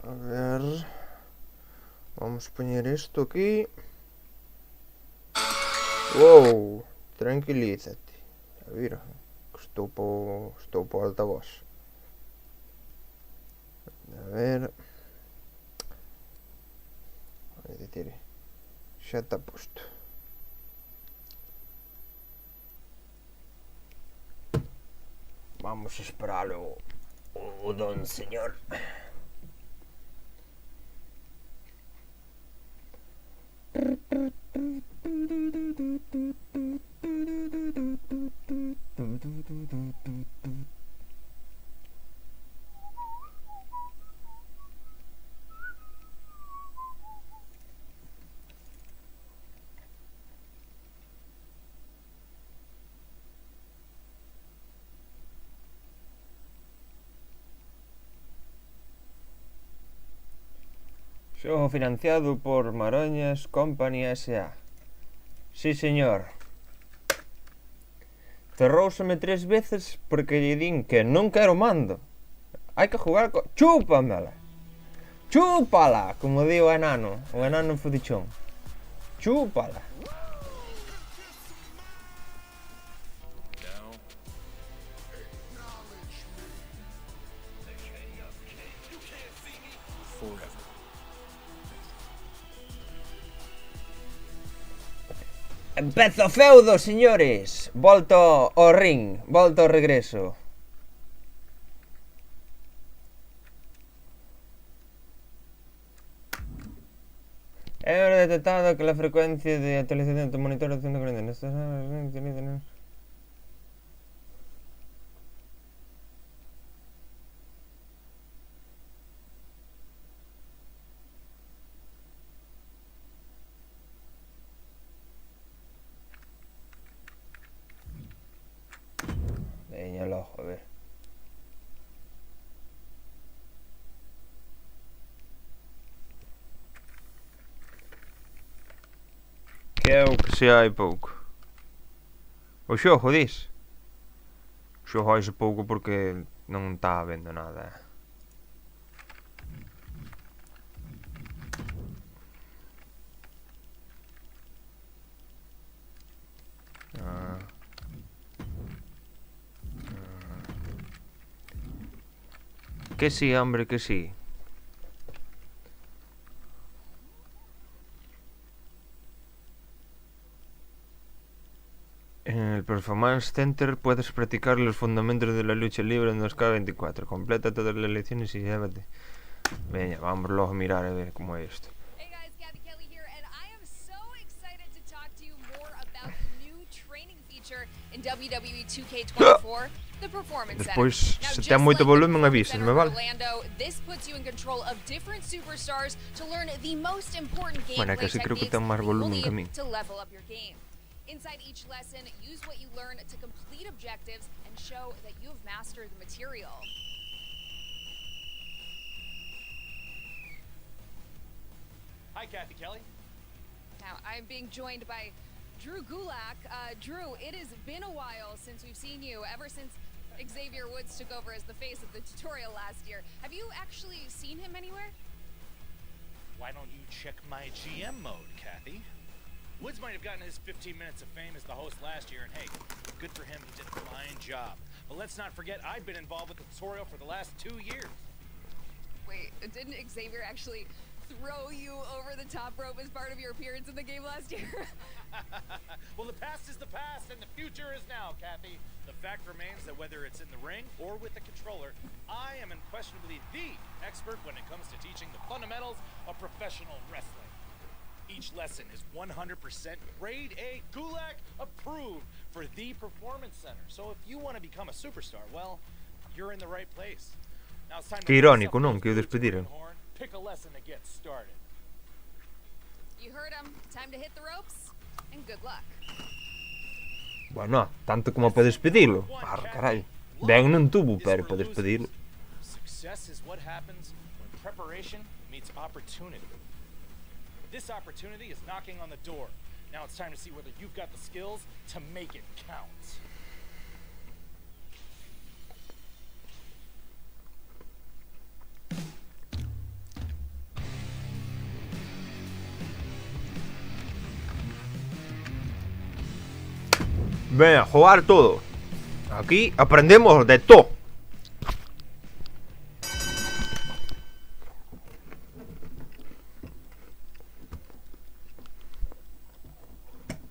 A ver, vamos a poner esto aquí. Wow, tranquilízate. A ver, estou po altavoz. A ver. Xa está posto. Vamos a esperar o don señor. Xogo financiado por Maroñas Company S.A. Sí, señor. Cerróuseme 3 veces porque lle din que non quero mando. Hai que jugar co... Chúpamela! Chúpala! Como di o enano fodichón. Chúpala! Empezo o feudo, señores. Volto ao ring, volto ao regreso. He detectado que la frecuencia de actualización de tu monitor es 140. Veña logo, a ver. Que é o que se hai pouco. O xogo, dis? O xogo haise pouco porque non está vendo nada. Que sí, hombre, que sí. En el Performance Center puedes practicar los fundamentos de la lucha libre en 2K24. Completa todas las lecciones y llévate. Veña, vamos logo a mirar a ver como é isto. Hey guys, Kathy Kelly here, and I am so excited to talk to you more about the new training feature in WWE 2K24, the Performance Despois, Center. se Now, ten just moito like the volumen, Performance avísame, Center in vale? Orlando, this puts you in control of different superstars to learn the most important Bueno, gameplay que sí creo que techniques ten máis that you will volumen que a min. need to level up your game. Inside each lesson, use what you learn to complete objectives and show that you have mastered the material. Hi, Kathy Kelly. Now, I'm being joined by Drew Gulak. Drew, it has been a while since we've seen you, ever since Xavier Woods took over as the face of the tutorial last year. Have you actually seen him anywhere? Why don't you check my GM mode, Kathy? Woods might have gotten his 15 minutes of fame as the host last year, and hey, good for him, he did a fine job. But let's not forget, I've been involved with the tutorial for the last 2 years. Wait, didn't Xavier actually throw you over the top rope as part of your appearance in the game last year? Well, the past is the past, and the future is now, Kathy. The fact remains that whether it's in the ring or with the controller, I am unquestionably the expert when it comes to teaching the fundamentals of professional wrestling. Each lesson is 100% grade A Gulak approved for the Performance Center. So if you want to become a superstar, well, you're in the right place. Now it's time to Que irónico, non? Que o despediran. pick a lesson to get started. You heard him. Time to hit the ropes, and good luck. Bueno, tanto como para despedilo. Carallo. Ben non tuvo, pero para despedilo. Success is what happens when preparation meets opportunity. This opportunity is knocking on the door. Now it's time to see whether you've got the skills to make it count. Ven a jugar todo. Aquí aprendemos de todo.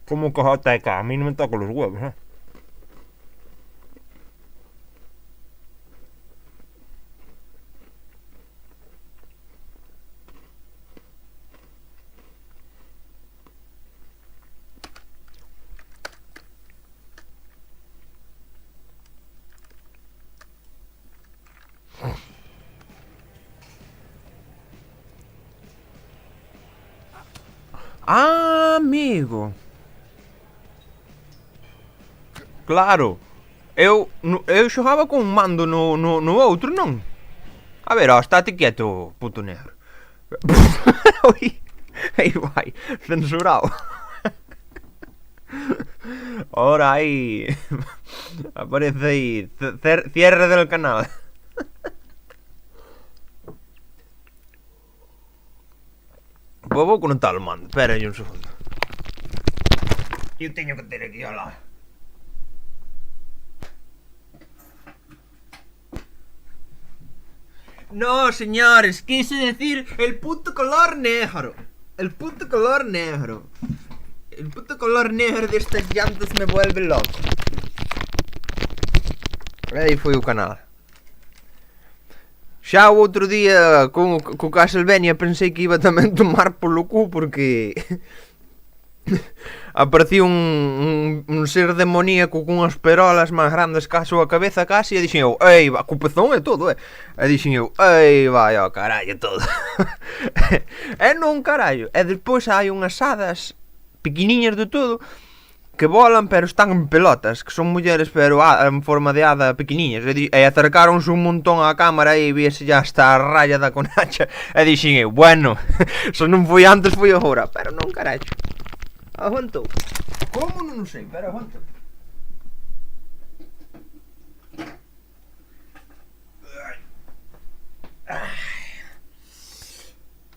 Como que JK, a mí no me toco los huevos, ¿eh? Ah, amigo. Claro. Eu xogaba con un mando no outro, non? A ver, ó, estate quieto, puto negro. Ui, aí vai, censurado. Ahora aí aparece aí cierre del canal. Pues vou conectar o mando, espera aí un segundo. Eu teño que ter aquí, olá. No, señores, quise decir el puto color negro. El puto color negro. El puto color negro de estas llantas me vuelve loco. Aí foi o canal. Xa o outro día co Castlevania pensei que iba tamén tomar polo cu porque apareció un ser demoníaco con unhas perolas máis grandes que a súa cabeza casi e dixen eu, ei, va, co pezón e todo, e dixen eu, ei, vai, ó, carallo, todo. E non, carallo, e despois hai unhas hadas pequeniñas de todo que volan pero están en pelotas, que son mulleres pero en forma de hada pequeniñas, e acercaronse un montón á cámara e viese ya hasta a raya da conacha e dixen eu, bueno, se non foi antes foi agora, pero non, carallo. Aguantou. Como non sei, pero aguantou.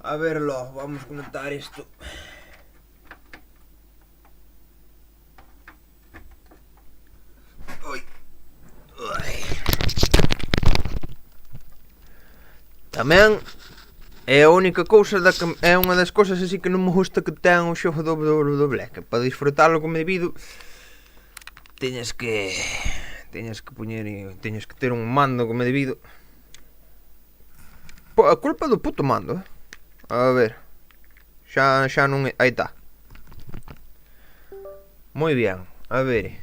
A verlo, vamos a conectar isto. Ui. Tamén é a única cousa é unha das cousas así que non me gusta que ten o xogo do WWE, que para disfrutalo como debido teñes que ter un mando como debido. A culpa do puto mando, A ver. Xa non... Aí está. Moi bien. A ver.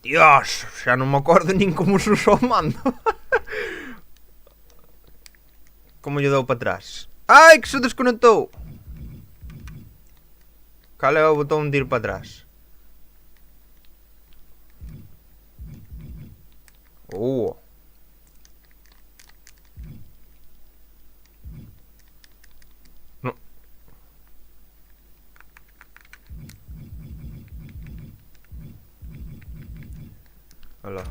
Dios, xa non me acordo nin como se usa o mando. Como lle dou para atrás? Ai, que se desconectou. Cal é o botón de ir para atrás? No. Alá.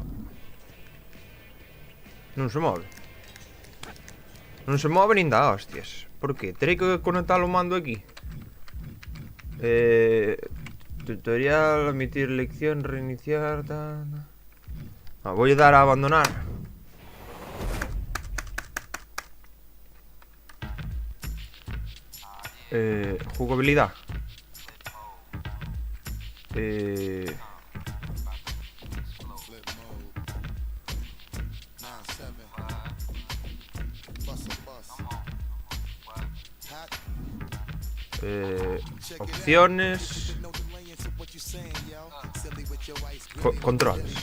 Non se move. Non se move nin da hostias. Por que? Terei que conectar o mando aquí. Tutorial, emitir lección, reiniciar... voy a dar a abandonar. Jugabilidad. Opciones. Controles.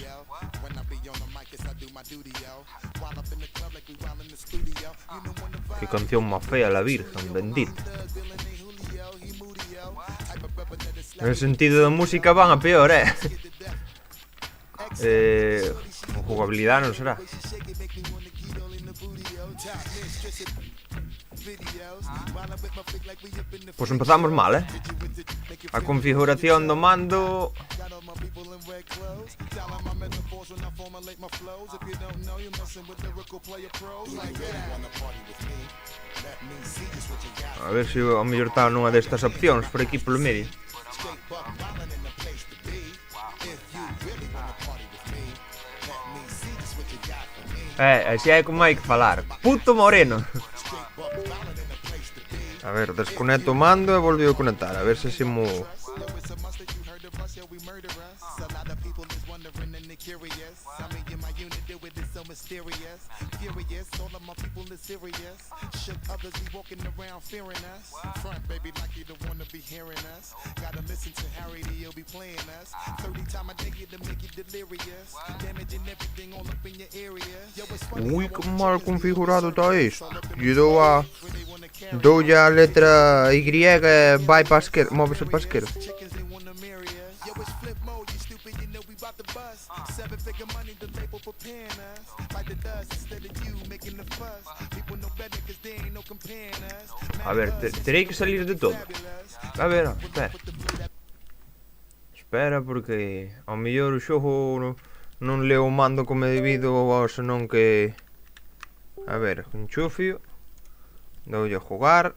Que canción más fea, la Virgen bendita. En el sentido de música van a peor, jugabilidad no será. Pues empezamos mal, A configuración do mando. A ver se ao mellor está nunha destas opcións por aquí polo medio. Así é como hai que falar. Puto moreno. A ver, desconecto o mando e volví a conectar. A ver se se mo... Ui, que mal configurado está isto. Lle dou a... Doulle a letra Y e vai para a esquerda, móvese para a esquerda. A ver, terei que salir de todo. A ver, espera. Espera, porque ao mellor o xogo non leo o mando como é debido, ou senón que... A ver, enchufio. Doulle a jugar.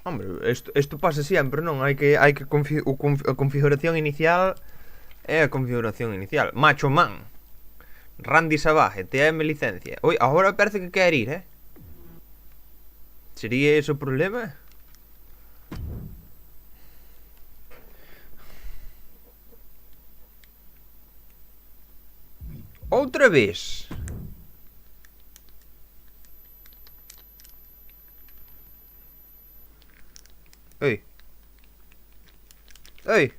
Hombre, isto pasa sempre, non? Hai que a configuración inicial é a configuración inicial. Macho Man. Randy Savage, TM licencia. Oi, agora parece que quer ir, Sería ese o problema? Outra vez. Ei. Ei.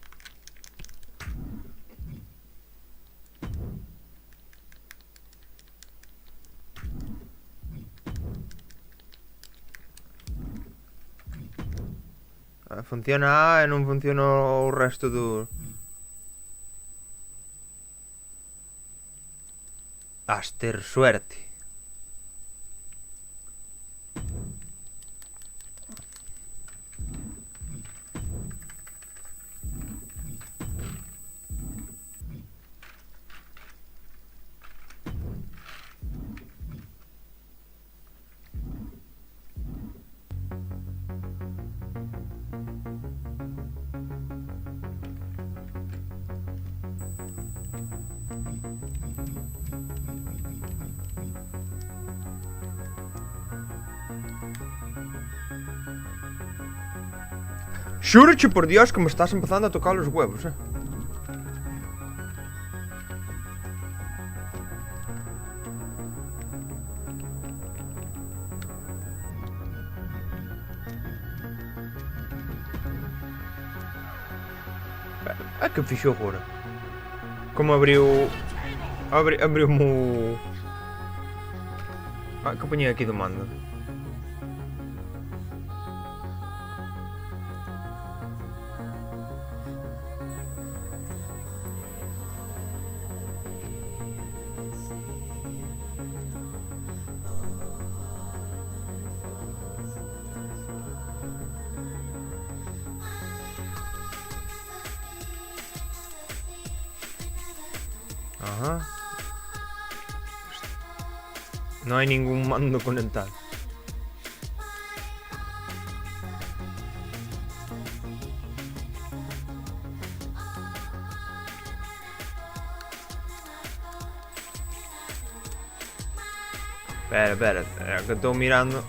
Funciona A e non funciona o resto do... Has ter suerte. Xúroche por Dios que me estás empezando a tocar los huevos, que fixo agora? Como abriu... Abriu-me o... que ponía aquí do mando? Ajá. No hay ningún mando conectado. Espera, que estou mirando.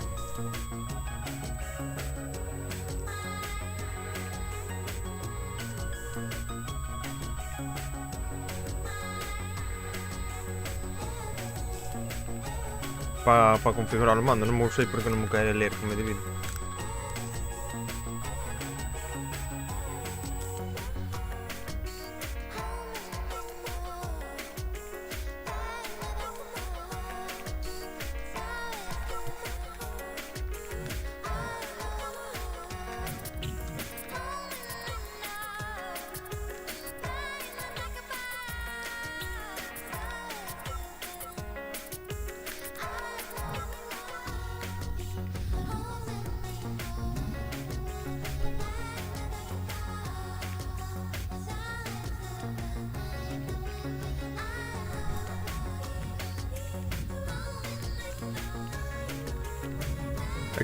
Para configurar o mando, non me sei porque non me quere ler como debido.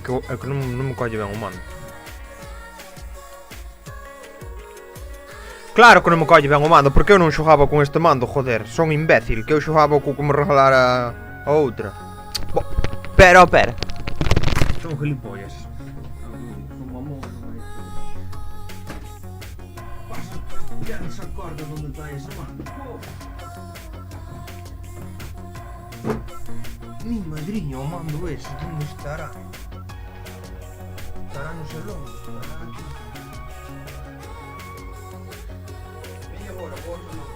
É que non me colle ben o mando. Claro que non me colle ben o mando, porque eu non xogaba con este mando, joder. Son imbécil, que eu xogaba co que me regalara a outra. Pera. Son gilipollas. Son mamón. Ya non se acorda onde está ese mando. Mi madriña, o mando ese, onde estará? Estará no salón, estará aquí. Veña agora, vou ao salón.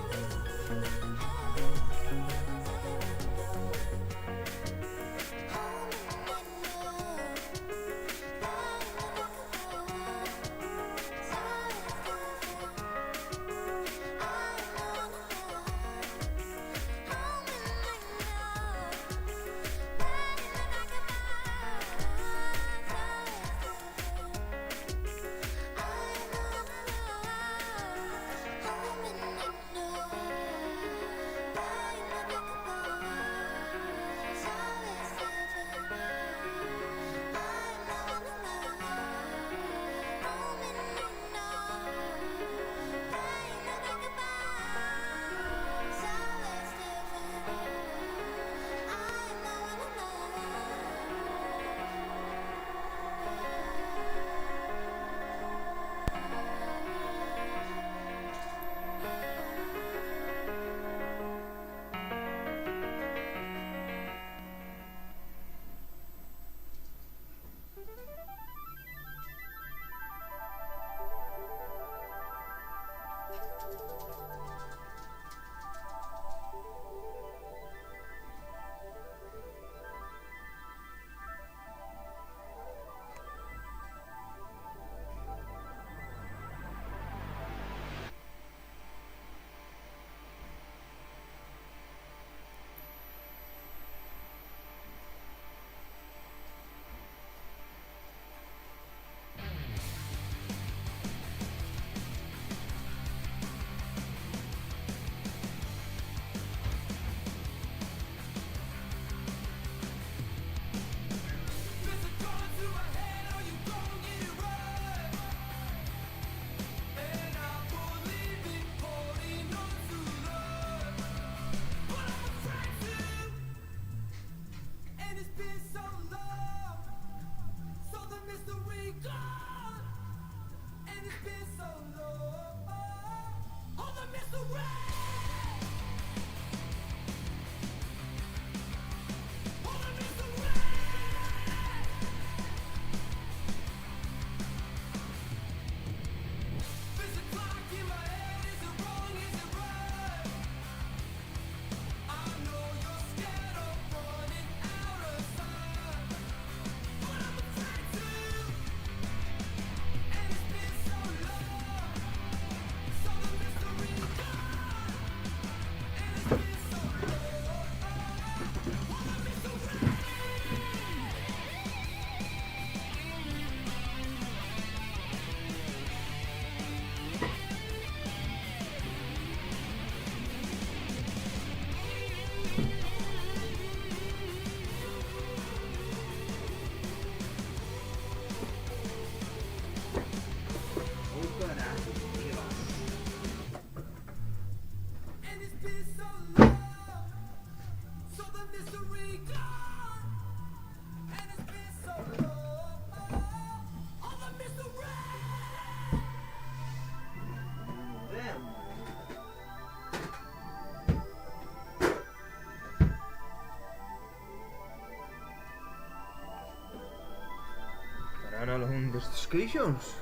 queixóns.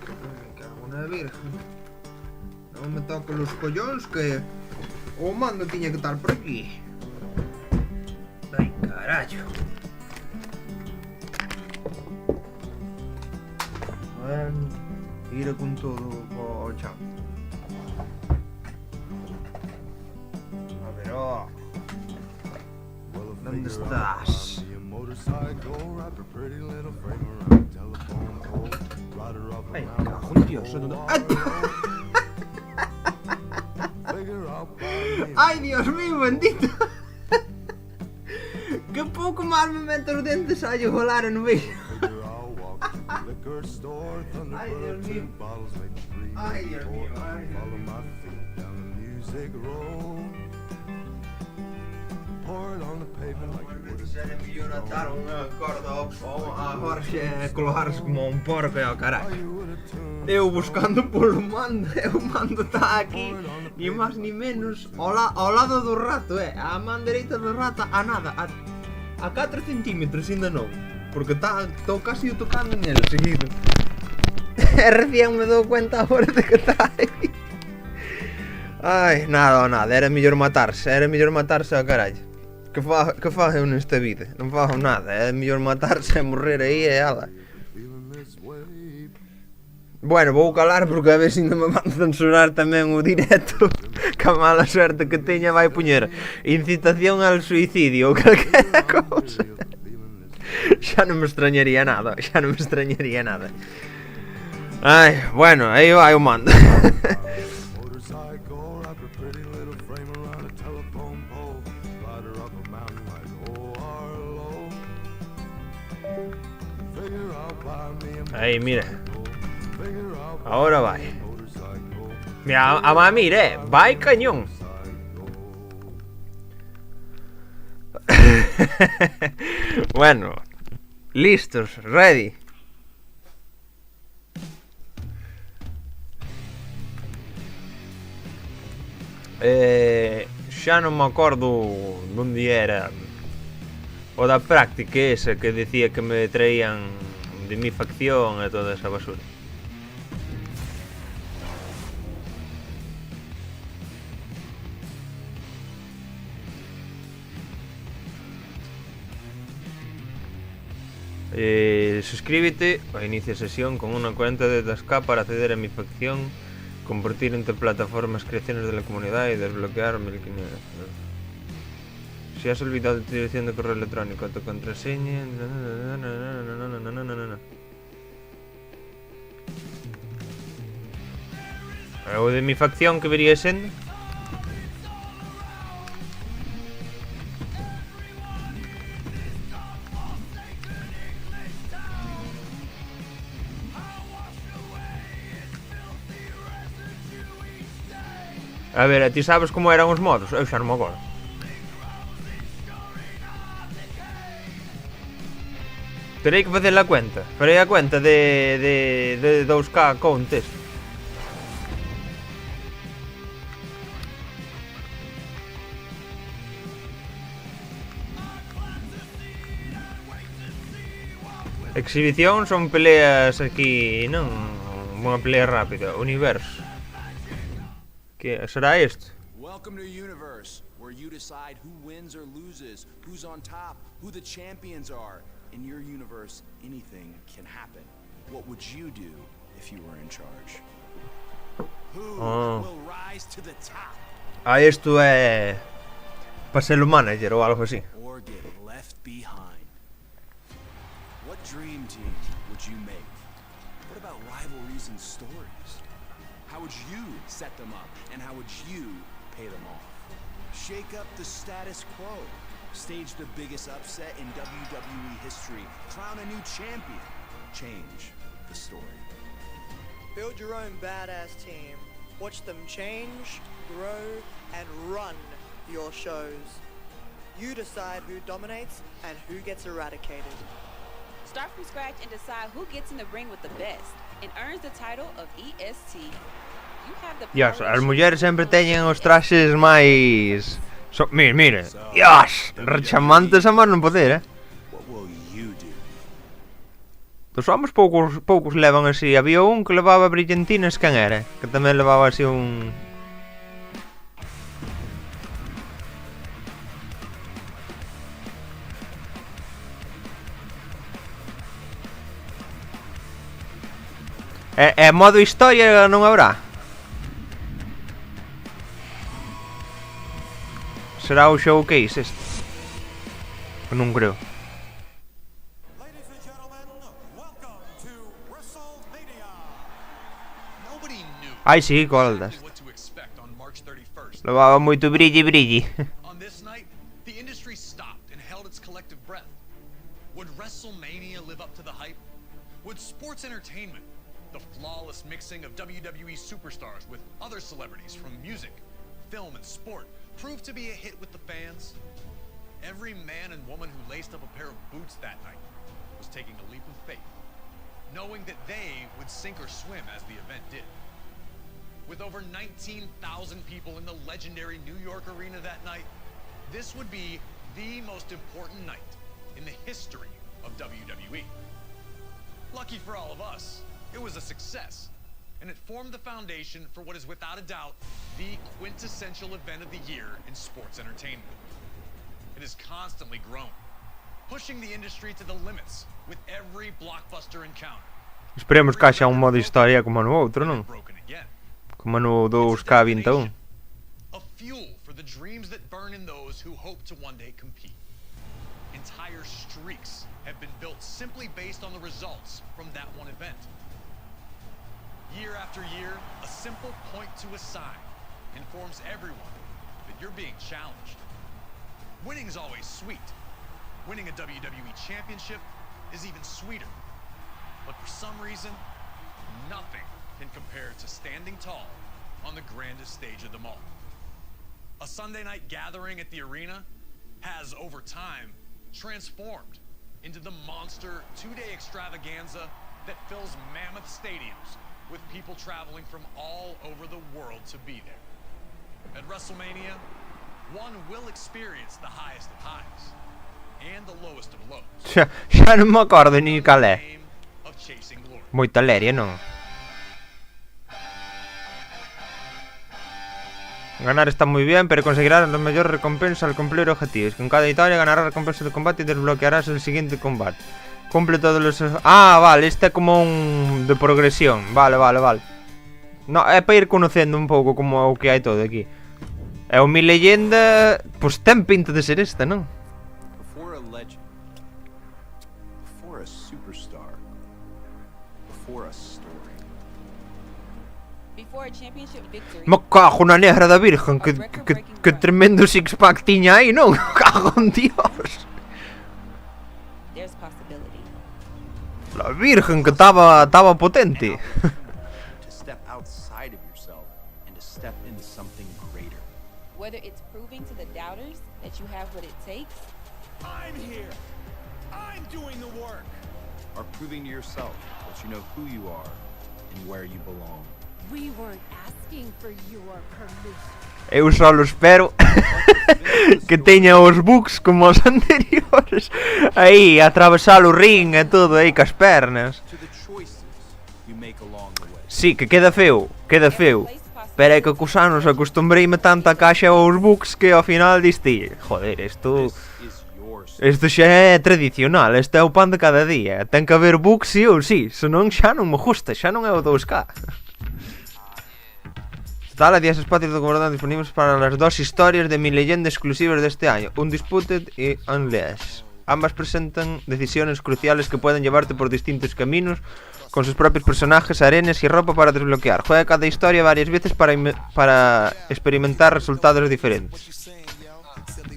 Me cago na virgen. Non me toco los collóns que o mando tiña que estar por aquí. Ai, carallo. Ir con todo o chan. A ver, oh. ¿Dónde estás? Ay, cago en Dios. Ay, Dios mío, bendito. Que pouco mal me meto os dentes a volar no medio. Ay, Dios mío. Ay, Dios mío. Era mellor atar unha corda a Jorge e colocarse como un porco e ao carallo. Eu buscando polo mando, o mando está aquí, ni máis ni menos, ao lado do rato, a man dereita do rato, a nada, a 4 centímetros ainda non, porque estou casi tocando nele seguido. E recién me dou cuenta agora de que está aí. Ai, nada, era mellor matarse ao carallo. Que fago eu nesta vida? Non fago nada, é mellor matarse e morrer aí e ala. Bueno, vou calar porque a ver se ainda me van censurar tamén o directo. Que a mala suerte que teña vai poñer incitación al suicidio ou calquera cousa. Xa non me extrañaría nada, Ai, bueno, aí vai o mando. Aí, mira. Ahora vai. Mira, a mire, vai cañón. Bueno, listos, ready. Xa non me acordo onde era o da práctica esa que decía que me traían de mi facción e toda esa basura. Suscríbete o inicia sesión con una cuenta de Tasca para acceder a mi facción, compartir entre plataformas creaciones de la comunidad y desbloquear 1500. Si has olvidado tu dirección de correo electrónico, tu contraseña... O de mi facción que vería sendo. A ver, a ti sabes como eran os modos? Eu xa non me acordo. Terei que facer a cuenta. Farei a cuenta de 2K contes. Exhibición son peleas aquí, non? Unha pelea rápida. Universo. Que será isto? Welcome to Universe, where you decide who wins or loses, who's on top, who the champions are. In your universe, anything can happen. What would you do if you were in charge? Who will rise to the top? Isto é para ser o manager ou algo así. Or get left behind. What dream team would you make? What about rivalries and stories? How would you set them up, and how would you pay them off? Shake up the status quo. Stage the biggest upset in WWE history. Crown a new champion. Change the story. Build your own badass team. Watch them change, grow, and run your shows. You decide who dominates and who gets eradicated. Start from scratch and decide who gets in the ring with the best and earns the title of EST. You have the Dios, as mulleres sempre teñen os traxes máis... Mire, Dios, rechamantes a máis non poder, What will you do Dos homens poucos levan así. Había un que levaba brillantinas, quen era? Que tamén levaba así un... modo historia non habrá? Será o showcase este? Non creo. Ladies and gentlemen, welcome to WrestleMania. Nobody knew Ai, sí, Goldust. what to expect on March 31st. Levaba moito brilli. On this night, the industry stopped and held its collective breath. Would WrestleMania live up to the hype? Would sports entertainment, the flawless mixing of WWE superstars with other celebrities from music, film, and sport, prove to be a hit with the fans? Every man and woman who laced up a pair of boots that night was taking a leap of faith, knowing that they would sink or swim as the event did. With over 19,000 people in the legendary New York Arena that night, this would be the most important night in the history of WWE. Lucky for all of us, it was a success, and it formed the foundation for what is without a doubt the quintessential event of the year in sports entertainment. It has constantly grown, pushing the industry to the limits with every blockbuster encounter. Esperemos que haxa un modo historia como no outro, non? Broken again. Como no 2K21. A fuel for the dreams that burn in those who hope to one day compete. Entire streaks have been built simply based on the results from that one event. Year after year, a simple point to a sign informs everyone that you're being challenged. Winning's always sweet. Winning a WWE championship is even sweeter. But for some reason, nothing can compare to standing tall on the grandest stage of them all. A Sunday night gathering at the arena has, over time, transformed into the monster two-day extravaganza that fills mammoth stadiums with people traveling from all over the world to be there. At WrestleMania, one will experience the highest of highs and the lowest of lows. Xa non me acordo ni cal é. Game of chasing glory. Moita leria, non? Ganar está moi bien, pero conseguirás la mayor recompensa al cumplir objetivos. Con cada victoria ganarás recompensa de combate y desbloquearás el siguiente combate. Cumple todos los... Ah, vale, este é como un... de progresión. Vale. No, é para ir conocendo un pouco como o que hai todo aquí. É o Mi Leyenda... Pois ten pinta de ser esta, non? Before a legend, before a superstar, before a story. Before a championship victory, Me cago na negra da virgen. Que tremendo six-pack tiña aí, non? Cago en Dios. there's possibility. La virgen que estaba potente. To step outside of yourself and to step into something greater. Whether it's proving to the doubters that you have what it takes, I'm here. I'm doing the work. Or proving to yourself that you know who you are and where you belong. We weren't asking for your permission. Eu só espero que teña os bugs como os anteriores. Aí, a atravesar o ring e todo aí cas pernas. To the choices you make along the way. Sí, que queda feo. Pero é que cos anos acostumbreime tanto a caixa aos bugs que ao final diste, joder, isto This is your story. Isto xa é tradicional, este é o pan de cada día. Ten que haber bugs sí ou sí, senón xa non me gusta, xa non é o 2K. Total, a 10 espacios de gobernador disponibles para las dos historias de Mi Leyenda exclusivas de este año, Undisputed y Unleashed. Ambas presentan decisiones cruciales que pueden llevarte por distintos caminos, con sus propios personajes, arenas y ropa para desbloquear. Juega cada historia varias veces para experimentar resultados diferentes.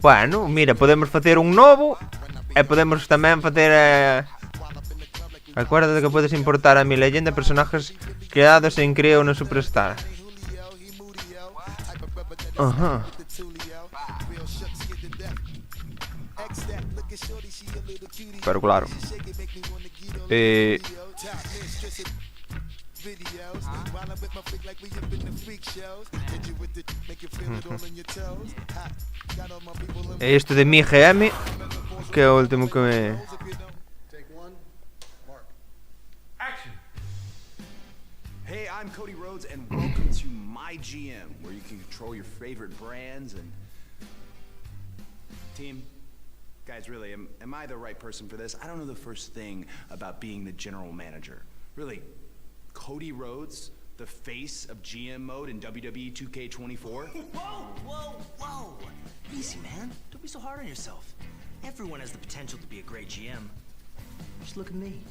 Bueno, mira, podemos facer un novo e podemos tamén facer... Acuérdate que puedes importar a Mi Leyenda personajes creados en Creo no Superstar. Ajá. Pero claro. Este de Mi GM, que é o último que me... I'm Cody Rhodes, and welcome to my GM, where you can control your favorite brands and... Team, guys, really, am I the right person for this? I don't know the first thing about being the general manager. Really, Cody Rhodes, the face of GM mode in WWE 2K24? Whoa! Easy, man. Don't be so hard on yourself. Everyone has the potential to be a great GM. Just look at me.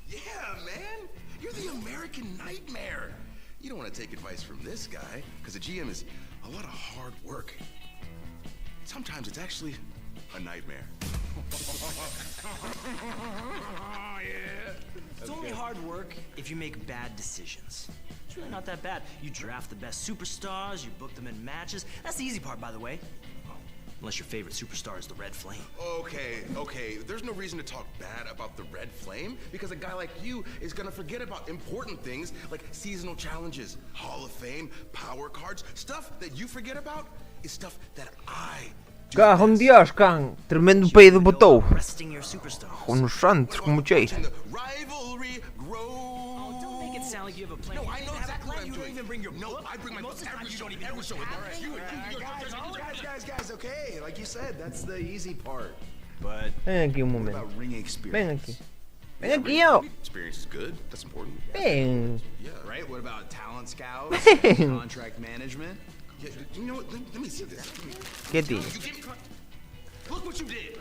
Yeah, man! You're the American nightmare! You don't want to take advice from this guy, because a GM is a lot of hard work. Sometimes it's actually a nightmare. It's only hard work if you make bad decisions. It's really not that bad. You draft the best superstars, you book them in matches. That's the easy part, by the way. Unless your favorite superstar is the Red Flame. Okay. There's no reason to talk bad about the Red Flame, because a guy like you is gonna forget about important things like seasonal challenges, Hall of Fame, power cards. Stuff that you forget about is stuff that I do. Carro Dios, can. Tremendo peido botou. Resting your superstars. Con os santos, como cheira. Rivalry grows. Don't make it sound like you have a plan. No, I know exactly what I'm You doing. don't even bring your No, book. I bring my book Most of the time every you show. don't even Every know show. Guys, okay. Like you said, that's the easy part. But Ven aqui um what momento. about ring Ven experience? aqui. Ven aqui, ó. Experience is good. That's important. Ven. Yeah. Right? What about talent scouts? Contract management? Yeah, you know what? Let me see this. Que ti? Look what you did.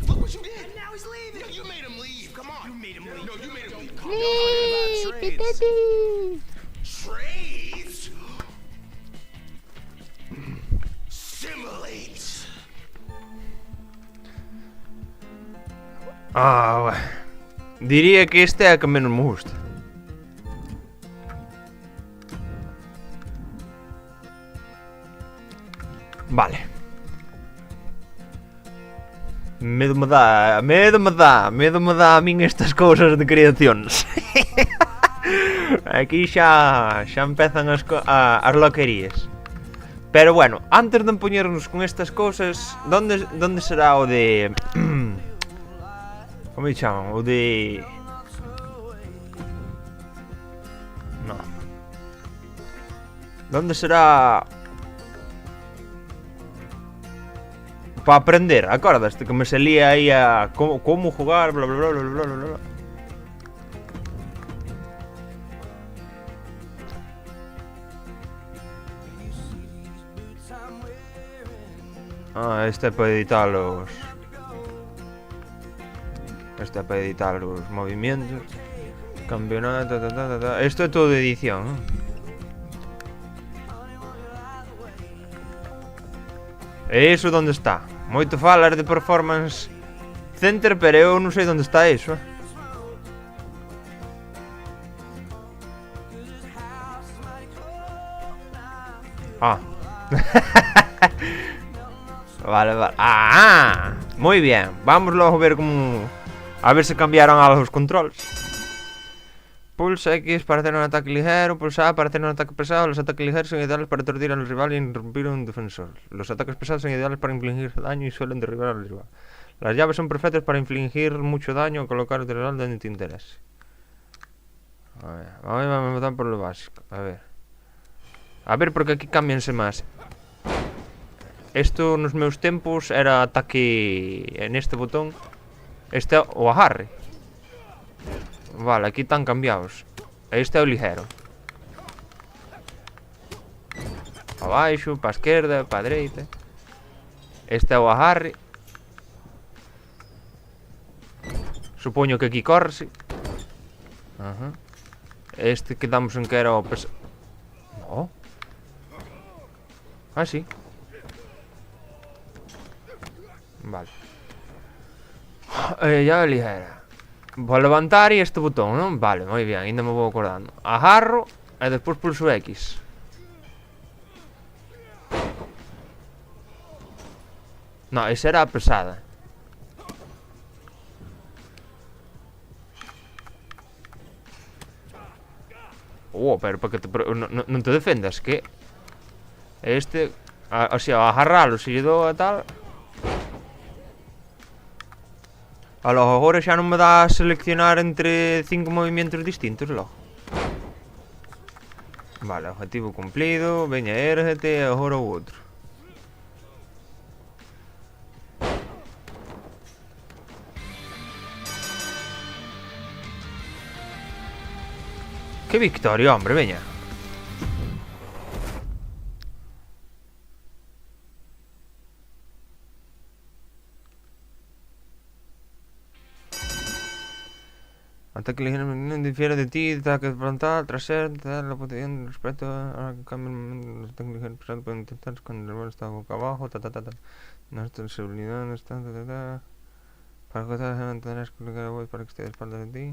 Look what you did. And now he's leaving. No, you made him leave. Come on. You made him leave. No, you made him leave. Trades? Simulate. Ah, diría que este é a que menos me gusta. Vale. Medo me dá a min estas cousas de creacións. Aquí xa empezan as loquerías. Pero bueno, antes de empoñernos con estas cousas, donde será o de... Como me chaman? O de... No. Donde será... Para aprender, acordaste que me salía aí a como jugar, bla bla bla bla bla bla. Ah, este é para editar los... Este é para editar los movimientos. Campeonato, Esto é todo de edición, ¿no? E iso onde está? Moito falas de Performance Center, pero eu non sei onde está iso. Ah. Vale. Ah, moi bien. Vamos logo ver como... A ver se cambiaron algo os controles. Pulsa X para hacer un ataque ligero, pulsa A para hacer un ataque pesado. Los ataques ligeros son ideales para aturdir al rival y interrumpir un defensor. Los ataques pesados son ideales para infligir daño y suelen derribar al rival. Las llaves son perfectas para infligir mucho daño o colocar el rival donde te interese. A ver, vamos a empezar por lo básico. A ver, porque aquí cámbianse más. Esto nos meus tempos era ataque en este botón. Este o agarre. Vale, aquí están cambiados. Este é o ligero. Para baixo, para a esquerda, para a dereita. Este é o agarre. Supoño que aquí correse. Este quedamos en que era o pesado. No. Ah, sí. Vale. Ya ligera. Vou levantar e este botón, non? Vale, moi bien, ainda me vou acordando. Agarro e despois pulso X. No, esa era a pesada. Pero para que te... non te defendas, que... Este... O sea, agarralo, se lle dou a tal... A lo agora xa non me dá a seleccionar entre 5 movimentos distintos, logo. Vale, objetivo cumplido. Veña, érgete e agora o outro. Que victoria, hombre, veña. Ataque ligero difiere de ti, ataque frontal, trasero, te da la posición respecto a cambio los ataques ligeros pueden intentar cuando el rival está boca abajo, no está sensibilidad, no está, para que te tendrás que clicar a voz para que esté de espaldas de ti.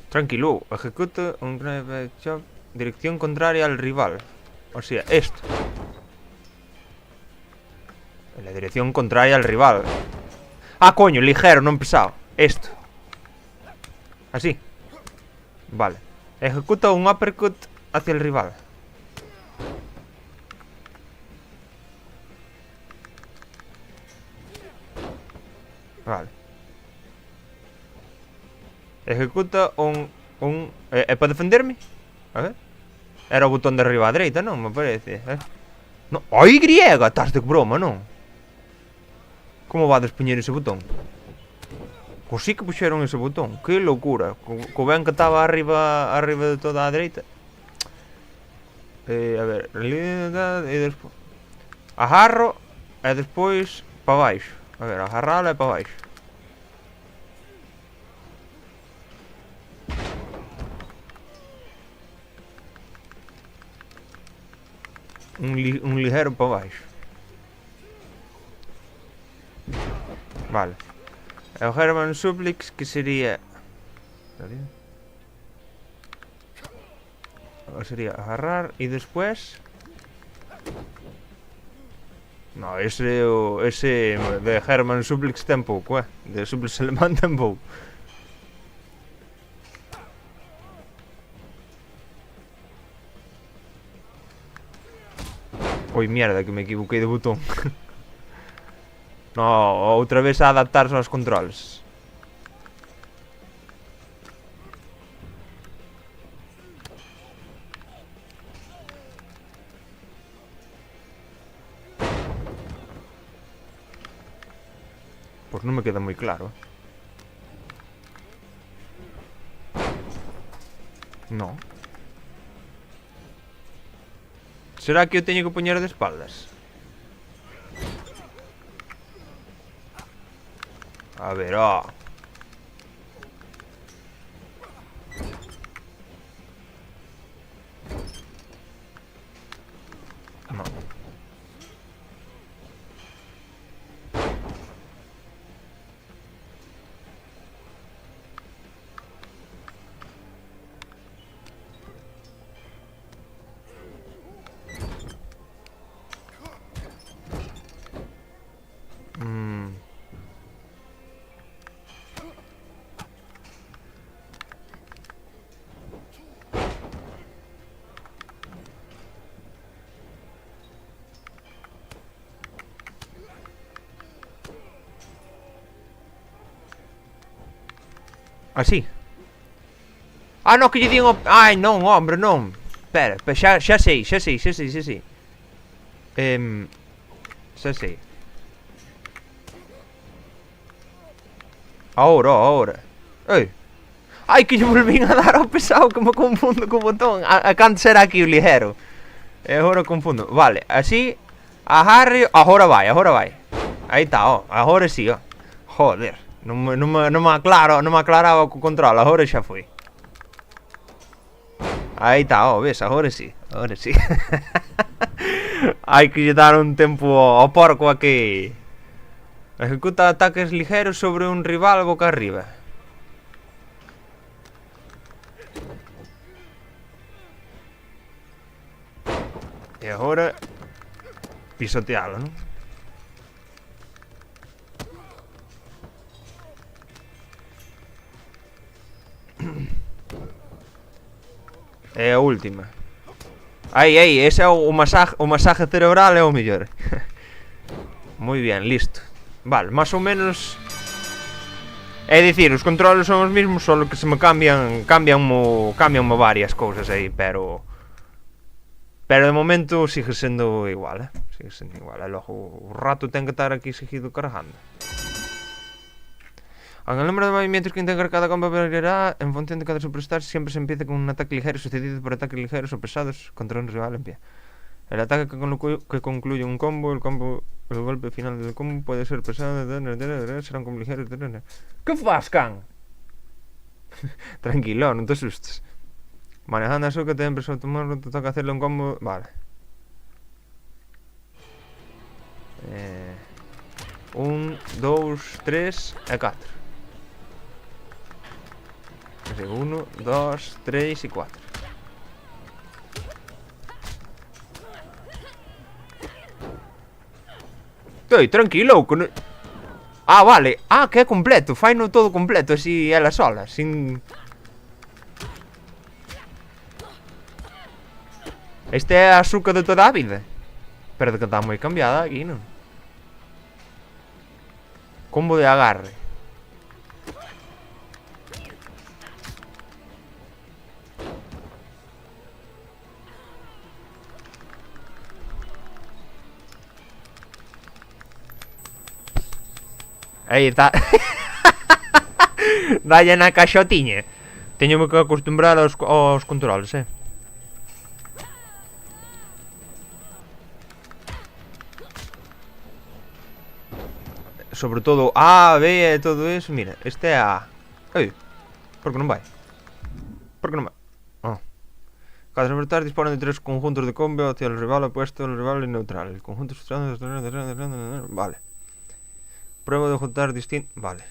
Tranquilo, ejecuta un grave shot, dirección contraria al rival. O sea, esto. En la dirección contraria al rival. Ah, coño, ligero, non pesado. Esto. Así. Vale. Ejecuta un uppercut hacia el rival. Vale. Ejecuta un... para defenderme? A ver. Era o botón de arriba a dereita, non? Me parece. No. ¡Ay, griega! Estás de broma, non? Como va a despoñer ese botón? Pois sí que puxeron ese botón. Que loucura. Co ben que estaba arriba de toda a dereita. A ver, e despois agarro e despois para baixo. A ver, agarralo e para baixo. Un ligero para baixo. Vale. E o German Suplex que sería... Sería agarrar e despois... No, ese de German Suplex ten pouco, de Suplex alemán ten pouco. Oi, mierda, que me equivoquei de botón. No, outra vez a adaptarse aos controles. Pois non me queda moi claro. No. Será que eu teño que poñer de espaldas? A ver, No. Así. Ah, no, que lle din... Ai, non, hombre, non. Espera, xa sei. Xa sei. Ahora. Ei. Ai, que lle volvín a dar ao pesado, que me confundo co botón. A canto será aquí o ligero. E agora confundo. Vale, así. Agarre. Agora vai. Aí está, agora sí, Joder. Non me aclaraba co control, agora xa foi. Aí está, ves, agora sí. Hai que lle dar un tempo ao porco aquí. Ejecuta ataques ligeros sobre un rival boca arriba. E agora pisotealo, non? É a última. Aí, ese é o masaje cerebral, é o mellor. Moi bien, listo. Vale, máis ou menos É dicir, os controles son os mismos, só que se me cambian varias cousas aí, pero de momento sigue sendo igual, sigue sendo igual, e logo o rato ten que estar aquí seguido cargando. Aunque el número de movimientos que integra cada combo variará en función de cada superstar, siempre se empieza con un ataque ligero sucedido por ataques ligeros o pesados contra un rival en pie. El ataque que concluye un combo, el golpe final del combo puede ser pesado, será un combo ligero. ¿Qué fas, can? Tranquilo, no te asustes. Manejando a Asuka te empezó a tomar, te toca hacerle un combo. Vale. 1, 2, 3 e 4. 1, 2, 3 y 4. Estoy tranquilo con... Ah, vale. Ah, que é completo. Faino todo completo, así ela sola, sin... Este é a Asuka de toda a vida. Pero de que está moi cambiada aquí, non? Combo de agarre. Aí está. Dalle na caixotiña. Teñome que acostumbrar aos controles, Sobre todo A, B e todo eso. Mira, este é A. Ei, por que non vai? Por que non vai? Oh. Cada despertar dispone de 3 conjuntos de combo hacia el rival opuesto, el rival neutral. El conjunto frustrado... Vale. Prueba de juntar distinto... Vale.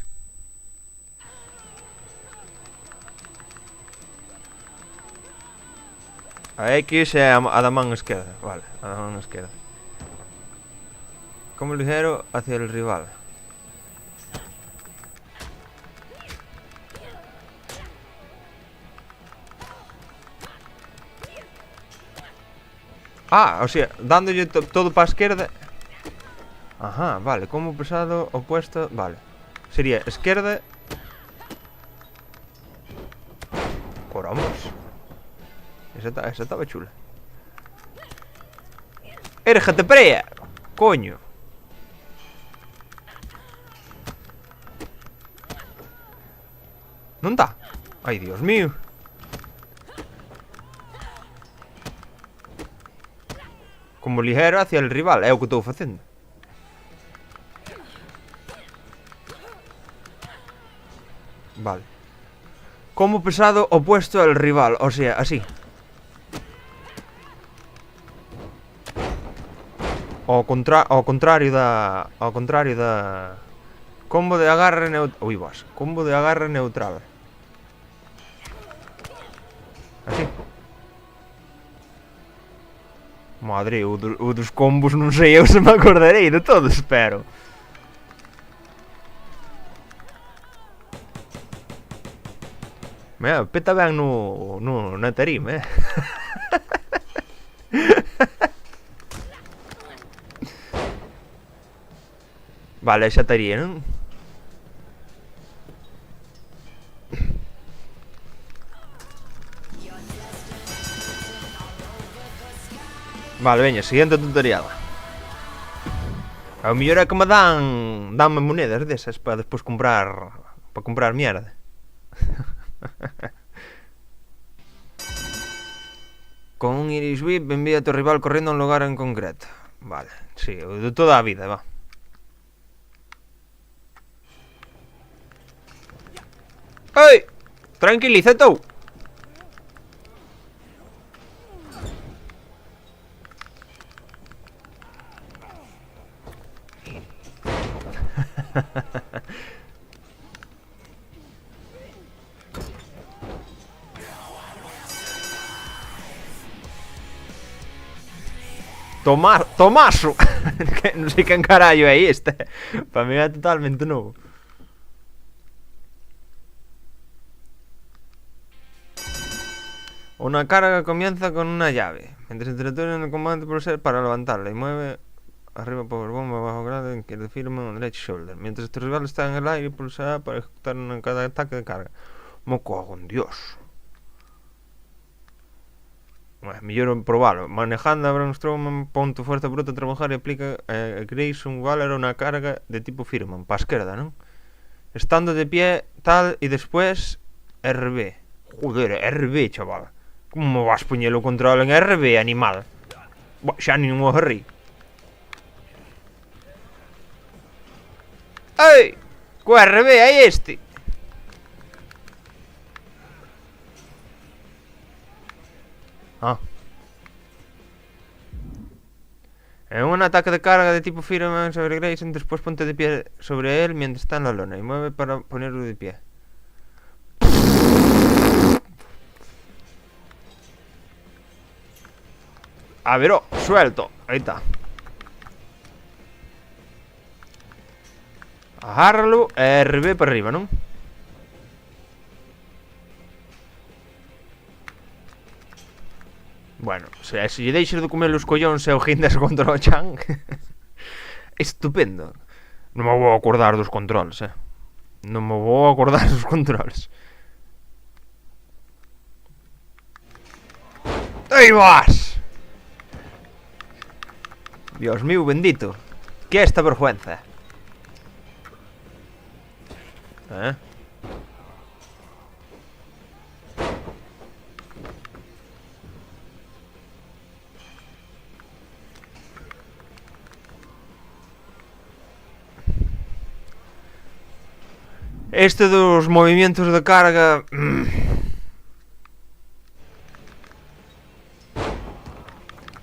A X é a da man esquerda. Vale, a da man esquerda. Combo ligero hacia el rival. Ah, o sea, dándolle todo para a esquerda. Ajá, vale, combo pesado, opuesto, vale. Sería esquerda. Coramos. Esa estaba chula. Érgate prea. Coño. Non está. Ai, Dios mío. Como ligero hacia el rival, é o que estou facendo. Vale. Como pesado opuesto al rival, o sea, así. Ao contrario da combo de agarre neutral. Ui, vas. Combo de agarre neutral. Así. Madre, o dos combos non sei eu se me acordarei de todos, pero... Mira, peta ben na tarima, Vale, xa estaría, non? Vale, veña, siguiente tutorial. A mellor é que me danme monedas desas para despois comprar mierda. Con un Iris Whip envía a tu rival corriendo a un lugar en concreto. Vale, sí, de toda a vida, va. ¡Ey! Tranquiliza tú. Tomaso. Que non sei quen carallo é este. Para mí é totalmente novo. Una carga comienza con una llave. Mientras interactúa en el combate por ser para levantarla y mueve arriba powerbomb, abajo grande, que firma derecha shoulder. Mientras tu rival está en el aire, pulsa A para ejecutar cada ataque de carga. Me cago en Dios. Mellor probalo. Manejando a Braun Strowman, pon tu fuerza bruta a trabajar e aplica a Grayson Waller una carga de tipo Firman, para esquerda, ¿non? Estando de pie, tal, y después RB. Joder, RB, chaval. Como me vas poñer o control en RB, animal? Xa nin o ri. Ei! Co RB hai este. Ah. En un ataque de carga de tipo Firman sobre Grayson, después ponte de pie sobre él mientras está en la lona y mueve para ponerlo de pie. A ver, oh, suelto. Ahí está. Agárralo e RB para arriba, ¿non? Bueno, se lle deixes de comer os collóns e o gindas contra o chan. Estupendo. Non me vou acordar dos controls, Non me vou acordar dos controls. Aí vas. Dios mío bendito. Que esta vergüenza. Este dos movimientos de carga...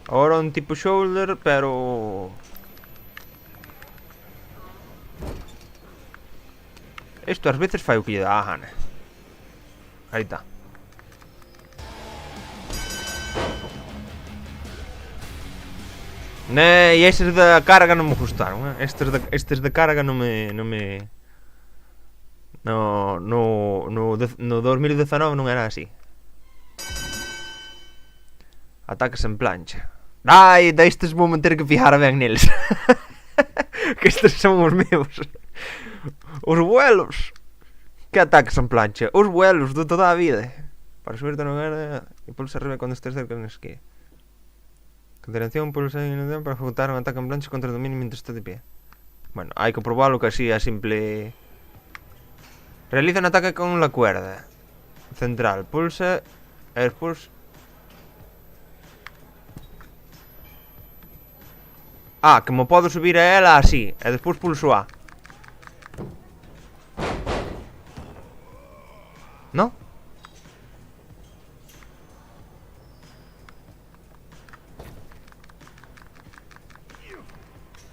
Ahora un tipo shoulder, pero... Isto ás veces fai o que lle dá a gana. Aí está. E estes da carga non me gustaron, Estes de carga non me... No 2019 non era así. Ataques en plancha. Ai, destes vou ter que fijar ben neles. Que estes son os meus. Os vuelos. Que ataques en plancha? Os vuelos de toda a vida. Para subirte no guarda e pulsa arriba cando estés cerca de esquí. Continuación, pulsa para ejecutar un ataque en plancha contra el dominio mientras esté de pie. Bueno, hai que probarlo que así a simple... Realiza un ataque con la cuerda central. Pulsa e despois... Ah, que me podo subir a ela así. E despois pulso A. ¿No?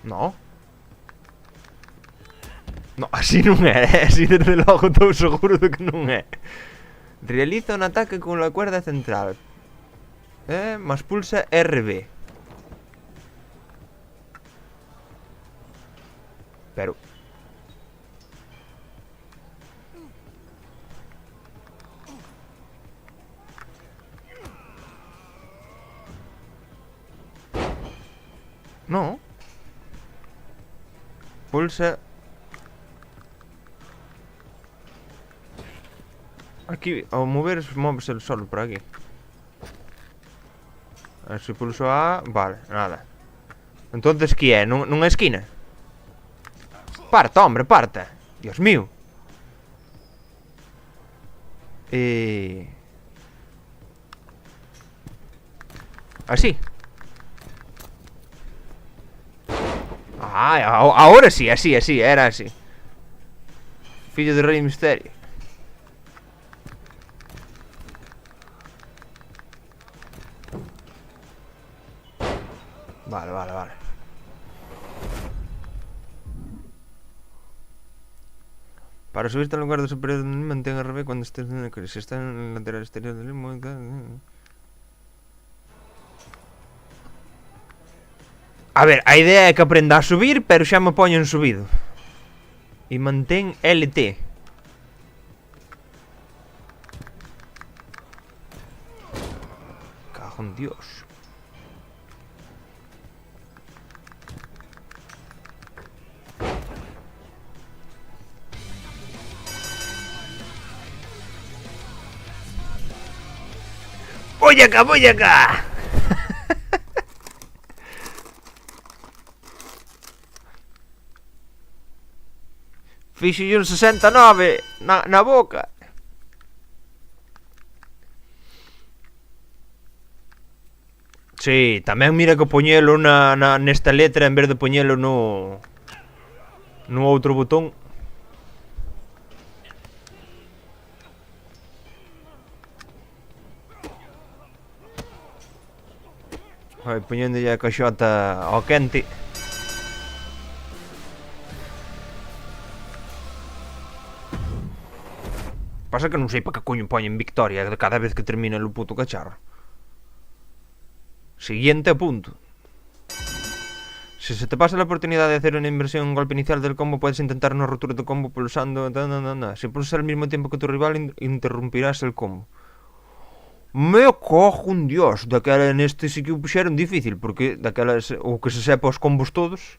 No. No, así non é, así desde logo estou seguro de que non é. Realiza un ataque con la cuerda central. Más pulsa RB. Pero... No. Pulsa... Aquí, ao mover, móvese el solo por aquí. A ver, se pulso A... Vale, nada. Entonces, que é? Nunha esquina? Parta, hombre, parta. Dios mío. Así. Ah, ahora sí, así, era así. Fillo de Rey Misterio. Vale. Para subirte al lugar de superior mantén RB cuando estés en el que si está en el lateral exterior del limbo. A ver, a idea é que aprenda a subir, pero xa me poño en subido. E mantén LT. Cajo en Dios. Bollaca, bollaca! Fixolle un 69 na boca. Sí, tamén mira que poñelo nesta letra en vez de poñelo no outro botón. Vai poñéndolle a caixota ao quente. Pasa que non sei para que coño poñen victoria de cada vez que termina o puto cacharro. Siguiente punto. Si se te pasa la oportunidad de hacer una inversión en golpe inicial del combo, puedes intentar una rotura de combo pulsando... Si pulsas al mismo tiempo que tu rival, interrumpirás el combo. Me cojo un dios. Daquela neste sí que o puxeron difícil, porque daquela o que se sepa os combos todos.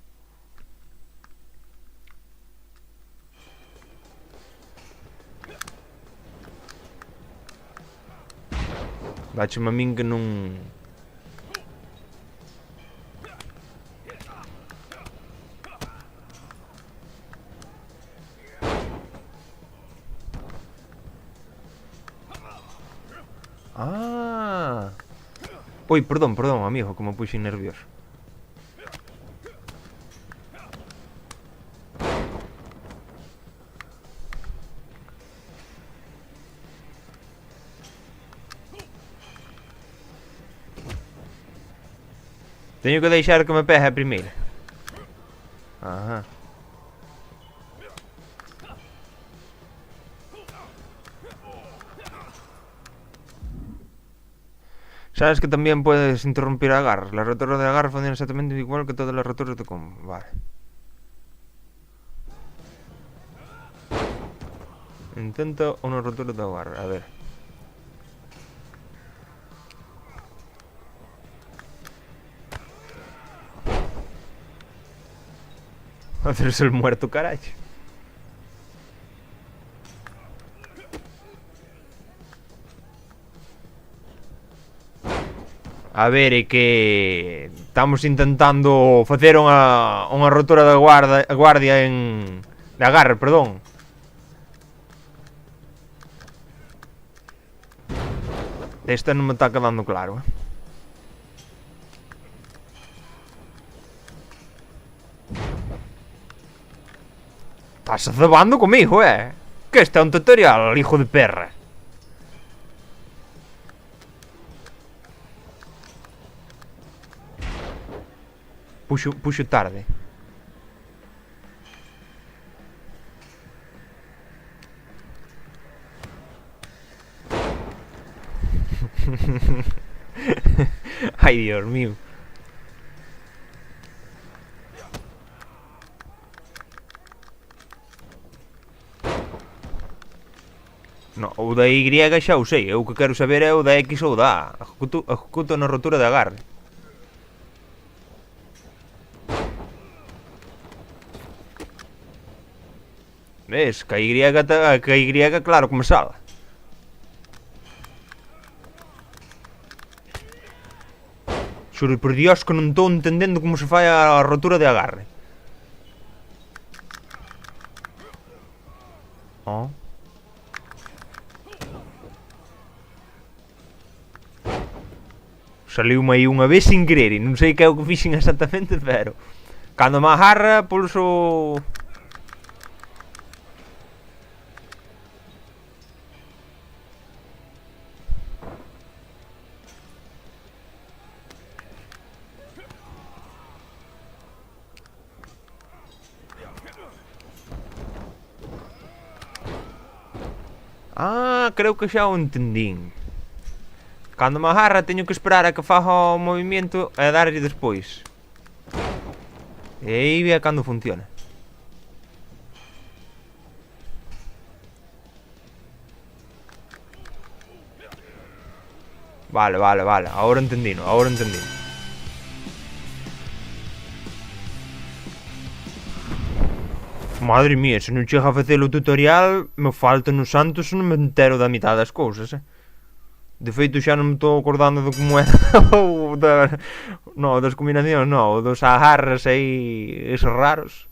Dácheme a min que non... Ah. Oi, perdón, amigo, que me puxen nervioso. Teño que deixar que me pegue a primeira. Ajá. Sabes que también puedes interrumpir agarres. Las roturas de agarre funcionan exactamente igual que todas las roturas de combo. Vale. Intento una rotura de agarre. A ver. Hacerse el muerto, carajo. A ver, é que estamos intentando facer unha rotura de guardia en... de agarre, perdón. Esta non me está quedando claro, Estás cebando comigo, Que este é un tutorial, hijo de perra. Puxo tarde. Ai, Dios mío. No, o da Y xa o sei. Eu o que quero saber é o da X ou da A. Ejecuto na rotura de agarre. Ves, que a Y claro como sale. Xuro por Dios que non estou entendendo como se fai a rotura de agarre. Oh. Saliume aí unha vez sin querer e non sei que é o que fixen exactamente, pero cando me agarra, pulso... Ah, creo que xa o entendín. Cando me agarra teño que esperar a que faga o movimento e darlle despois. E aí ve cando funciona. Vale, agora entendino, Madre mía, se non chega a facer o tutorial, me faltan os santos e non me entero da mitad das cousas, De feito xa non me estou acordando de como era o da... No, das combinacións, no, o dos agarras aí, esos raros.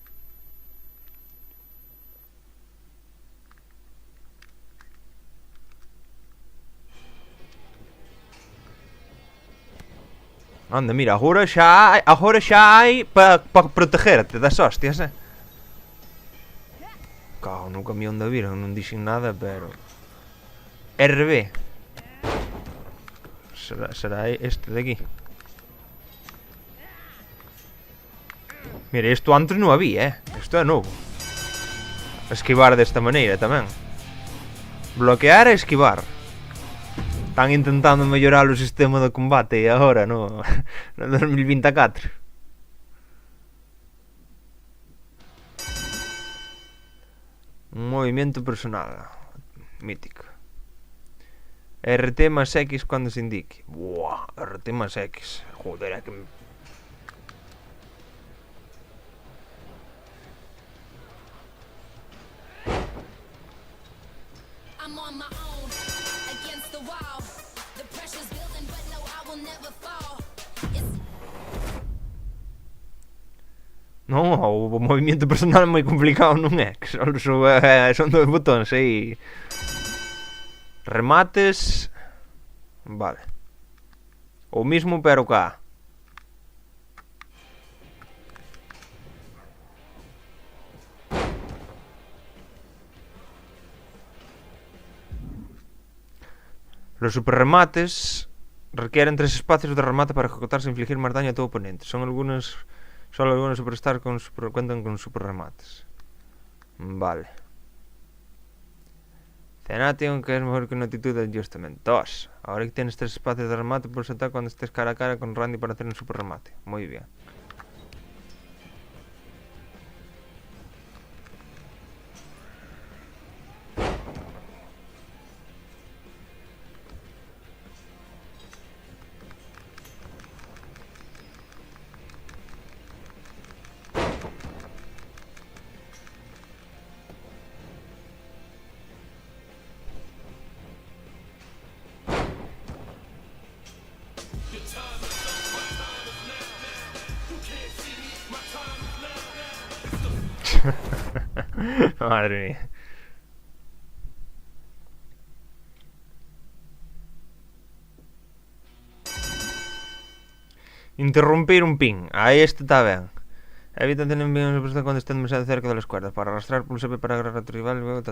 Anda, mira, agora xa hai para protegerte das hostias, Cago no camión da Virgen, non dixen nada, pero... RB. Será este de aquí. Mire, isto antes non había, Isto é novo. Esquivar desta maneira tamén. Bloquear e esquivar. Están intentando mellorar o sistema de combate e agora no 2024. Un movimiento personal. Mítico. RT más X cuando se indique. Buah, RT más X. Joder, é que... Non, o movimiento personal é moi complicado, non é? Que son 2 botóns aí. Remates. Vale. O mismo pero cá. Los superremates requieren 3 espacios de remate para ejecutarse e infligir máis daño a tu oponente. Solo algunos superstars cuentan con superremates. Vale. Cenation, que es mejor que una actitud de adjustment. 2. Ahora que tienes 3 espacios de remate, puedes saltar cuando estés cara a cara con Randy para hacer un superremate. Muy bien. Madre mía. Interrumpir un pin. Ahí está ben. Evita tener un pin cuando esté demasiado cerca de las cuerdas. Para arrastrar, pulsa P para agarrar a tu rival y luego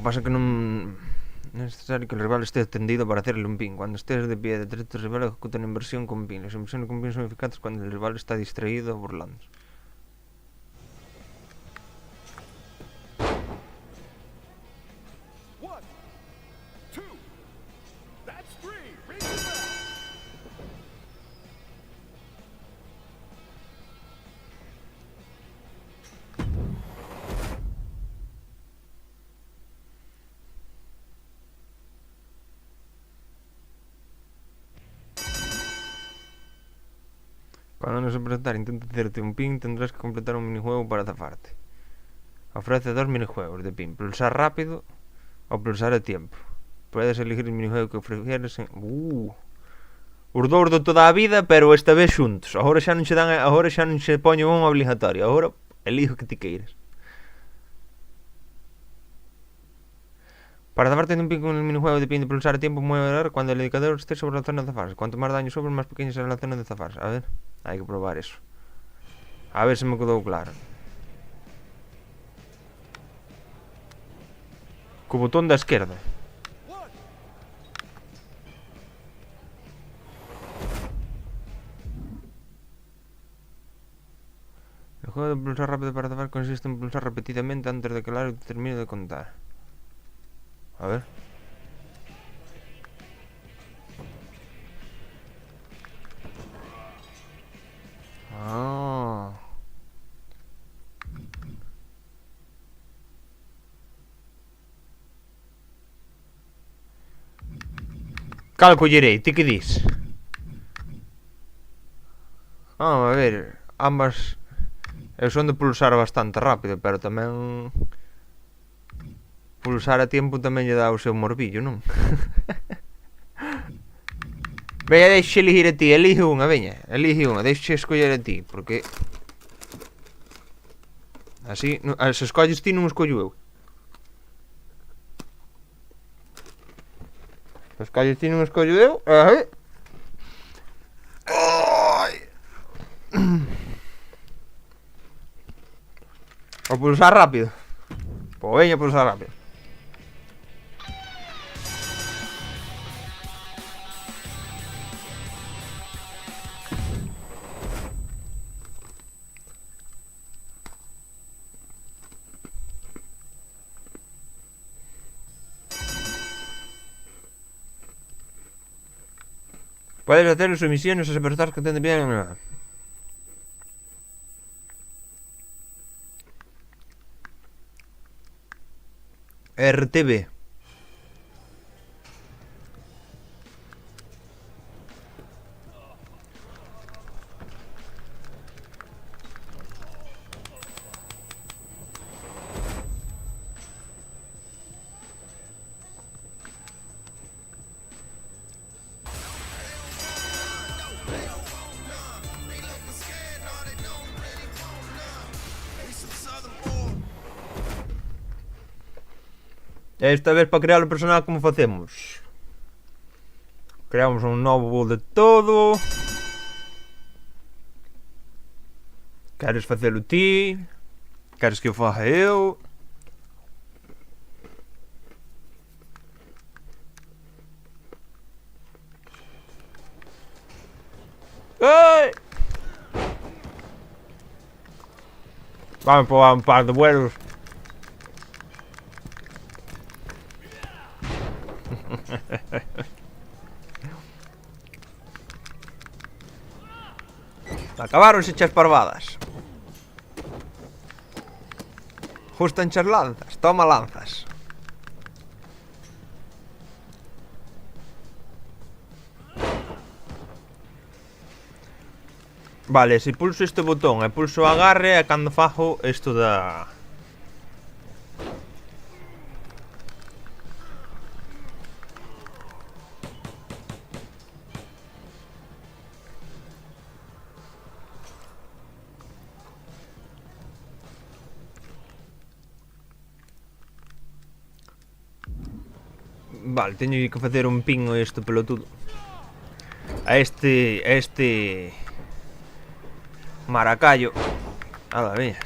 Lo que pasa es que no es necesario que el rival esté tendido para hacerle un pin. Cuando estés de pie detrás de tu rival, ejecuta una inversión con pin. Las inversiones con pin son eficaces cuando el rival está distraído o burlando. Cuando no se presentar intenta hacerte un pin, tendrás que completar un minijuego para zafarte. Ofrece 2 minijuegos de pin, pulsar rápido o pulsar a tiempo. Puedes elegir el minijuego que prefieres en... Os dous de toda a vida, pero esta vez xuntos. Agora xa non se poñen un obligatorio. Agora elijo que ti queiras. Para zafarte de un pin con el minijuego de pin de pulsar a tiempo, mueve cuando el indicador esté sobre la zona de zafarse. Cuanto más daño sobre, más pequeña será la zona de zafarse. A ver, hai que probar eso. A ver se me quedou claro. Co botón da esquerda. El juego de pulsar rápido para zafar consiste en pulsar repetidamente antes de que el árbitro termine de contar. A ver. Ah. Cal collerei, ti que dis? Vamos a ver, ambas son de pulsar bastante rápido, pero tamén pulsar a tiempo tamén lle dá o seu morbillo, non? Veña, deixe elegir a ti, elige unha, veña, elige unha, deixe escoller a ti, porque así, se escolles ti non escollo eu. Se escolles ti non escollo eu, o pulsar rápido. Pois veña, pulsar rápido. Puedes hacer sus misiones o apertar que te bien. RTV. Esta vez para crear o personaje como facemos? Creamos un novo de todo. Queres facelo ti? Queres que o faga eu? Ei! Vamos por un par de vuelos. Acabaronse chas parvadas. Justo enchas lanzas, toma lanzas. Vale, se pulso este botón e pulso agarre é cando fago isto da... Vale, teño que facer un pingo a isto pelotudo. A este maracayo. Ala, veña.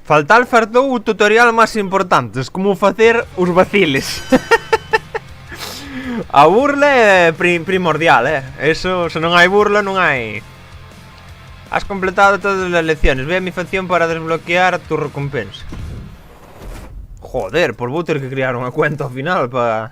Faltou o tutorial máis importante, es como facer os vaciles. A burla é primordial, eso, se non hai burla non hai. Has completado todas as lecciones. Ve a mi facción para desbloquear tu recompensa. Joder, por vou ter que crear unha cuenta ao final para...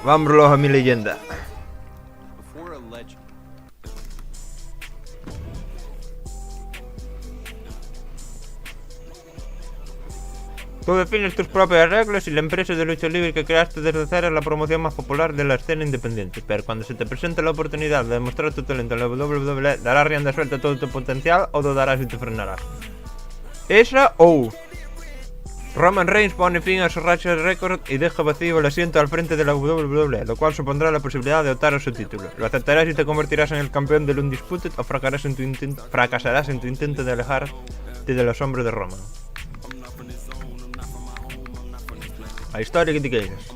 Vámonos a mi leyenda. Tú defines tus propias reglas y la empresa de lucha libre que creaste desde cero es la promoción más popular de la escena independiente. Pero cuando se te presente la oportunidad de demostrar tu talento en la WWE, darás rienda suelta a todo tu potencial o dudarás y te frenarás. Esa o... Roman Reigns pone fin a su racha de récord y deja vacío el asiento al frente de la WWE, lo cual supondrá la posibilidad de optar a su título. Lo aceptarás y te convertirás en el campeón del Undisputed o fracasarás en tu intento de alejarte de los hombros de Roman. A historia que te queiras.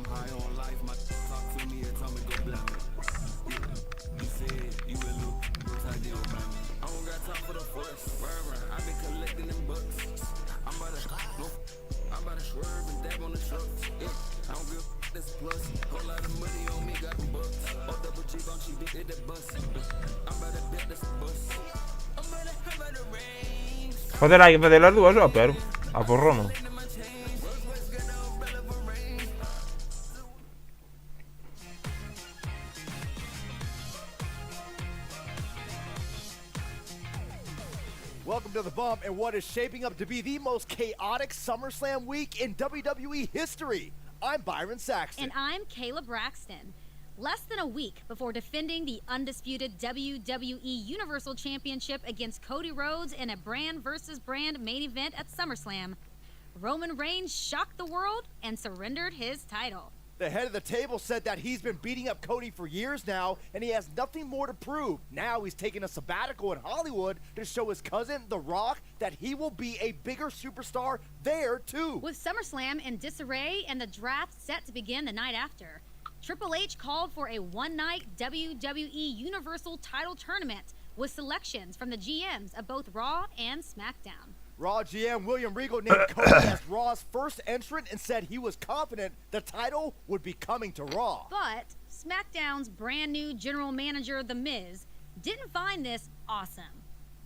Joder, hai que facer as dúas, pero a por Roman. Welcome to The Bump and what is shaping up to be the most chaotic SummerSlam week in WWE history. I'm Byron Saxton. And I'm Kayla Braxton. Less than a week before defending the undisputed WWE Universal Championship against Cody Rhodes in a brand versus brand main event at SummerSlam, Roman Reigns shocked the world and surrendered his title. The head of the table said that he's been beating up Cody for years now, and he has nothing more to prove. Now he's taking a sabbatical in Hollywood to show his cousin, The Rock, that he will be a bigger superstar there, too. With SummerSlam in disarray and the draft set to begin the night after, Triple H called for a one-night WWE Universal title tournament with selections from the GMs of both Raw and SmackDown. Raw GM William Regal named Cody as Raw's first entrant and said he was confident the title would be coming to Raw. But SmackDown's brand new general manager, The Miz, didn't find this awesome.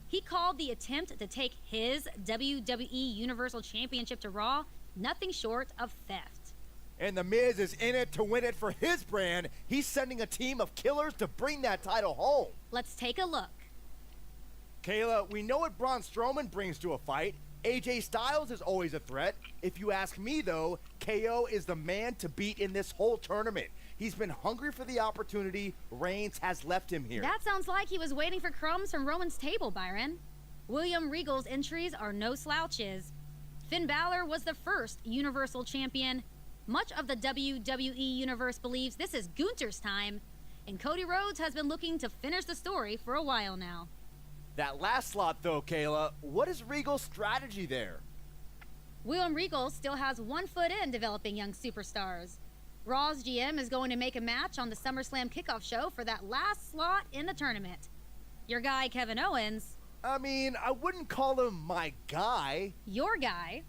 He called the attempt to take his WWE Universal Championship to Raw nothing short of theft. And The Miz is in it to win it for his brand. He's sending a team of killers to bring that title home. Let's take a look. Kayla, we know what Braun Strowman brings to a fight. AJ Styles is always a threat. If you ask me, though, KO is the man to beat in this whole tournament. He's been hungry for the opportunity. Reigns has left him here. That sounds like he was waiting for crumbs from Roman's table, Byron. William Regal's entries are no slouches. Finn Balor was the first Universal Champion. Much of the WWE Universe believes this is Gunther's time, and Cody Rhodes has been looking to finish the story for a while now. That last slot, though, Kayla, what is Regal's strategy there? William Regal still has one foot in developing young superstars. Raw's GM is going to make a match on the SummerSlam kickoff show for that last slot in the tournament. Your guy, Kevin Owens... I mean, I wouldn't call him my guy. Your guy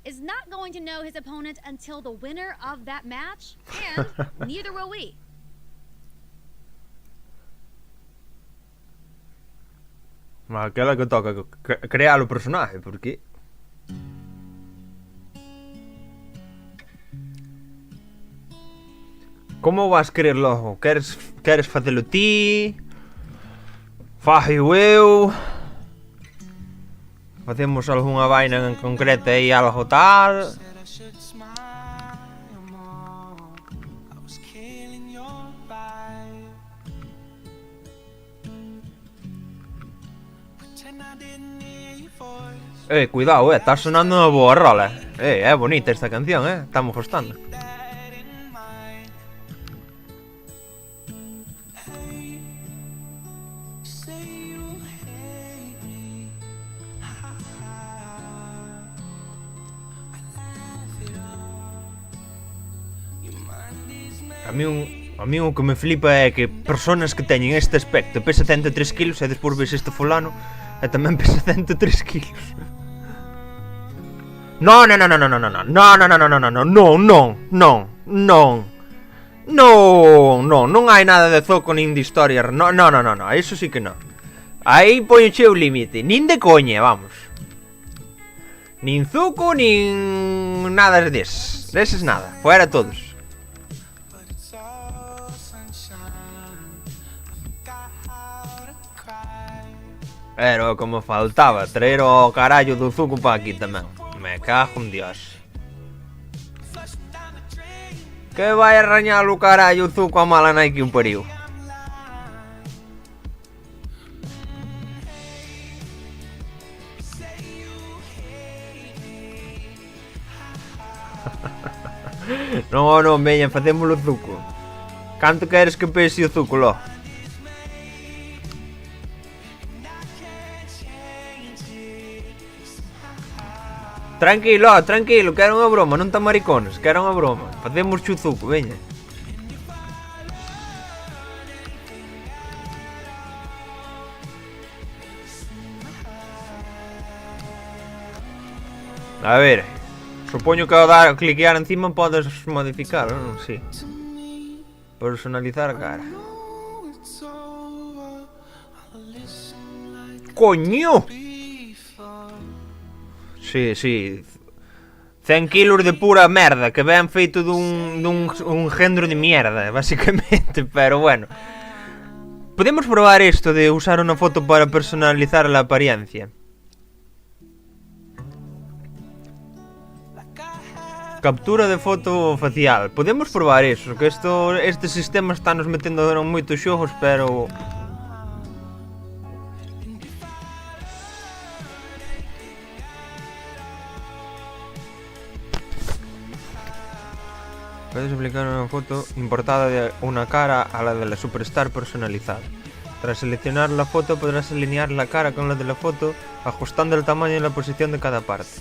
is not going to know his opponent until the winner of that match, and neither will we. Ma che è la che tocca creare il personaggio, perché como vas querer logo? Queres facelo ti? Faio eu? Facemos algunha vaina en concreta e algo tal? Cuidado, está sonando una boa rola. É bonita esta canción, estamos gostando. A mí o que me flipa é que personas que teñen este aspecto pesa 103 kilos e despois ves este fulano e tamén pesa 103 kilos. No, non hai nada de zoco nin de historia. No, eso sí que non. Aí poñoche o límite, nin de coña, vamos. Nin zuco, nin nada deses nada, fuera todos. Pero como faltaba traer o carallo do zuco para aquí tamén. Me cago en Dios. Que vai arrañar o carallo o zuco a mala nai que un pariu. Non, veña, facémolo zuco. Canto queres que pese o zuco, lo? Tranquilo, que era unha broma, non tan maricones, que era unha broma. Facemos chuzuco, veña. A ver, supoño que ao cliquear encima podes modificar, non? Si. Personalizar a cara. Coño! Sí. 100 kilos de pura merda que ven feito dun gendro de mierda, básicamente, pero bueno. Podemos probar esto de usar una foto para personalizar la apariencia. Captura de foto facial. Podemos probar eso, que este sistema está nos metendo en moitos xogos, pero... Puedes aplicar una foto importada de una cara a la de la superstar personalizada. Tras seleccionar la foto podrás alinear la cara con la de la foto, ajustando el tamaño y la posición de cada parte.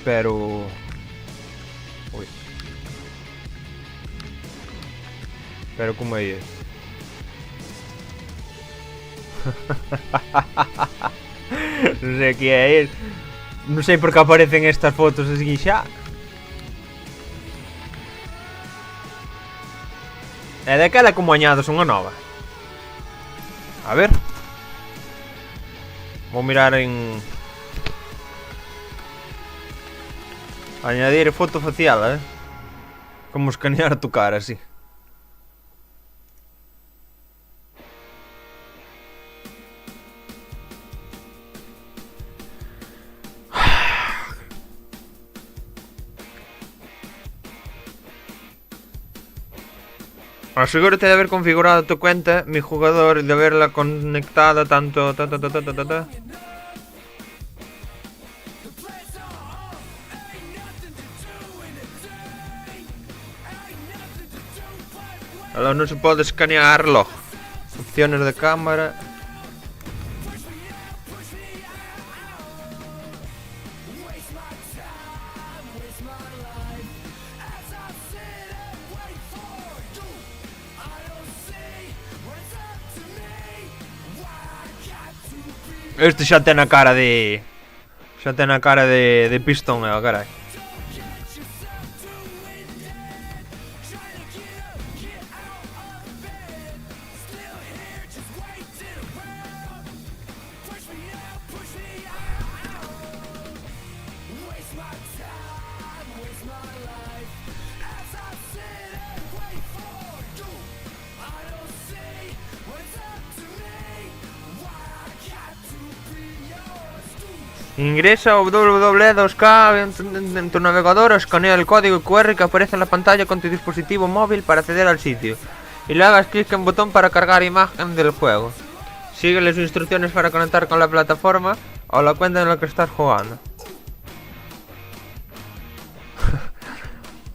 Pero... Uy. Pero como é isto? Non sei que é isto. Non sei por que aparecen estas fotos así xa. É daquela como añados unha nova. A ver. Vou mirar en... Añadir foto facial, Como escanear tu cara, así. Asegúrate de haber configurado tu cuenta, mi jugador, y de haberla conectada tanto... Ahora no se puede escanearlo. Opciones de cámara. Este xa ten a cara de... Xa ten a cara de pistón, carai. Ingresa o www.2K en tu navegador o escanea el código QR que aparece en la pantalla con tu dispositivo móvil para acceder al sitio. Y le hagas clic en un botón para cargar imagen del juego. Sigue las instrucciones para conectar con la plataforma o la cuenta en la que estás jugando.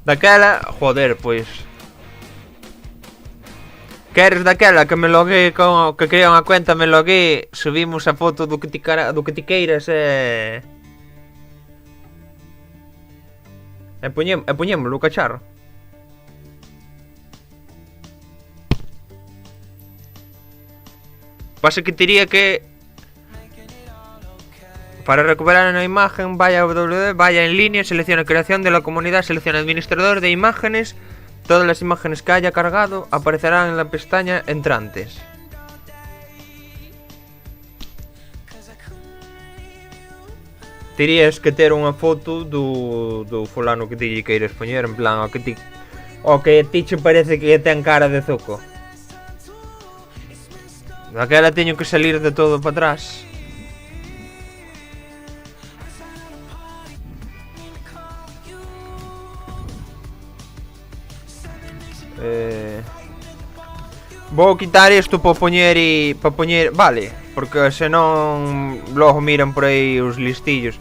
Daquela, joder, pois. Queres daquela que me loguei con que creei unha cuenta, me loguei, subimos a foto do que ti queiras e poñémolo o cacharro. Pasa que diría que para recuperar una imagen vaya a www, vaya en línea, selecciona creación de la comunidad, selecciona administrador de imágenes. Todas las imágenes que haya cargado aparecerán en la pestaña entrantes. Terías que ter unha foto do fulano que ti queiras poñer, en plan, o que ti che parece que ten cara de zoco. Daquela teño que salir de todo para atrás. Vou quitar isto para poñer vale, porque senón logo miran por aí os listillos.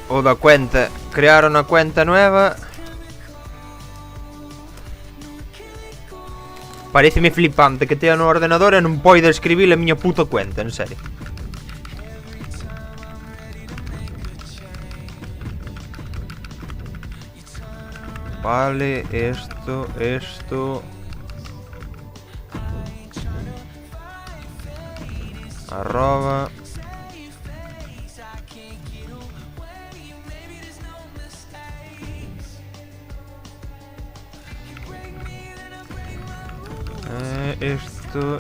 O da cuenta, crear unha cuenta nueva. Pareceme flipante que tea no ordenador e non poida escribir a miña puta cuenta, en serio. Vale, esto... arroba... esto...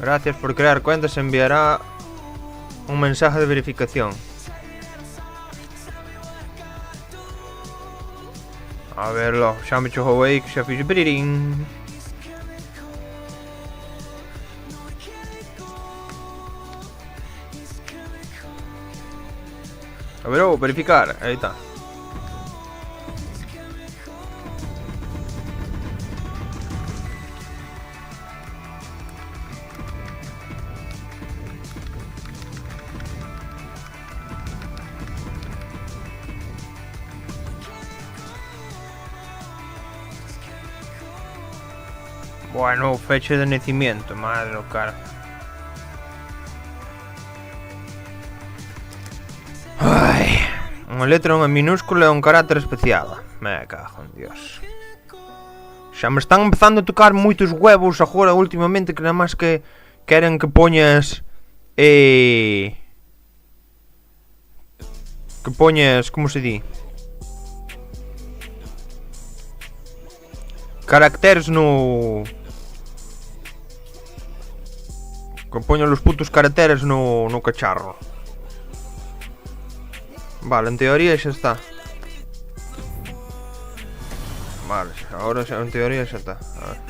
Gracias por crear cuenta, se enviará un mensaje de verificación. A verlo, xa me chegou aí que xa fixe brirín. A ver, verificar, aí está. Bueno, fecha de nacimiento, madre do cara. Ai, unha letra, unha minúscula e un carácter especial. Me cago en Dios. Xa me están empezando a tocar moitos huevos agora últimamente, que nada máis que queren que poñas que poñas, como se di? Caracteres no... Que poñan los putos caracteres no cacharro. Vale, en teoría xa está. Vale, ahora xa, en teoría xa está. A ver.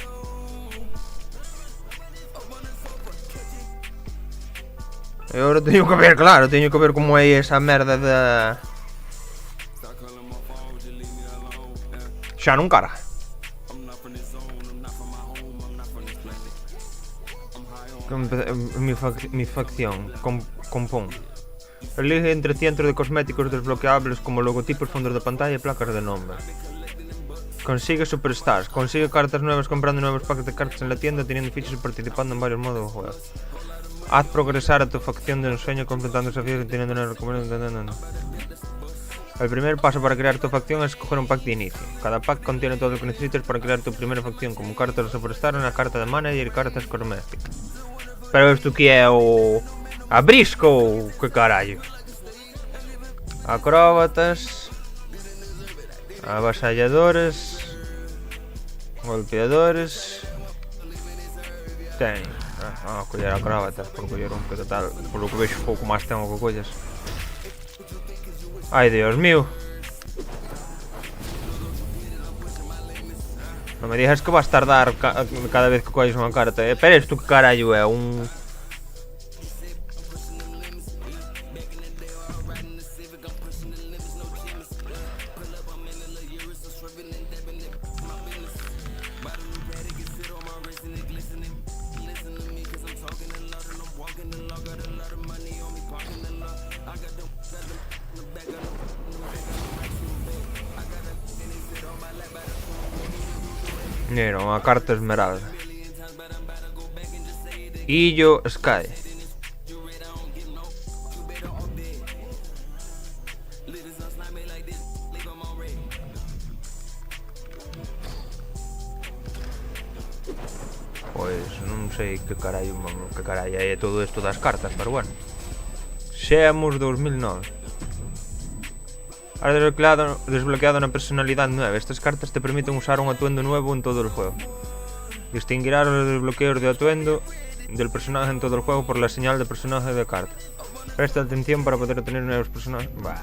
E agora teño que ver, claro, teño que ver como é esa merda da... Xa non carga. Mi facción compón. Elige entre cientos de cosméticos desbloqueables como logotipos, fondos de pantalla y placas de nombre. Consigue superstars. Consigue cartas nuevas comprando nuevos packs de cartas en la tienda, teniendo fichas y participando en varios modos de juego. Haz progresar a tu facción de ensueño completando desafíos y teniendo una recomendación. El primer paso para crear tu facción es escoger un pack de inicio. Cada pack contiene todo lo que necesites para crear tu primera facción, como cartas de superstar, una carta de manager y cartas cosméticas. Pero isto que é o... Abrisco ou que carallo? Acróbatas, avasalladores, golpeadores. Ten. Vamos a coller acróbatas por coller un que total, por lo que vexo pouco máis tengo que collas. Ai, Dios mío. Non me digas que vas tardar cada vez que colles unha carta. Pero isto que carallo é un... Mira, unha carta esmeralda. Illo Sky. Pois non sei que carallo é todo isto das cartas, pero bueno. Xeamos 2009. Has desbloqueado una personalidad nueva. Estas cartas te permiten usar un atuendo nuevo en todo el juego. Distinguirás los desbloqueos de atuendo del personaje en todo el juego por la señal de personaje de carta. Presta atención para poder obtener nuevos personajes. Bah.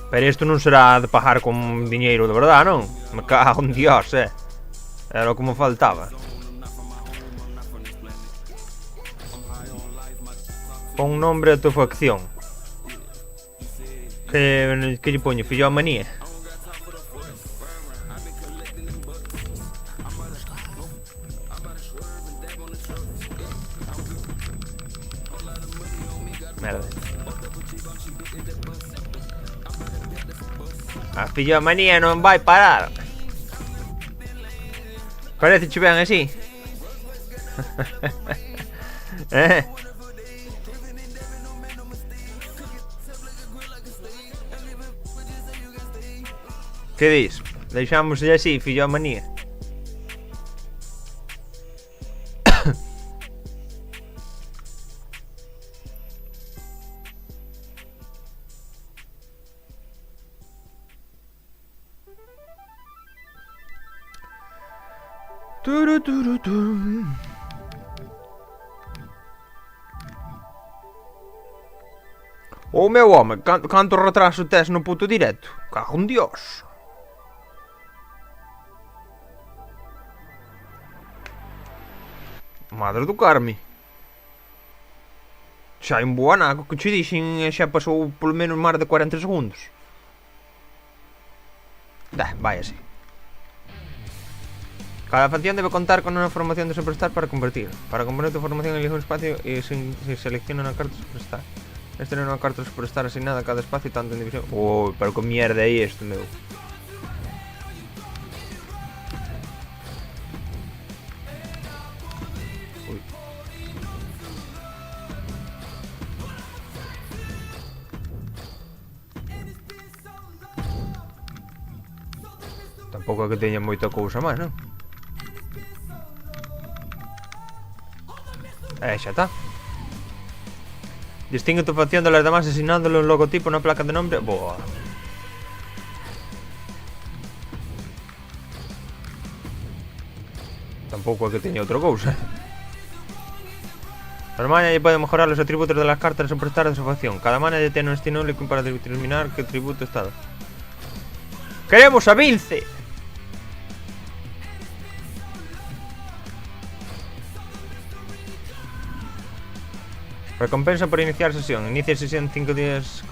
Pero isto non será de pagar con diñeiro de verdad, non? Me cago en Dios, Era o que me faltaba. Pon nombre a tu facción. Que lle poño? Fillomanía. Merda. A fillomanía non vai parar. Parece che ben así. Que dis? Deixámoslle así, fillomanía. Oh, meu home, canto retraso tes no puto directo? Cago en Dios. Madre do Carme. Xa hai un bo anaco que che dixen e xa pasou polo menos máis de 40 segundos. Váyase. Cada facción debe contar con una formación de Superstar para convertir. Para componer tu formación elige un espacio y se selecciona una carta Superstar. Es tener una carta Superstar asignada a cada espacio tanto en división... Oh, pero qué mierda é isto, meu. Uy. Tampouco é que teña moita cousa máis, non? Xa está. Distingue tu facción de las demás asignándole un logotipo, una placa de nombre. Boa. Tampouco é que teña outra cousa. Los manager pueden mejorar los atributos de las cartas de Superstar de su facción. Cada manager tiene un estilo único para determinar qué atributo está. ¡Queremos a Vince! Recompensa por iniciar sesión. Inicia sesión 5 días.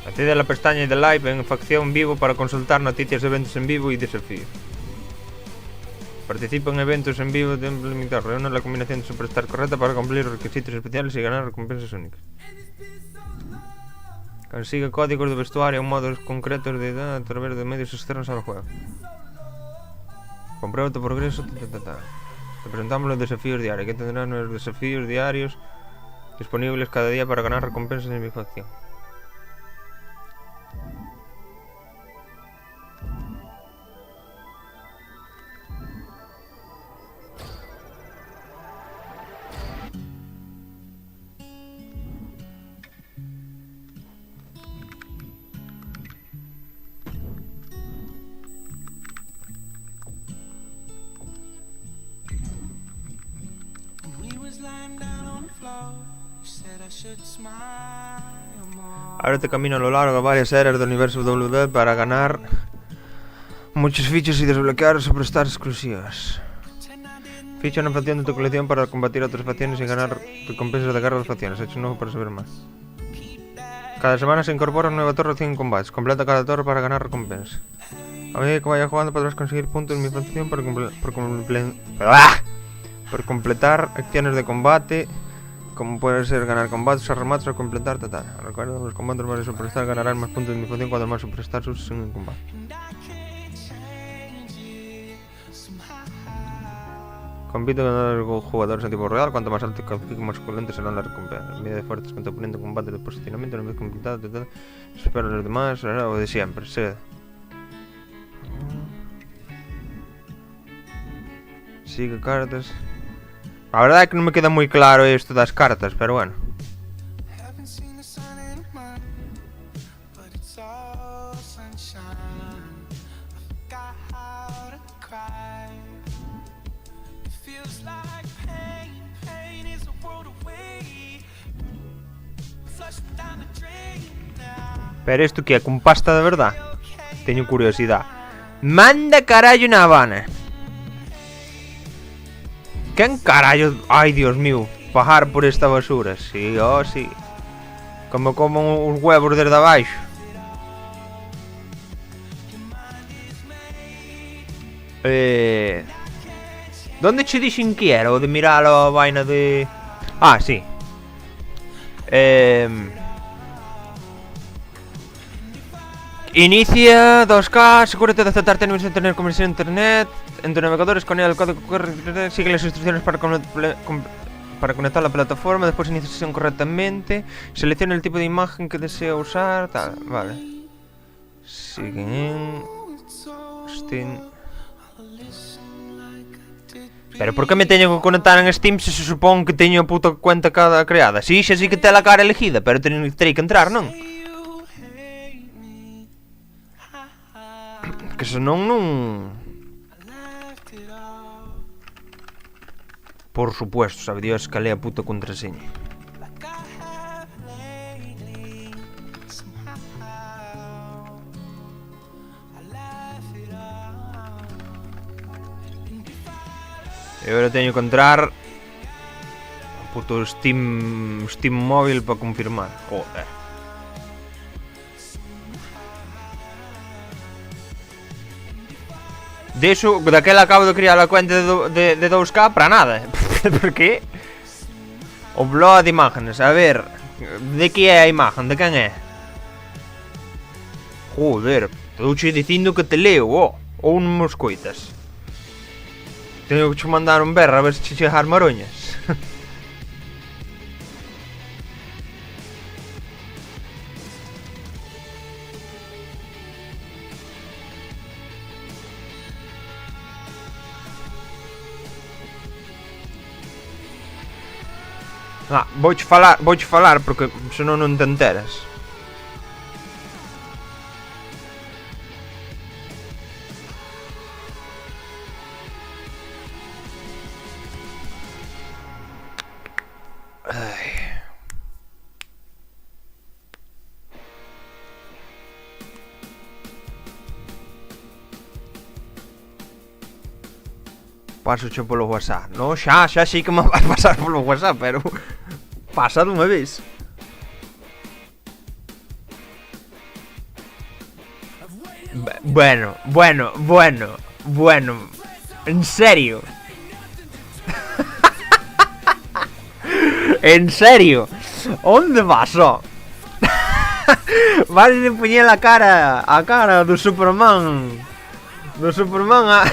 Accede a la pestaña de Live en facción vivo para consultar noticias, eventos en vivo y desafíos. Participa en eventos en vivo de implementar. Reúne la combinación de Superstar correcta para cumplir requisitos especiales y ganar recompensas únicas. Consigue códigos de vestuario en modos concretos de edad a través de medios externos al juego. Comprueba tu progreso. Te presentamos los desafíos diarios. Que tendrás nuevos desafíos diarios disponibles cada día para ganar recompensas en mi facción. Ábrete camino a lo largo de varias eras del universo WWE para ganar muchos fichas y desbloquear Superstars exclusivas. Ficha una facción de tu colección para combatir a otras facciones y ganar recompensas de guerra de facciones. Hecho nuevo para saber más. Cada semana se incorpora una nueva torre 100 combates. Completa cada torre para ganar recompensas. A medida que vaya jugando podrás conseguir puntos en mi facción por completar acciones de combate. Como puede ser ganar combates o remates o completar total. Recuerda, los combates varios Superstar ganarán más puntos de mi función cuando más Superstars usen en combate. Compite con los jugadores en tiempo real. Cuanto más alto y califique, más suculentes serán las recompensas. Medida de fuertes con tu oponente en combate de posicionamiento. Una vez completado, total. Espero a los demás. O de siempre. Sigue cartas. La verdad es que no me queda muy claro esto de las cartas, pero bueno. Pero esto que é con pasta de verdad. Teño curiosidade. Manda carallo na Habana. ¿Quién carallo? Ay, Dios mío. Bajar por esta basura. Sí, oh, sí. Como os huevos desde abaixo. ¿Dónde che dixen que era? O de mirar a vaina de... Ah, sí. Inicia 2K, asegúrate de aceptar términos de tener conexión a internet. En tu navegador escanea el código QR, sigue las instrucciones para conectar la plataforma, después inicia sesión correctamente, selecciona el tipo de imagen que desea usar, tal, vale. Sigue en... Steam. Pero por que me teño que conectar en Steam se se supón que teño a puta cuenta cada creada? Si, xa sí que te la cara elegida, pero terei que entrar, non? Que senón non... Por supuesto, sabe Dios que lea a puta contraseña. E agora teño que entrar o puto Steam móvil para confirmar. Joder. De iso, daquela acabo de crear a cuenta de 2K para nada. Por qué? Upload imágenes, a ver. De que é a imagen? De quen é? Joder, estou dicindo que te leo, ou non me escoitas. Teño que che mandar un berro a ver se che chegar maroñas. Vouche falar porque senón non te enteras. Pasoche polo WhatsApp. No, xa sí que me vas pasar polo WhatsApp, pero pasa dunha vez. Bueno. En serio. En serio. Onde vas, ó? Vas a poñer a cara do Superman. A...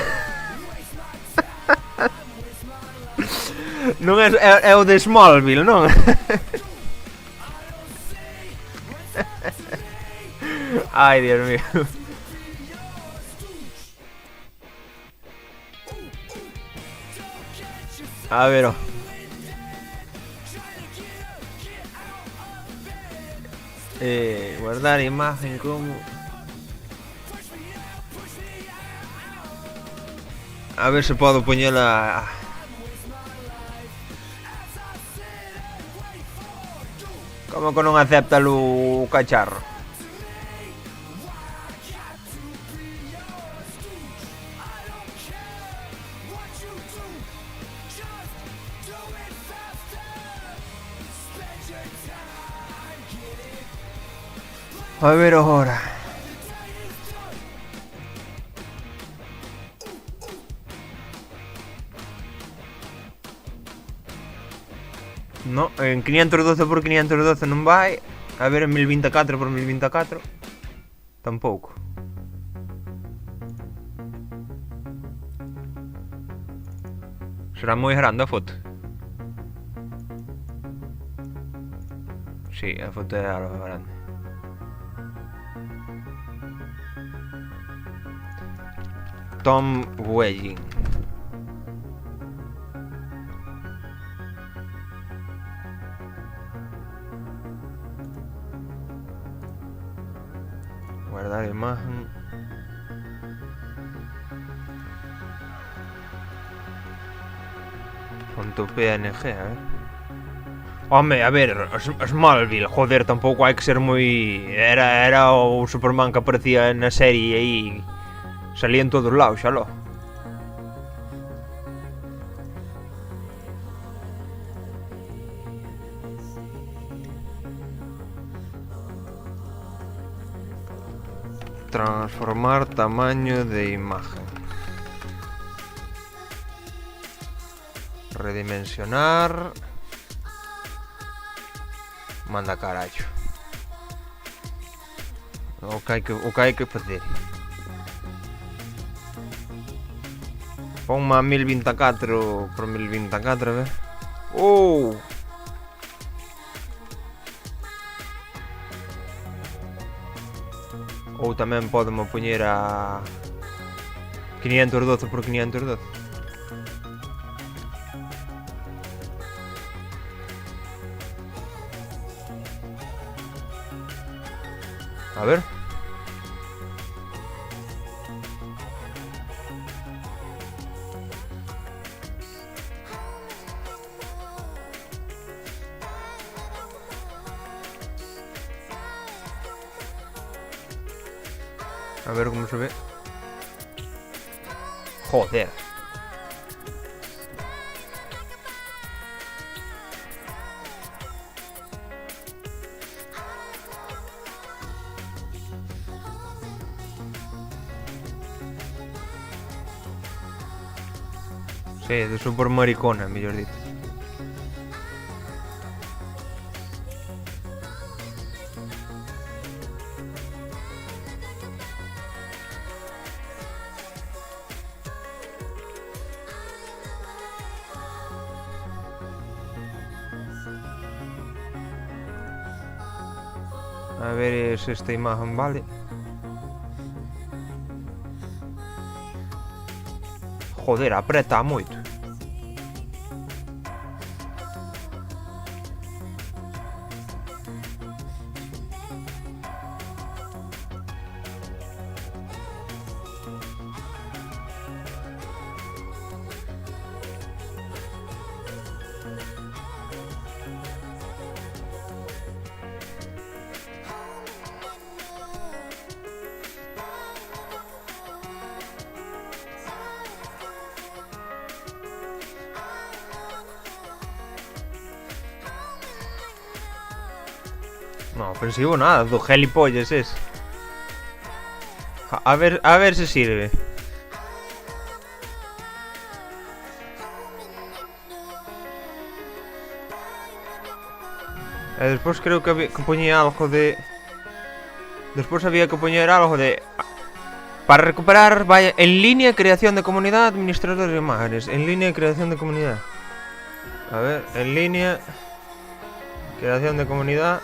Non é o de Smallville, non? Ai, Dios mío. A ver, guardar imagen como... A ver se podo poñela... Como que non acepta o cacharro? A ver agora. No, en 512 por 512 non vai. A ver en 1024 por 1024 tampouco. Será moi grande a foto. Si, a foto é algo grande. Tom Welling. Guardar imagen. Fonto PNG, a ver. Home, a ver, Smallville, joder, tampouco hai que ser moi... Era o Superman que aparecía na serie aí. Salía en todos lados, xa lo. Transformar tamaño de imagen. Redimensionar. Manda carallo. O que hai que facer. Ponme a 1024 por 1024, a ver. Ou tamén podemos poñer a 512 por 512. A ver. A ver cómo se ve. Joder. Sí, de super maricona, mellor dito. A ver se esta imagen vale. Joder, apreta moito. No, ofensivo nada, do gilipollas ese. A ver se sirve. E despois creo que poñía algo de... Despois había que poñer algo de... Para recuperar, vaya, en línea, creación de comunidad, administrador de imágenes. En línea, creación de comunidad. A ver, en línea... Creación de comunidad...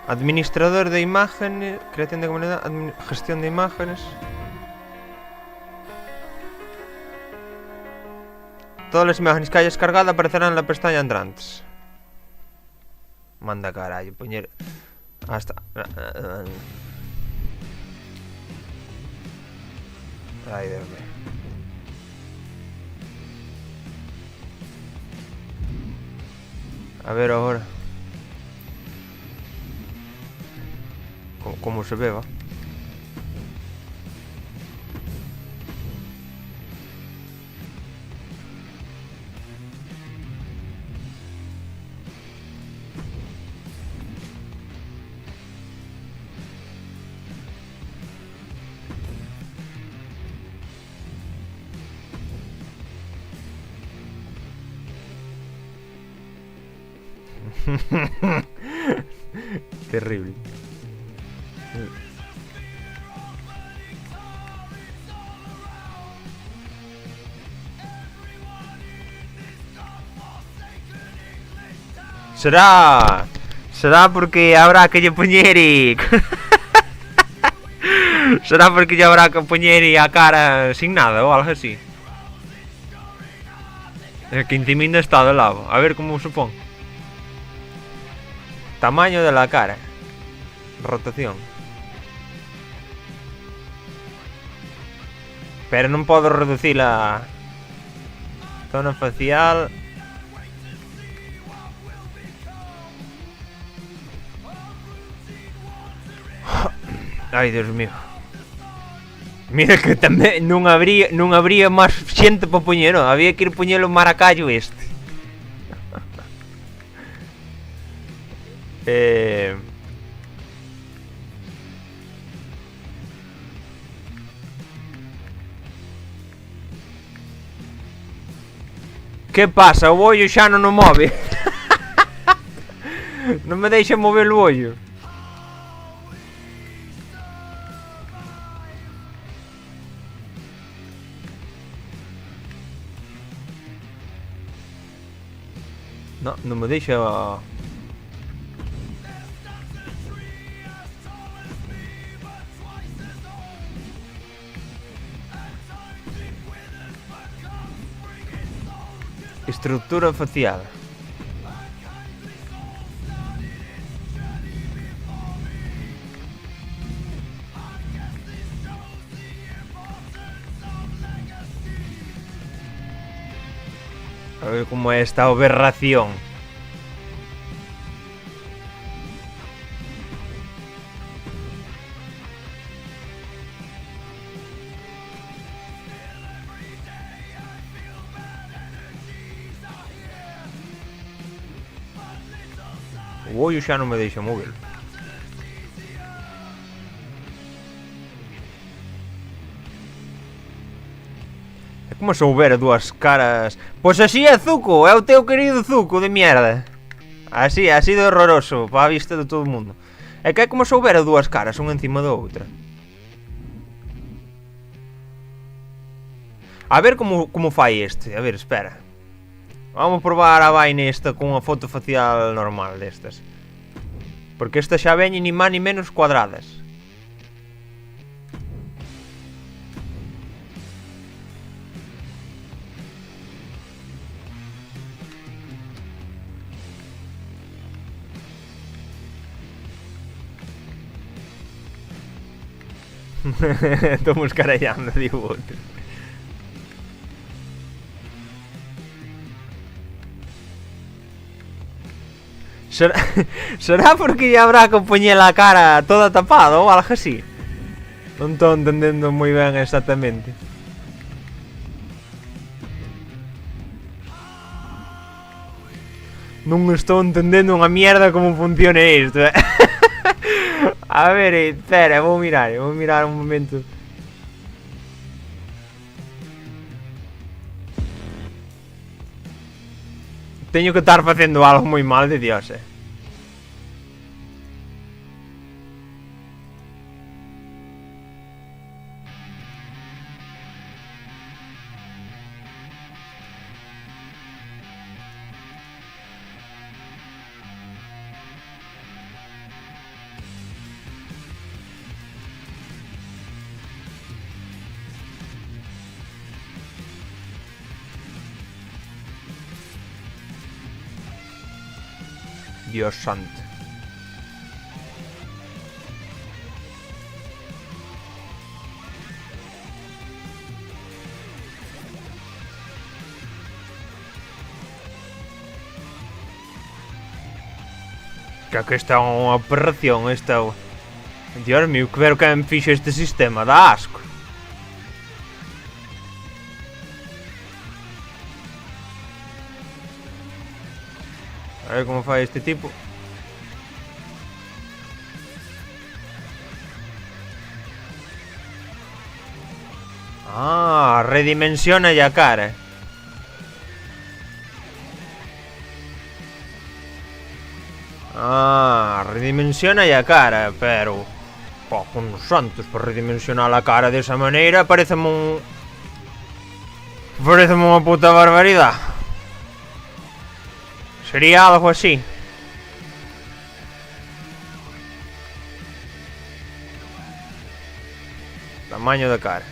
Administrador de imágenes, creación de comunidad, gestión de imágenes. Todas las imágenes que hayas cargado aparecerán en la pestaña entrantes. Manda carallo, poñer hasta... Ay, Dios mío. A ver ahora. Como se ve, va. Terrible. Será porque habrá que lle poñer será porque lle habrá que poñer a cara sin nada ou algo así. É que intimida está de lado. A ver como se pon. Tamaño de la cara. Rotación. Pero non podo reducir a zona facial. Ai, Dios mío. Mira que tamén non habría máis xente para poñelo. Había que ir poñelo Maracallo este. Que pasa? O ollo xa non o move. Non me deixa mover o ollo. No, non me deixa... Estructura facial. A ver como é esta aberración. O ollo xa non me deixa mover. É como se houbera dúas caras. Pois así é Zuko, é o teu querido Zuko de mierda. Así de horroroso, para a vista de todo o mundo. É que é como se houbera dúas caras, unha encima da outra. A ver como fai este, a ver, espera. Vamos probar a vaina esta con unha foto facial normal destas. Porque esta xa veñe ni máis ni menos cuadradas. Estamos carallando, digo outro. Será porque ya habrá que poñer a cara toda tapada ou algo así? Non estou entendendo moi ben exactamente. Non estou entendendo unha mierda como funciona isto. A ver, espera, vou mirar un momento. Teño que estar facendo algo moi mal de Dios, Dios santo. Que esta é unha aberración, esta... Dios mío, que ver que me fixe este sistema, dá asco. A ver como fai este tipo. Ah, redimensiona a cara. Ah, redimensiona a cara, pero... con os santos, para redimensionar a cara desa maneira pareceme un... Pareceme unha puta barbaridade. Sería algo así. Tamaño da cara.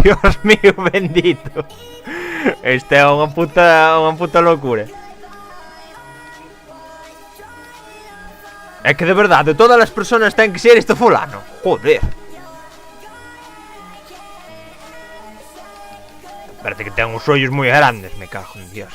Dios mío bendito. Esta é unha puta locura. É que de verdade, todas as persoas ten que ser este fulano. Joder. Parece que ten os ollos moi grandes, me cago en Dios.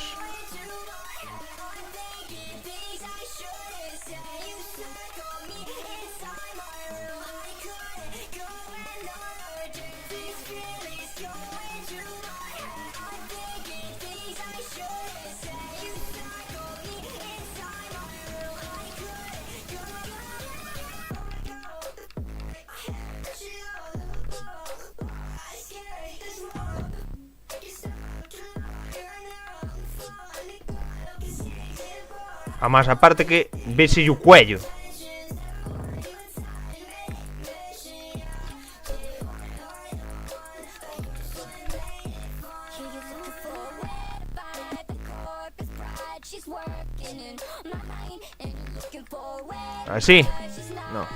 A máis aparte que vese o cuello. ¿Así? No.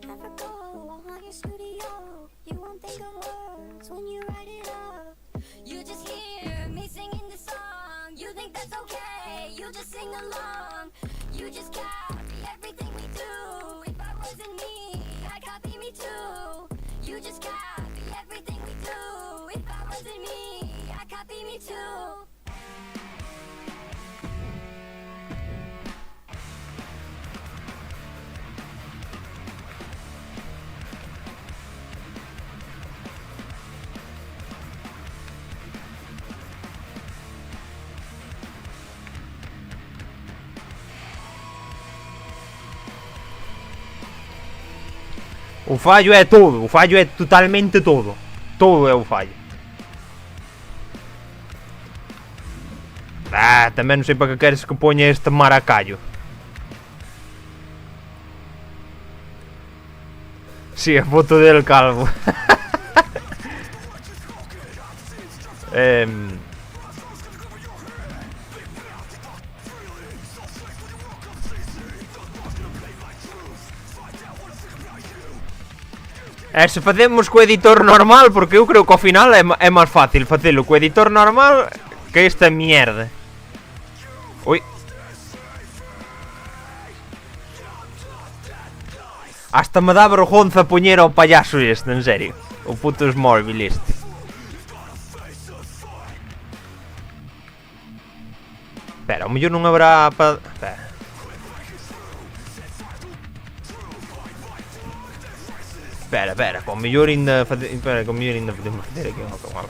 Never go on your studio. You won't think of words when you write it up. You just hear me singing the song. You think that's okay? You just sing along. You just copy everything we do. If I wasn't me, I'd copy me too. You just copy everything we do. If I wasn't me, I'd copy me too. O fallo é todo, o fallo é totalmente todo. Todo é o fallo. Tamén non sei para que queres que poña este maracallo. Si, a foto del calvo. Se facemos co editor normal, porque eu creo que ao final é máis fácil facelo co editor normal que esta mierda. Ui. Hasta me dá vergonza poñer ao payaso este, en serio. O puto Smallville este. Espera, ao mellor non habrá pa... Espera. Espera, con mellor ainda podemos facer aquí unha cousa.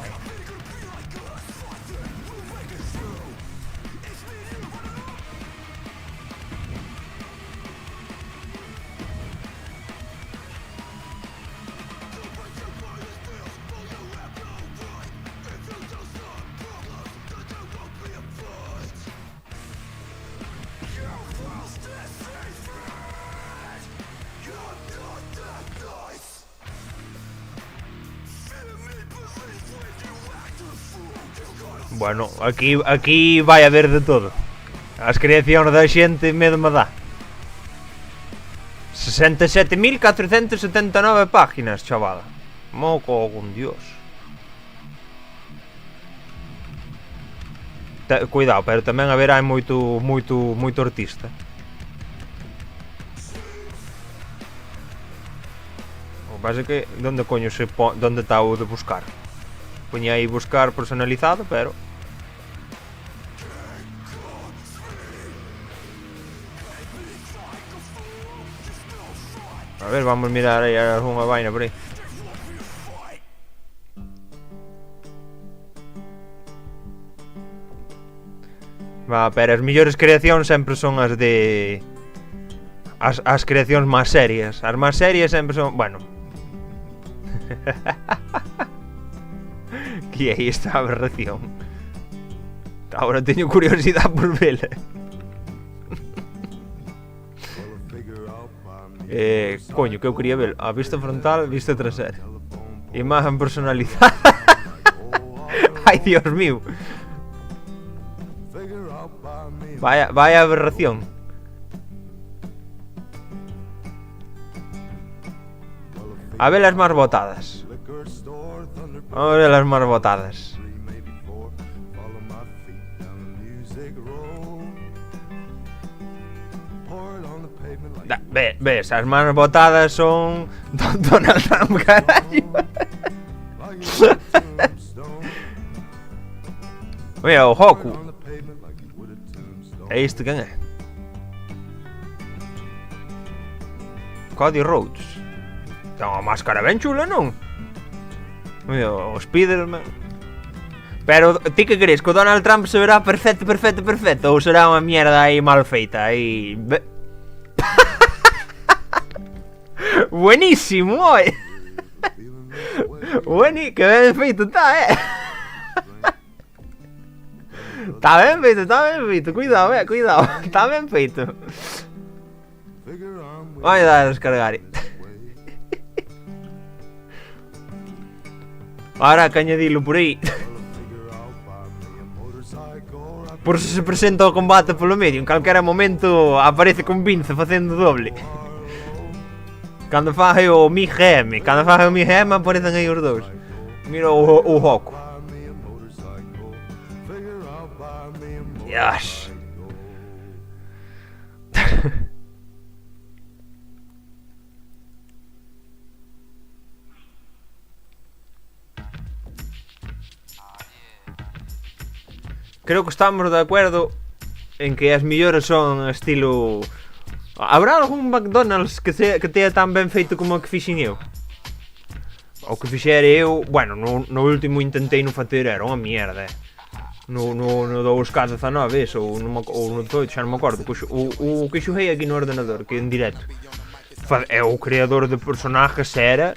Bueno, aquí vai haber de todo. As creacións da xente medo me dá. 67.479 páginas, chavala. Moco con Dios. Cuidado, pero tamén haberá moito artista. O que pasa é que onde coño onde está o de buscar? Poñía aí buscar personalizado, pero a ver, vamos a mirar aí alguna vaina por aí. Pero as mellores creacións sempre son as de... As creacións máis serias. As máis serias sempre son... Bueno. Que é esta aberración? Ahora teño curiosidade por vela. Coño, que eu quería ver. A vista frontal, vista trasera. Imagen personalizada. Ai, Dios mío. Vaya aberración. A ver las más votadas. A ver las más votadas. Ves, as más votadas son Donald Trump, carallo. Mira, o Hoku. É isto quen é? Cody Rhodes. Ten unha máscara ben chula, non? Mira, o Spiderman. Pero ti que crees? Que o Donald Trump se verá perfecto? Ou será unha mierda aí mal feita? Aí... Buenísimo, oi! Que ben feito está, Está ben feito, cuidado, cuidado. Está ben feito. Vai dar a descargar. Ahora que añadilo por aí. Por se presenta o combate polo medio, en calquera momento aparece con Vince facendo doble. Cando fai o Mi-GM, aparecen aí os dous. Mira o Hoku. Dios. Creo que estamos de acuerdo en que as millores son estilo... Habrá algún McDonald's que tea tan ben feito como o que fixen eu? O que fixera eu... Bueno, no último intentei no facer, era unha mierda. No 2K19 eso, ou no 18, xa non me acordo. O que xoguei aquí no ordenador, que en directo. O creador de personajes era...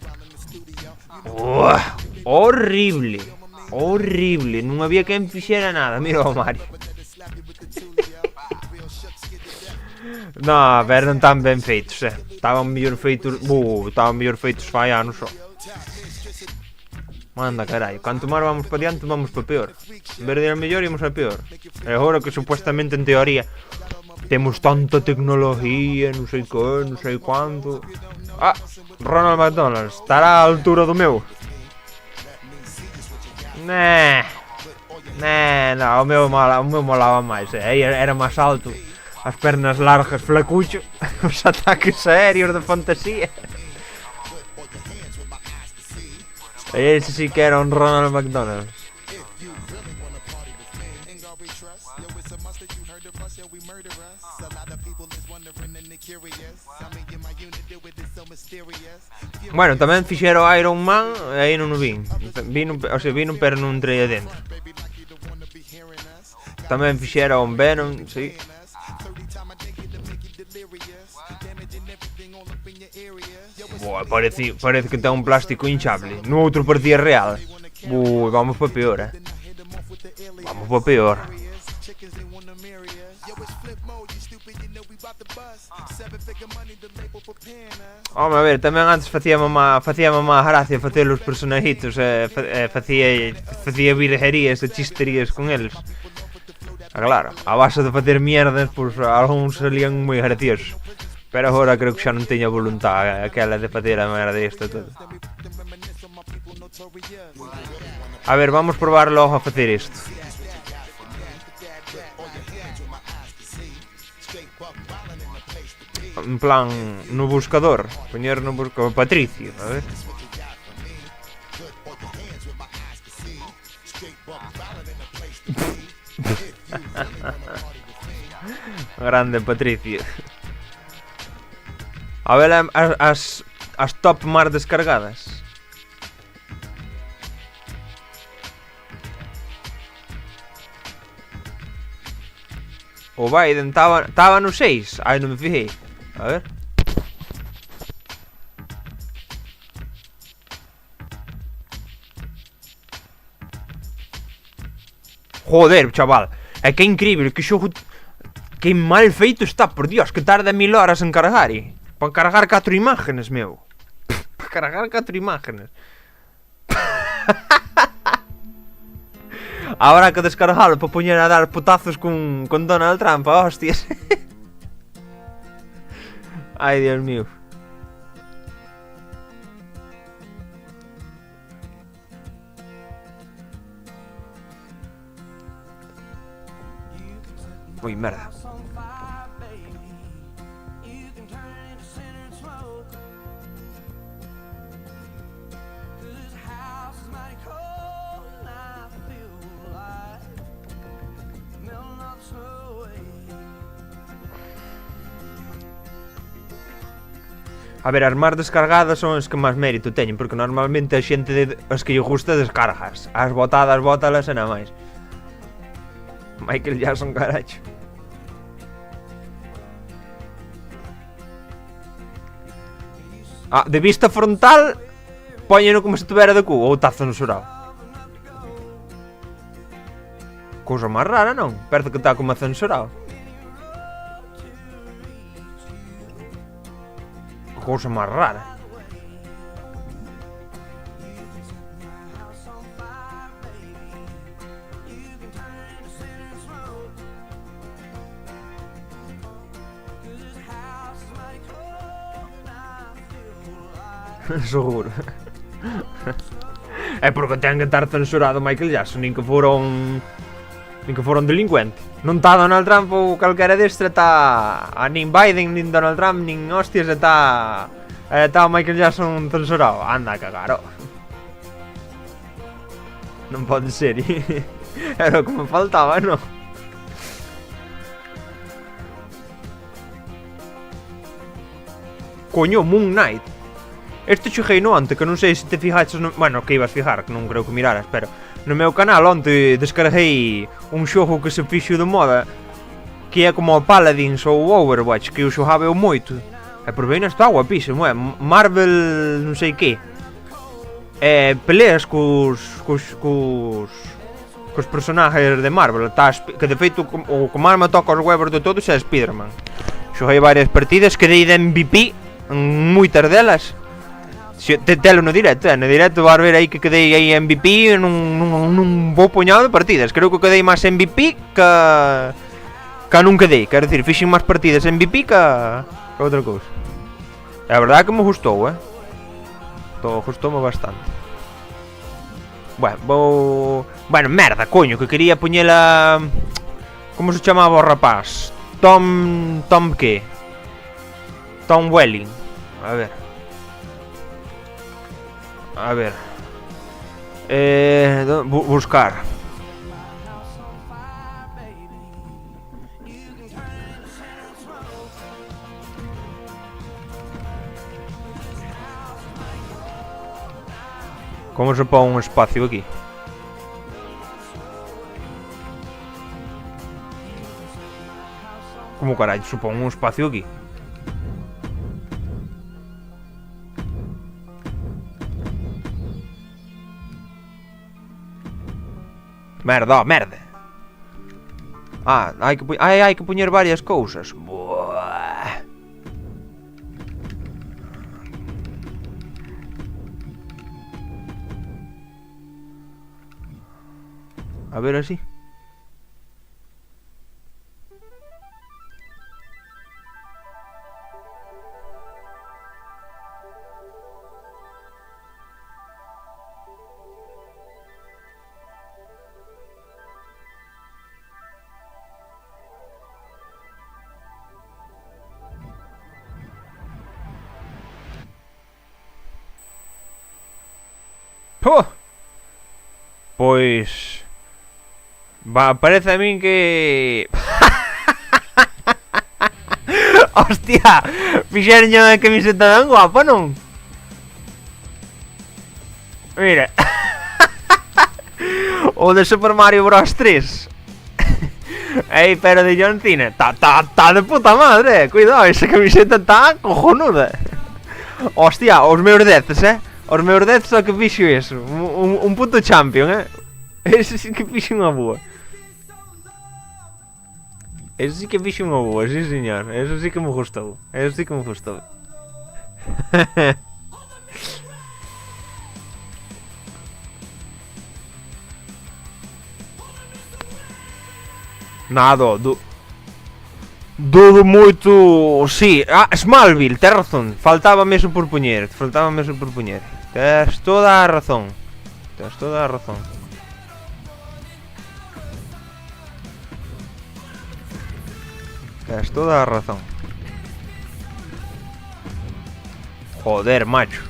Horrible. Horrible, non había quen fixera nada. Mira o Mario. No, pero non tan ben feitos, estaban mellor feitos... estaban mellor feitos fai anos só. Manda, carai, canto máis vamos para diante, vamos para peor. En vez de ir a mellor, íamos a peor. E agora que supuestamente, en teoría, temos tanta tecnología, non sei que, non sei cuánto... Ah, Ronald McDonald, estará á altura do meu? No, o meu molaba máis, era máis alto. As pernas largas, flacucho. Os ataques aéreos de fantasía. Ese sí que era un Ronald McDonald. Bueno, tamén fixeron Iron Man e aí non o vin. Vino pero non traía dentro. Tamén fixeron Venom, sí. Boa, parece que ten un plástico hinchable. No outro parecía real. Vamos pa peor, Vamos pa peor. Home, a ver, tamén antes facía mamá gracia facer os personajitos, facía virgerías e chisterías con eles. Claro, a base de facer mierdas, pois algúns salían moi graciosos. Pero agora creo que xa non teño voluntad aquela de facer a merda isto todo. A ver, vamos probar logo a facer isto. En plan, no buscador. Poñer no buscador Patricio, a ver. Grande Patricio. A ver as top máis descargadas. O Biden estaba no 6. Ai, non me fijei. A ver. Joder, chaval. É que é incrível, que xogo... Que mal feito está, por Dios, que tarda 1000 horas en cargar, Para cargar 4 imágenes, meu. Para cargar 4 imágenes. Habrá que descargalo para poñer a dar putazos con Donald Trump, hostias. Ai, Dios mío. Uy, merda. A ver, as máis descargadas son as que máis mérito teñen, porque normalmente a xente as que lle gusta descargas. As botadas, bótalas e nada máis. Michael Jackson, caracho. Ah, de vista frontal, poñeno como se tuvera de cu, ou tazo no xurado. Cousa máis rara, non? Parece que está como censurado. Cousa máis rara. Seguro. É porque ten que estar censurado Michael Jackson, nin que foron delincuentes. Non está Donald Trump ou calquera destre, está a nin Biden, nin Donald Trump, nin hostias, está Michael Jackson censurado. Anda a cagar, non pode ser. Era o que me faltaba, non? Coño, Moon Knight. Este cheguei no onte, que non sei se te fijaches no... Bueno, que ibas fijar, que non creo que miraras, pero no meu canal onte descarguei un xogo que se fixo de moda, que é como o Paladins ou o Overwatch, que eu xogaba eu moito. E por bem está guapísimo, é Marvel non sei que. Peleas cos personajes de Marvel, que de feito o que máis me toca os huevos de todos é Spider-Man. Xoguei varias partidas, quedei de MVP en moitas delas. Telo no directo, no directo vas ver aí que quedei aí MVP nun bo puñado de partidas. Creo que quedei máis MVP que non quedei. Quero dicir, fixen máis partidas MVP que outra cousa. E a verdade é que me gustou, gustoume bastante. Bueno, vou... Bueno, merda, coño, que quería poñela... Como se chamaba o rapaz? Tom que? Tom Welling. A ver, buscar. Como se pon un espacio aquí? Como carallo se pon un espacio aquí? Merda. Hai que poñer varias cousas. Buah. A ver así. Pois... parece a min que... Hostia, fixeronlle unha camiseta tan guapa, non? Mira. O de Super Mario Bros 3. Pero de John Cena. Tá de puta madre, cuidado, esa camiseta tá cojonuda. Hostia, os meus deces, Os meus deces só que fixo eso. Un puto champion, Ese sí que fixo unha boa. Ese sí que fixo unha boa, sí señor. Eso sí que me gustou. Nada, dudo moito... Sí, Smallville, tes razón. Faltábame eso por poñer. Tes toda a razón. Joder, macho.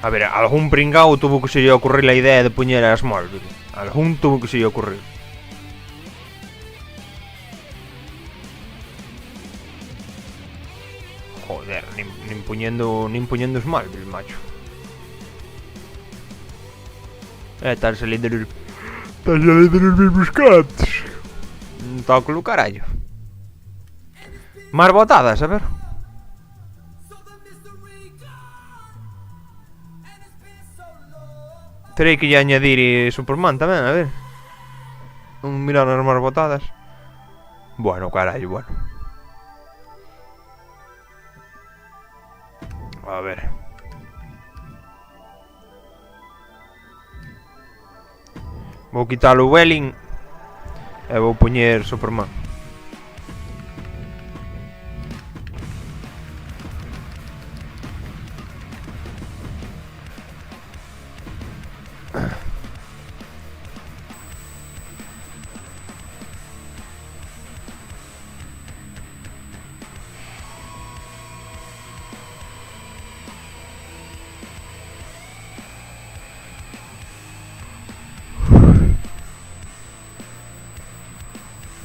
A ver, algún pringao tuvo que se lle ocurrir la idea de poñer a Smallville. Algún tuvo que se lle ocurrir. Joder, nin poñendo Smallville, macho. Están saliendo los mismos cantos. Tócalo, carallo. Más botadas, a ver. Terei que lle añadir Superman tamén, a ver. Mirar as máis botadas. Bueno, carallo, bueno. A ver. Vou quitar o Welling e vou poñer Superman.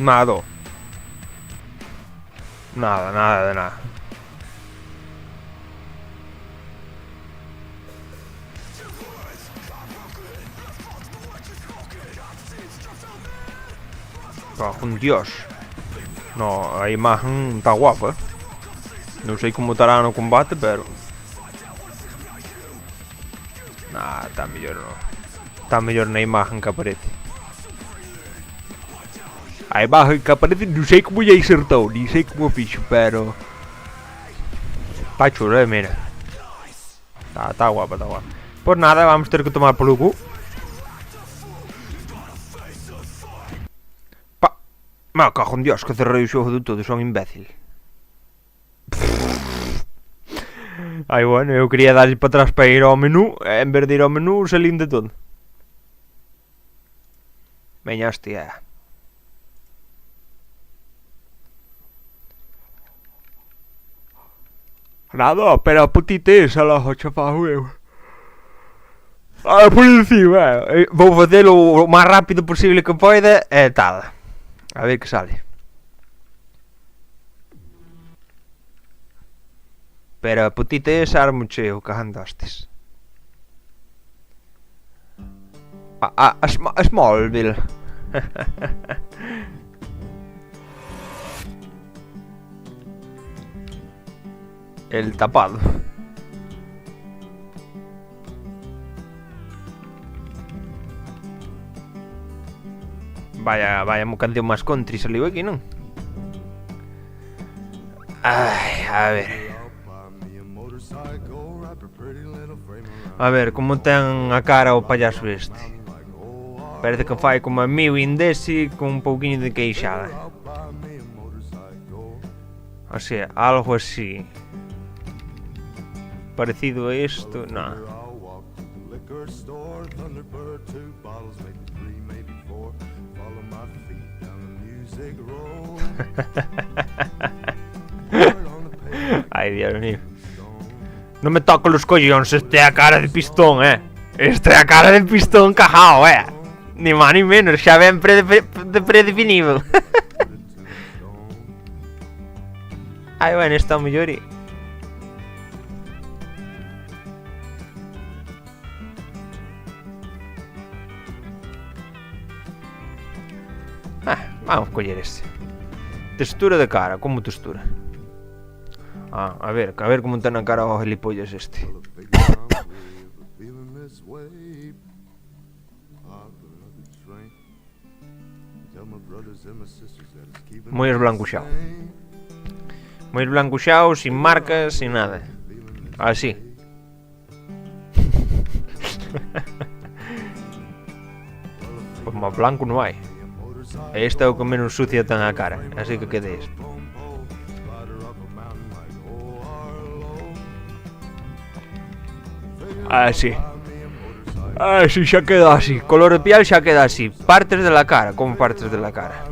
Nada. Nada de nada. Un dios. No, a imagen está guapa. Non sei como estará no combate, pero... Nah, está mellor no. Está mellor na imagen que aparece. A imagen que aparece non sei como lle insertou, ni sei como fixo, pero... Está chulo, mira. Está guapa, está guapa. Pues nada, vamos ter que tomar polo cu. Me cago en Dios, que cerrei o xogo de todo, son imbécil. Ai, bueno, eu quería darlle para atrás para ir ao menú, e en vez de ir ao menú, salín de todo. Veña, hostia. Nada, pero putite esa la hocha para juego. Por encima, vou facelo o máis rápido posible que poida e tal. A ver que sale. Pero putite esa armucheo que andastes. A Smallville. El tapado. Vaya canción máis country saliu aquí, non? Ai, a ver. A ver, como ten a cara o payaso este. Parece que fai como a Miu Indesi con un pouquiño de queixada. O sea, algo así. Parecido a isto, no. Ay, Dios mío. No me toco los collones, este é a cara de pistón, Este é a cara de pistón cajao, Ni máis ni menos, xa ven predefinido. Ai, bueno, está o mellor e... vamos coller este. Textura de cara, como textura? A ver como ten a cara o gilipollas este. Moi esblancuxao. Moi esblancuxao, sin marcas, sin nada. Así. Pois máis blanco non hai. Este é o que menos sucia ten a cara, así que quede este. Así. Así xa queda así. Color de piel xa queda así. Partes de la cara, como partes de la cara.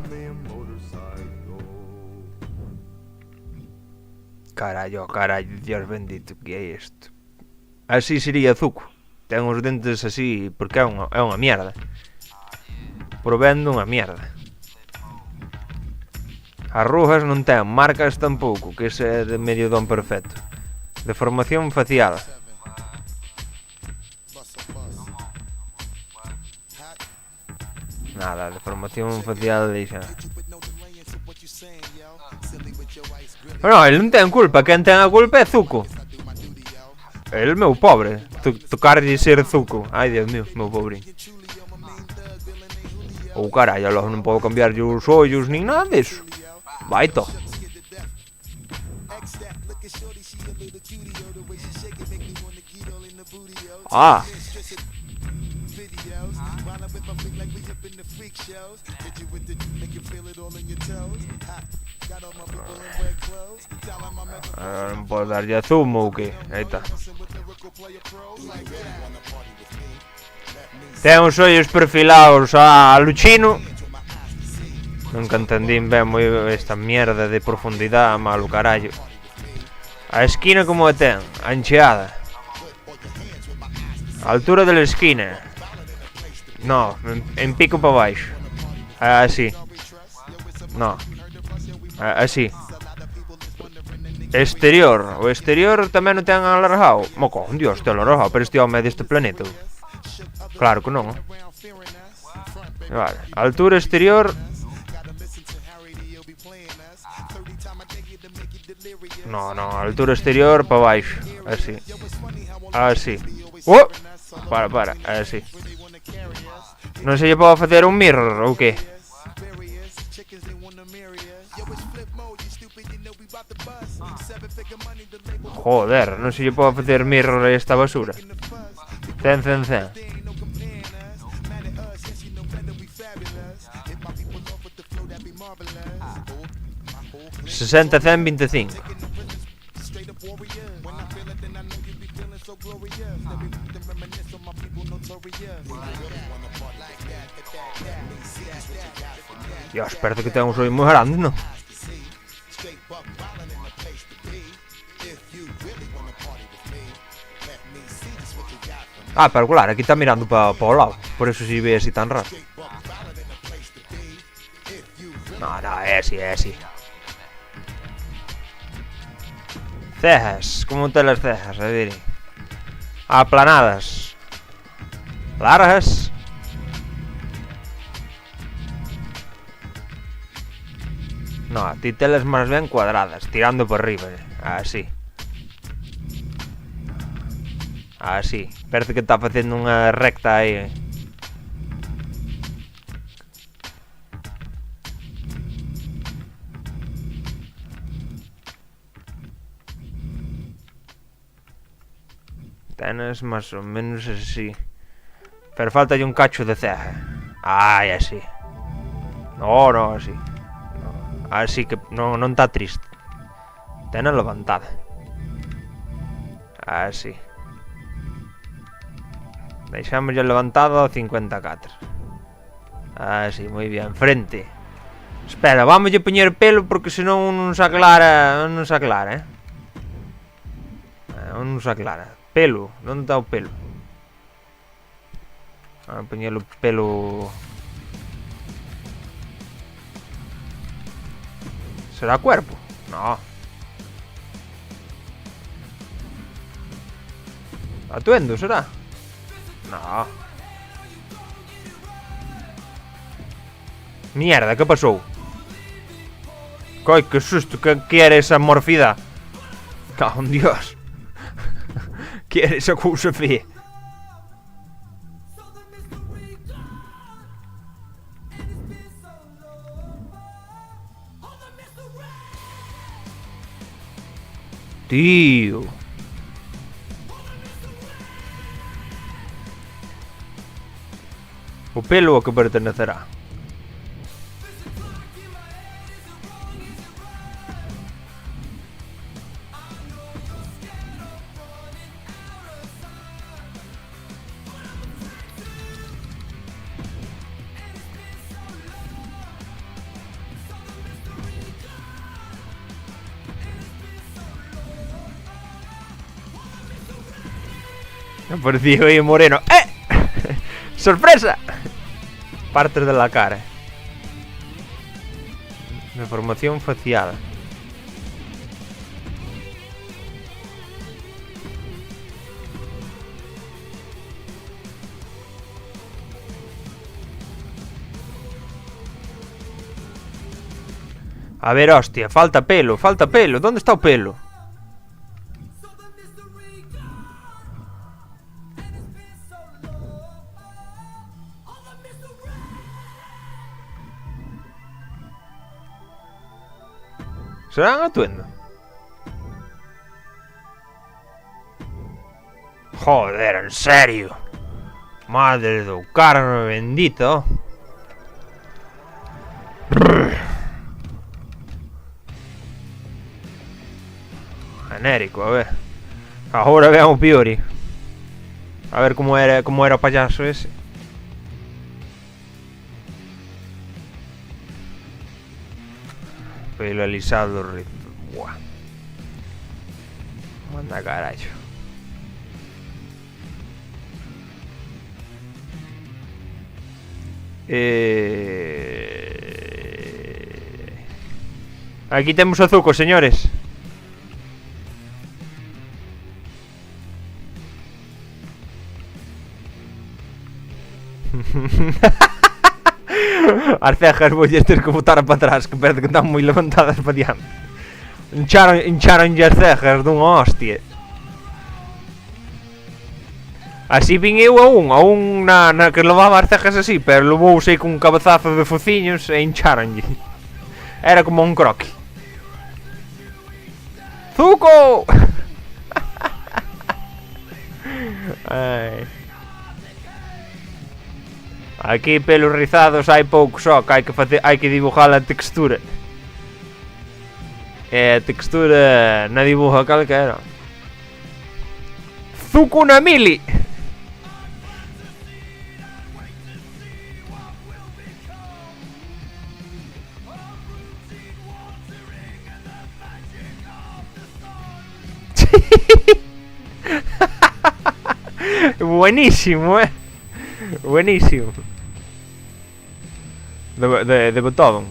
Carallo, Dios bendito, que é isto? Así sería Zuko. Ten os dentes así, porque é unha mierda. Provendo unha mierda. Arrugas non ten, marcas tampouco, que ese é de medio don perfecto. Deformación facial. Nada, deformación facial deixa. No, ele non ten culpa, quen ten a culpa é Zuko. El meu pobre. Tocarlle ser zuco. Ai, Dios mío, meu pobrín. Ou carallo, logo non podo cambiarlle os ollos nin nada disso. Vai to. Ah. Non podo darlle zumo ou que? Aí está. Ten os ollos perfilados a Luchino. Nunca entendín ben moi esta mierda de profundidade, malo carallo. A esquina como a ten, ancheada. A altura de la esquina. No, en pico para baixo. Así. No. Así. Exterior. O exterior tamén o ten alargado. Moco, Dios, te alargado, pero este home é deste planeta. Claro que non. Vale, altura exterior. No, altura exterior para baixo. Así. Así. Para, así. Non se lle pode facer un mirror ou que? Joder, non se lle pode facer mirror a esta basura. 100. 60, 100, 25. Dios, parece que ten un ollos moi grande, non? Ah, pero claro, aquí está mirando para o lado. Por eso se ve así tan raro. No, é así. Cejas, como te las cejas, a ver. Aplanadas. Largas. No, a ti telas máis ben cuadradas, tirando por arriba, así. Así, parece que está facendo unha recta aí. Tenes máis ou menos así. Pero faltalle un cacho de ceja. Ai, así. No, así. Así que non está triste. Tena levantada. Así. Deixámoslle levantada ao 54. Así, moi bien. Frente. Espera, vámoslle poñer pelo porque senón non se aclara. Non se aclara, non se aclara. Pelo, onde está o pelo? Vamos a poñer o pelo. ¿Será cuerpo? No. ¿Atuendo será? No. Mierda, ¿qué pasó? Coi, qué susto, ¿qué era esa morfidad? Cago en Dios. ¿Qué era esa cousa fea? Tío. O pelo a que pertenecerá. Apareció ahí Moreno. ¡Sorpresa! Partes de la cara. Deformación facial. A ver, hostia, falta pelo, falta pelo. ¿Dónde está o pelo? Serán atuendo? Joder, en serio. Madre do carme bendito. Genérico, a ver. Agora vean o Piori. A ver como era o payaso ese. Pelo alisado, buah. Manda carallo. Aquí temos o Zuko, señores. As cejas voulles ter que botar para atrás, que parece que están moi levantadas para diante. Hincharonlle as cejas dunha hostia. Así vin eu a un na que levaba as cejas así, pero levouse con un cabezazo de fociños e hincharonlle. Era como un croqui. Zuko! Ai. Aquí pelos rizados hai pouco só, que hai que dibujar a textura. E a textura na dibuja calquera. Zuko na mili! Buenísimo, buenísimo. De Beethoven.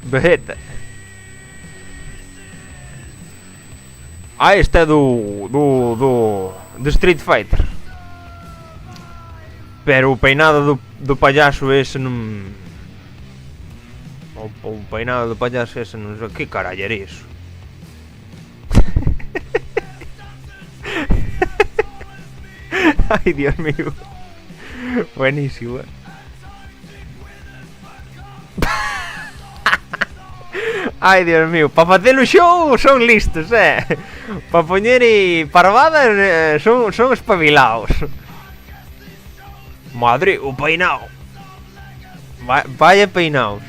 Vegeta. Ah, este é do Street Fighter. Pero o peinado do payaso ese non... O peinado do payaso ese non sei que carallo era iso. Ai, Dios mío. Buenísimo, Ai, Dios mío, para facer o show son listos, para poñer parvadas son espabilados. Madre, o peinado. Vaya peinados.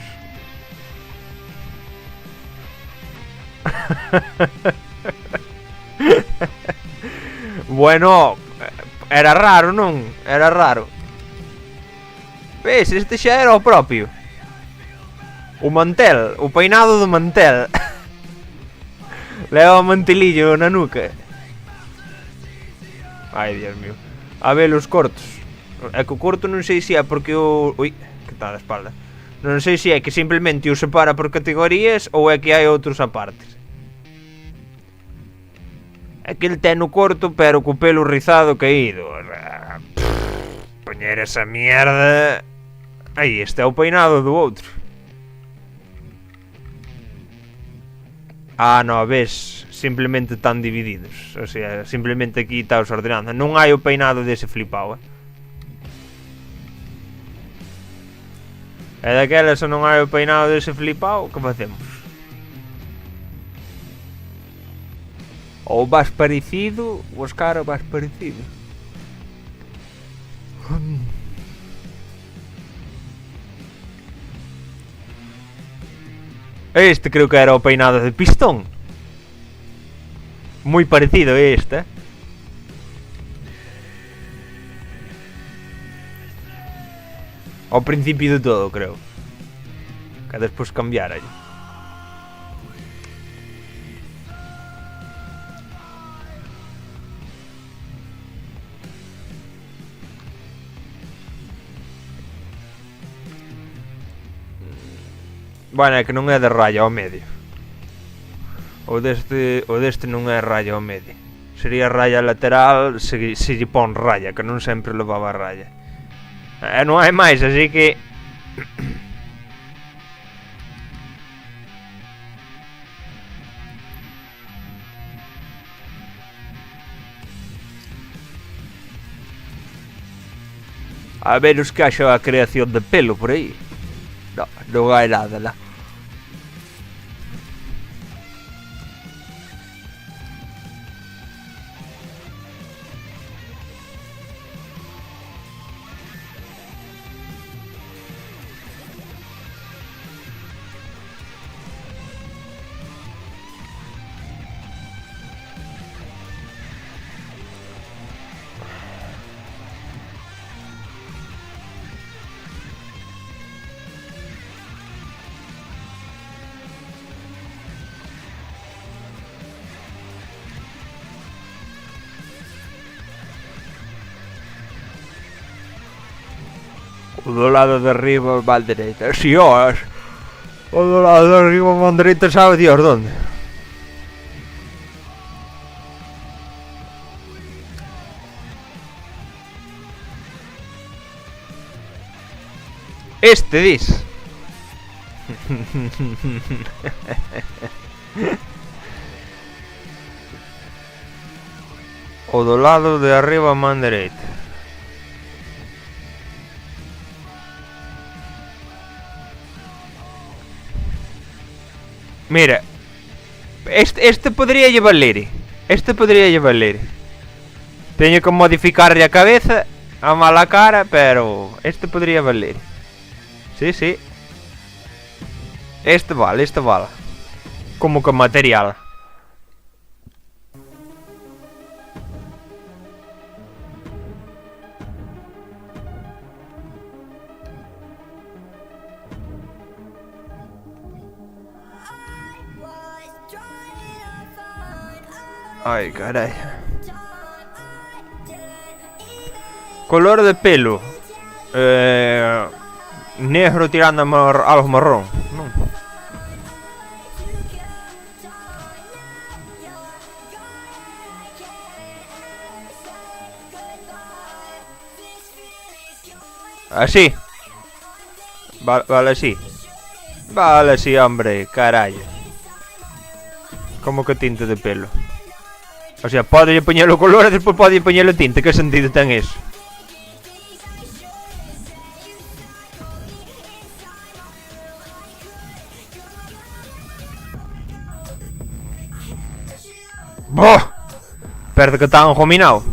Bueno, era raro, non? Era raro. Ves, este xa era o propio. O mantel, o peinado do mantel. Leva o mantelillo na nuca. Ai, Dios mío. A ver os cortos. É que o corto non sei se é porque o... Ui, que tal a espalda. Non sei se é que simplemente o separa por categorías ou é que hai outros apartes. É que el ten o corto pero co pelo rizado caído. Poñer esa mierda... Aí, este é o peinado do outro. Ah, no, ves, simplemente están divididos. O sea, simplemente aquí está os ordenando. Non hai o peinado dese flipao, E daquela se non hai o peinado dese flipao, que facemos? Ou vas parecido, ou Oscar vas parecido. Este creo que era o peinado de Pistón. Moi parecido a este. Ao principio de todo, creo. Que despois cambiara. Bueno, é que non é de raya ao medio. O deste non é raya ao medio. Sería raya lateral se lle pon raya, que non sempre levaba raya. E non hai máis, así que... A menos que haxa a creación de pelo por aí. No, non hai nada, non. O do lado de arriba, mal dereita. Si, ó, o do lado de arriba, mal dereita, sabe Dios donde. Este dis. O do lado de arriba, man dereita. Mira, este podría valer. Este podría valer. Teño que modificarle a cabeza, a mala cara, pero este podría valer. Sí, sí. Este vale. Como que material. Ai, carai. Color de pelo. Negro tirando algo marrón, non? Así. Vale así. Vale así, hombre, carallo. Como que tinte de pelo? O sea, pode poñelo color e despois pode poñelo tinte. Que sentido ten eso? Boh! Perde que está enjominado.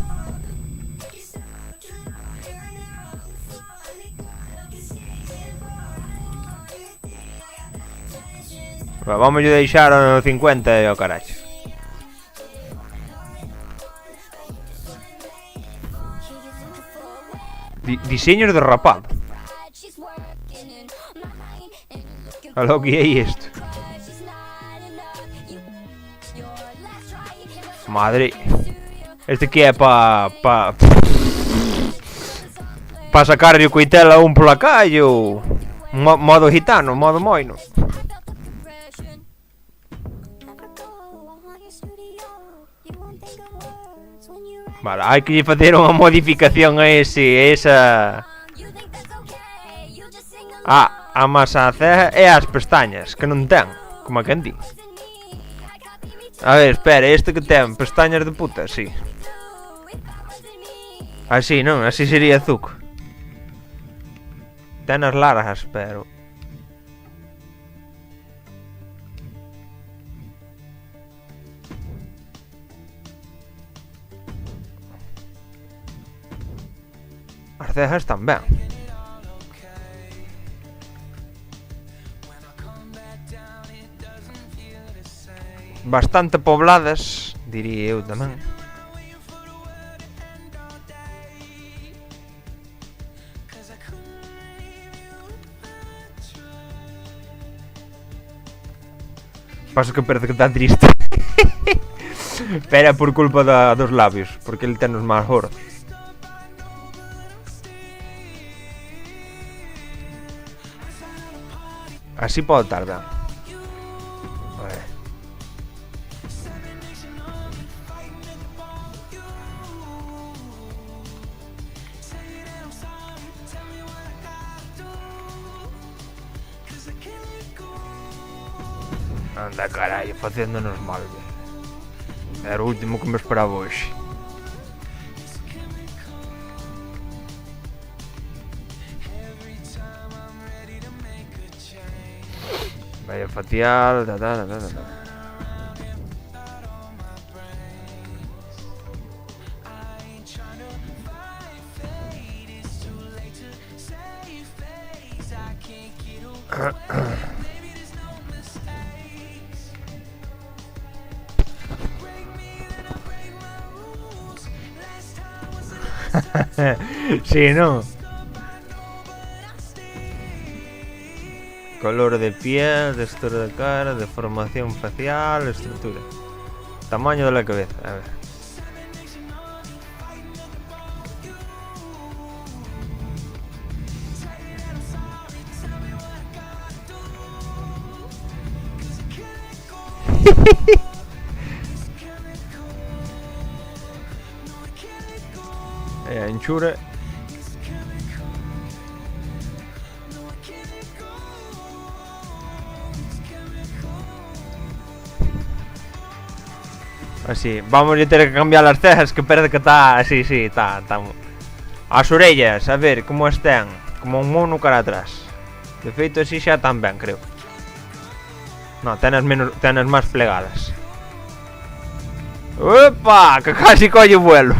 Vamos a deixar o 50 e o caracho. Diseños de rapado. A lo que é isto. Madre. Este que é pa sacar o coitel a un pola calle ou modo gitano, modo moino. Vale, hai que facer unha modificación a esa... a masa ceja e as pestañas, que non ten, como a quen di. A ver, espera, este que ten pestañas de puta, sí. Así, non? Así sería Zuko. Ten as largas, pero... As cejas están ben. Bastante pobladas, diría eu tamén. Pasa que parece que está triste. Pero é por culpa dos labios, porque ele ten os máis gordos. Así pode estar ben. Anda carallo, facéndonos mal, ben. Era o último que me esperaba hoxe. Raya facial, Sí, ¿no? Color de piel, textura de cara, deformación facial, estructura. Tamaño de la cabeza, a ver. Anchura. Así, vamos a tener que cambiar las cejas, que parece que está así, sí, está. As orellas, a ver como están, como un mono cara atrás. De feito así xa tan ben, creo. No, tenes máis plegadas. Opa, que casi colle vuelo.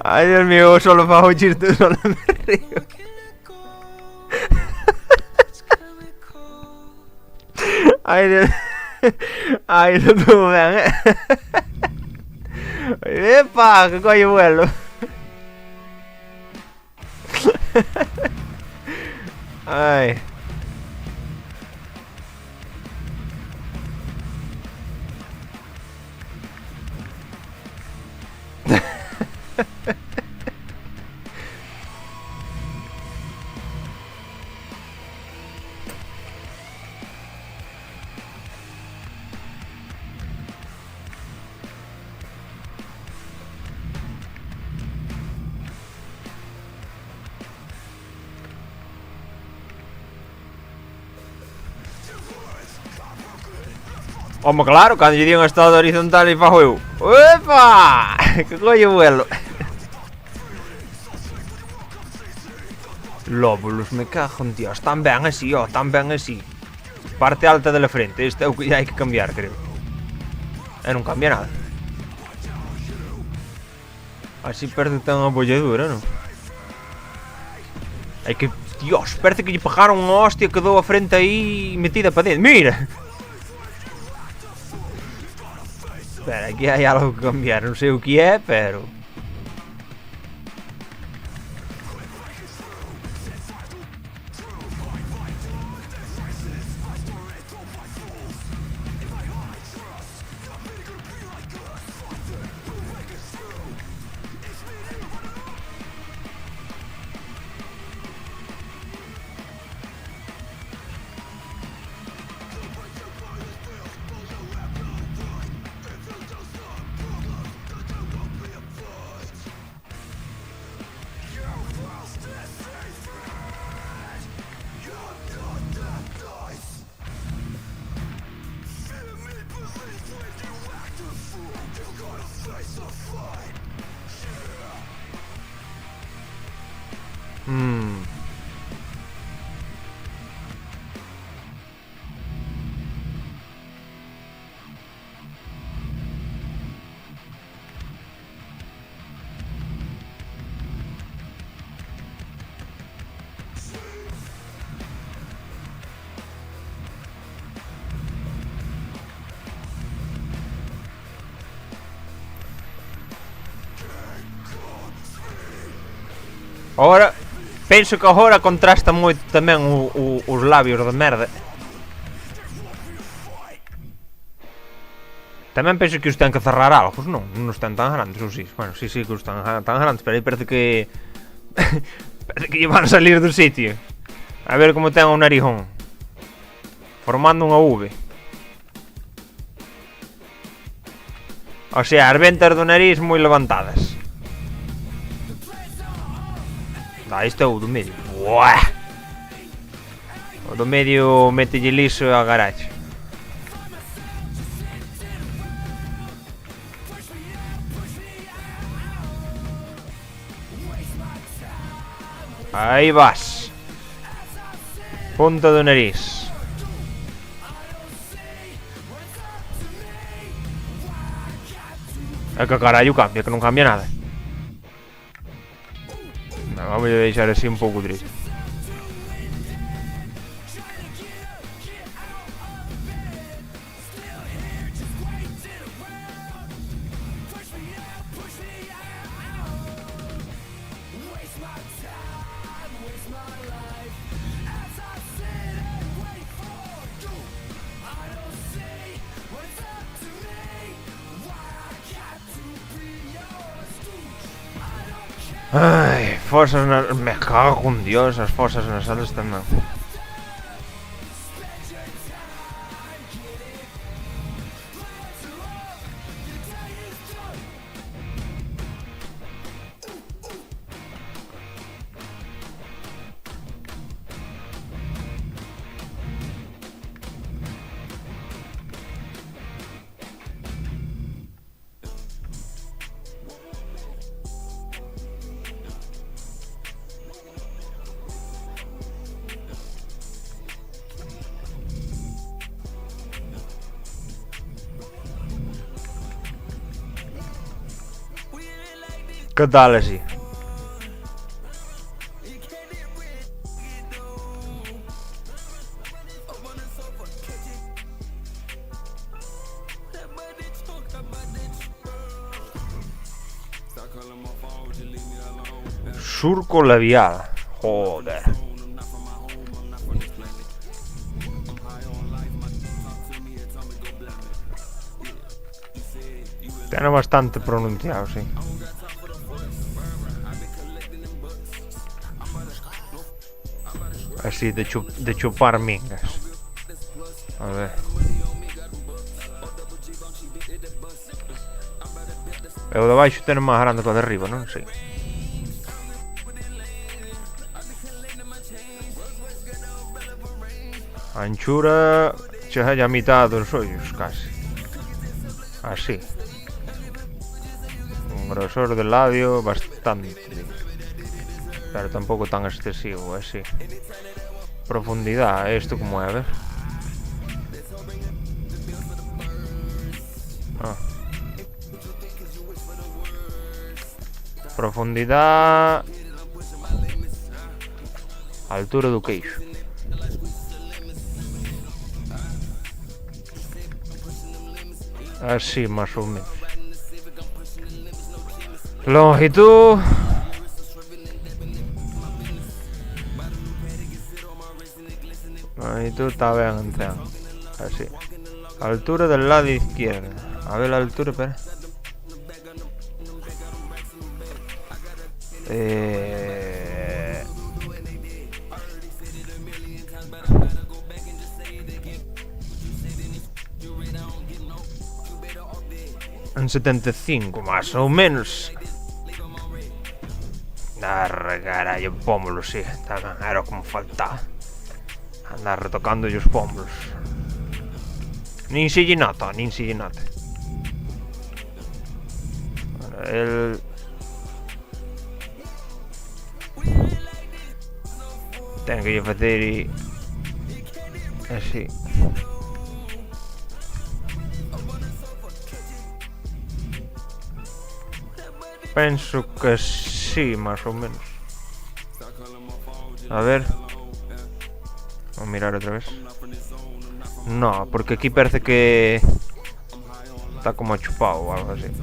Ay, Dios mío, solo fago chiste, solo me río. Ay, Dios. Ay, no estuvo ben, Epa, que colle vuelo. Ay. Home, claro, cando lle di un estado horizontal e fago eu. Epa! Que colle vuelo. Lóbulos, me cago en Dios. Tan ben así, tan ben así. Parte alta de la frente, este é o que hai que cambiar, creo. E non cambia nada. Así parece que ten unha bolladura, non? Hai que... Dios, parece que lle pegaron unha hostia que quedou a frente aí metida para dentro. Mira! Espera, aquí hai algo que cambiar, non sei o que é, pero... Agora, penso que agora contrasta moito tamén os labios de merda. Tamén penso que os ten que cerrar algo, non? Non os ten tan grandes, ou si? Bueno, sí que os ten tan grandes, pero aí parece que... parece que lle van a salir do sitio. A ver como ten o narijón. Formando unha V. O sea, as ventas do nariz moi levantadas. Isto é o do medio. Buah! O do medio metelle liso a garaxe. Aí vas. Punta do nariz. É que carallo cambia, que non cambia nada. Vamos a deixar así un pouco triste. Ai, fosas nas... Me cago en Dios, as fosas nasales tamén. Que tal así? Surco labial. Joder. Tiene bastante pronunciado, sí. Así de chupar mingas. A ver. E o de baixo ten máis grande que o de arriba, non? Sí. A anchura chega a mitad dos ollos, casi. Así. Un grosor de labio bastante. Pero tampouco tan excesivo, así. Profundidade, isto como é, a ver. Profundidade. Altura do queixo. Así, máis ou menos. Longitud. Ahí tú está bien entrando. Así. Altura del lado izquierdo. A ver la altura, espera. En 75, más o menos. Carallo, pómulo, sí. Tamén era como faltaba. Andar retocando os pómulos. Nin se lle nota, nin se lle nota. El... Ten que lle facer e... así. Penso que sí, máis ou menos. A ver. Vamos a mirar outra vez. No, porque aquí parece que está como chupado ou algo así.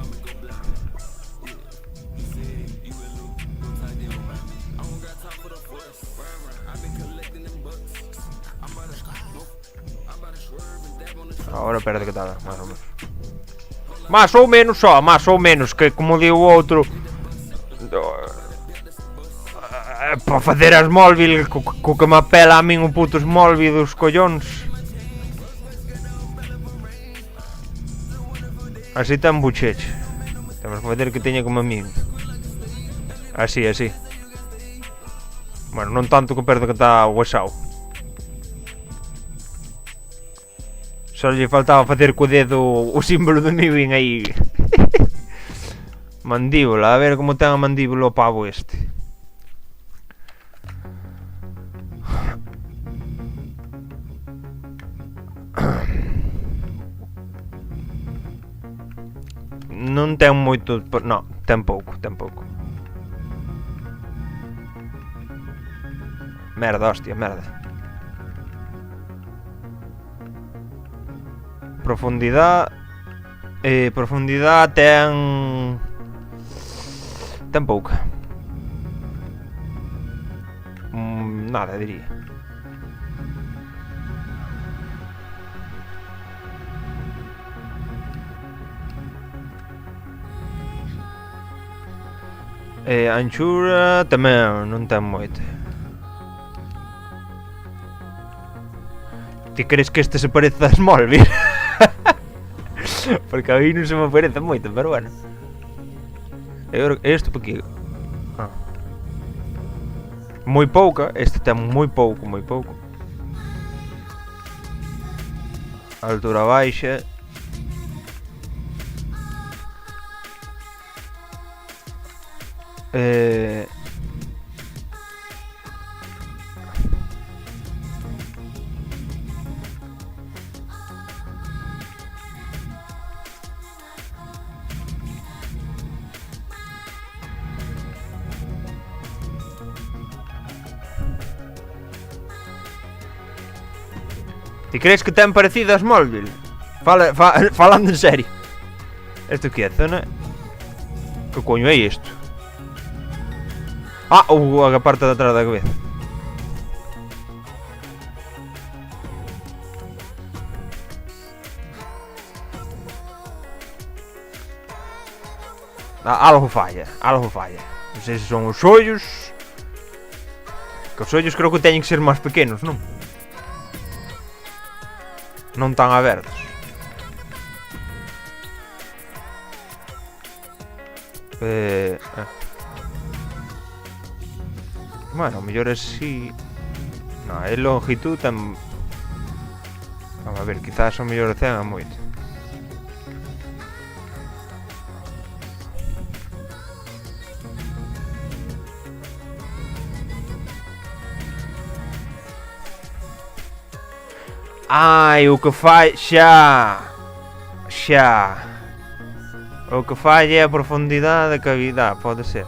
Agora parece que está máis ou menos. Máis ou menos só, máis ou menos, que como diu o outro, para facer as Smallville, co que me apela a min o puto Smallville dos collóns. Así ten bucheche. Temos que fazer que teña como a min. Así, así. Bueno, non tanto que perdo que está huesao. Só lle faltaba facer co dedo o símbolo de Mewing aí. Mandíbula, a ver como ten a mandíbula o pavo este. non ten moito... Non, ten pouco. Merda, hostia, merda. Profundidade ten pouca. Nada, diría. Anchura tamén non ten moita. Ti crees que este se parece a Smallville? Porque a mí non se me parece moito, pero bueno. Este porque... Moi pouca, este ten moi pouco. Altura baixa. Ti crees que ten parecido a Smallville? Falando en serio. Isto que é, zona? Que coño é isto? A parte de atrás da cabeza. Algo falla. Non sei se son os ollos. Que os ollos creo que teñen que ser máis pequenos, non? Non tan abertos. Bueno, mellor así. Non, é longitud ten... Vamos a ver, quizás o mellor 100 é moito. Ai, o que fai... Xa. O que falla é a profundidade da cavidade, pode ser.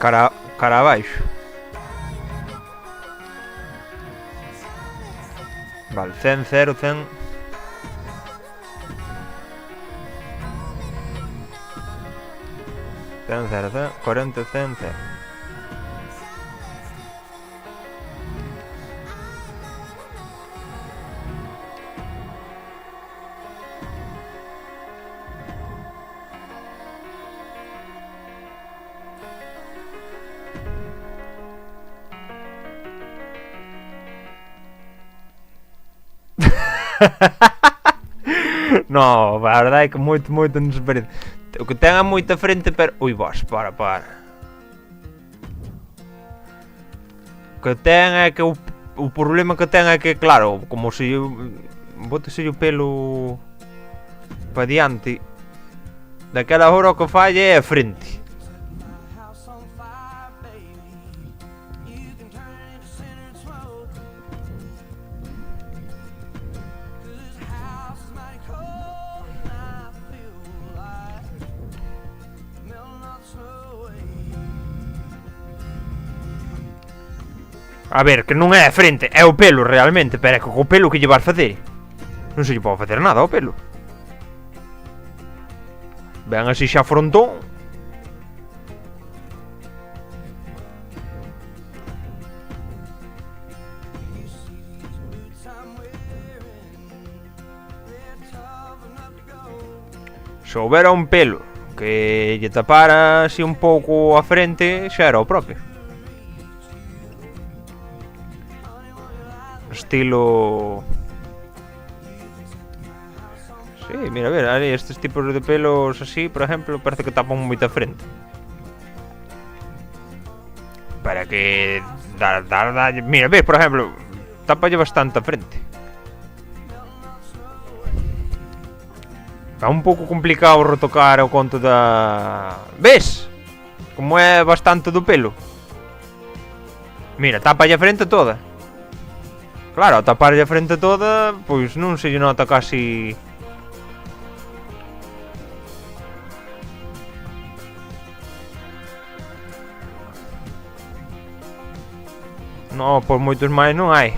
Cara abaixo. Vale, 100, 0, 100. Cen, 0, 0, 40, 100, 0. No, a verdade é que moito non se parece. O que ten a moita frente, pero... Ui, vos, para. O que ten é que o problema que ten é que, claro, como se yo... Bótese o pelo... para diante. Daquela hora o que falla é a frente. A ver, que non é a frente, é o pelo realmente, pero é que co pelo que lle vas facer. Non se lle pode facer nada ao pelo. Ben así xa frontón. Se houbera un pelo que lle tapara así un pouco a frente, xa era o propio. Estilo... Sí, mira, a ver, aí estes tipos de pelos así, por exemplo, parece que tapan moita frente. Para que... Mira, ves, por exemplo, tapalle bastante a frente. É un pouco complicado retocar o conto da... Ves? Como é bastante do pelo. Mira, tapalle a frente toda. Claro, a taparlle a frente toda, pois non se lle nota casi... No, por moitos máis non hai.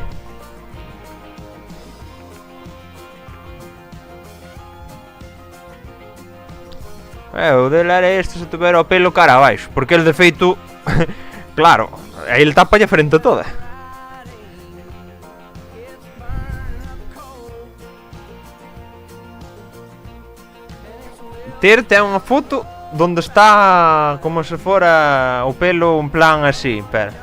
O dele era este se tuvera o pelo cara abaixo, porque el de feito, claro, el tapalle a frente toda. Ten unha foto donde está como se fora o pelo en plan así, espera.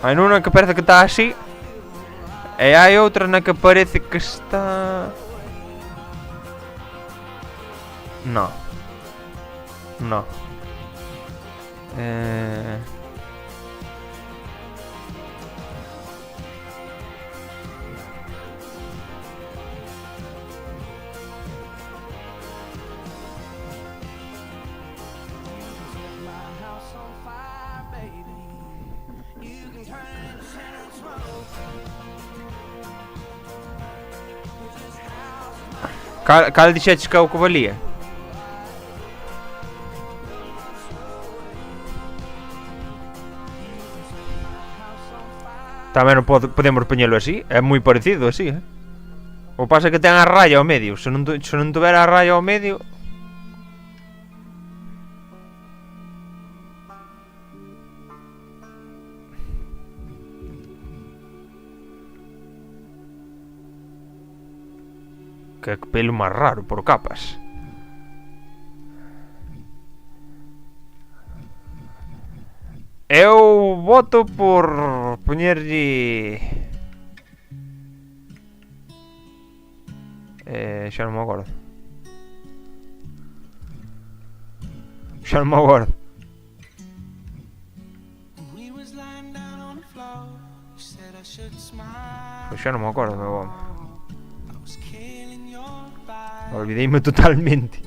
Hai unha que parece que está así e hai outra na que parece que está... No. No. Cal dixeches que é o que valía? Tamén non podemos poñelo así, é moi parecido así, O pasa que ten a raya ao medio, se non tuvera a raya ao medio... Que pelo máis raro, por capas. Eu voto por poñerlle... xa non me acordo. Xa non me acordo. Pois xa non me acordo, meu home. Olvideime totalmente.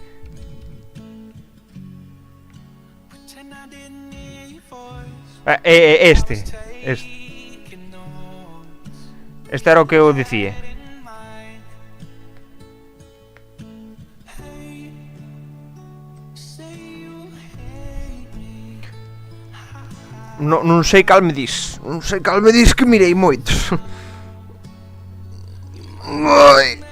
Este era o que eu dicía. Non sei cal me dis. Non sei cal me dis que mirei moitos. Ai.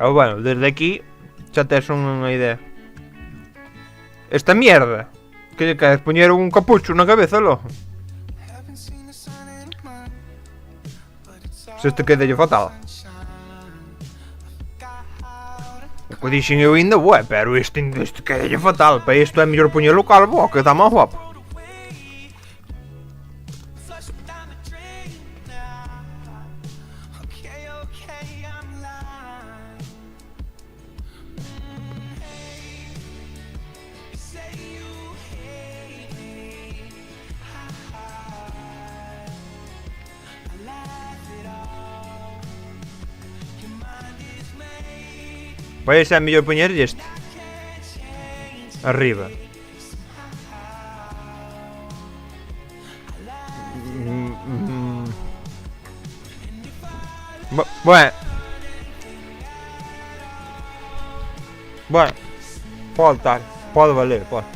Pero bueno, desde aquí xa tes unha idea. Esta mierda que lle queres poñer un capucho na cabeza, logo. Se este quedalle fatal. O que dixen eu ainda, bué, pero este quedalle fatal. Para isto é mellor poñelo calvo, que está máis guapo. Vai ser mellor poñerlle este arriba. Bueno. Pode valer, pode.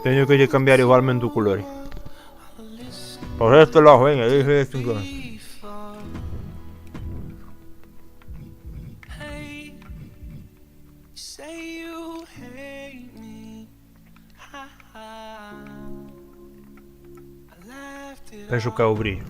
Teño que lle cambiar igualmente o color. Por este lado, venga, dice este color. Penso que é o brillo.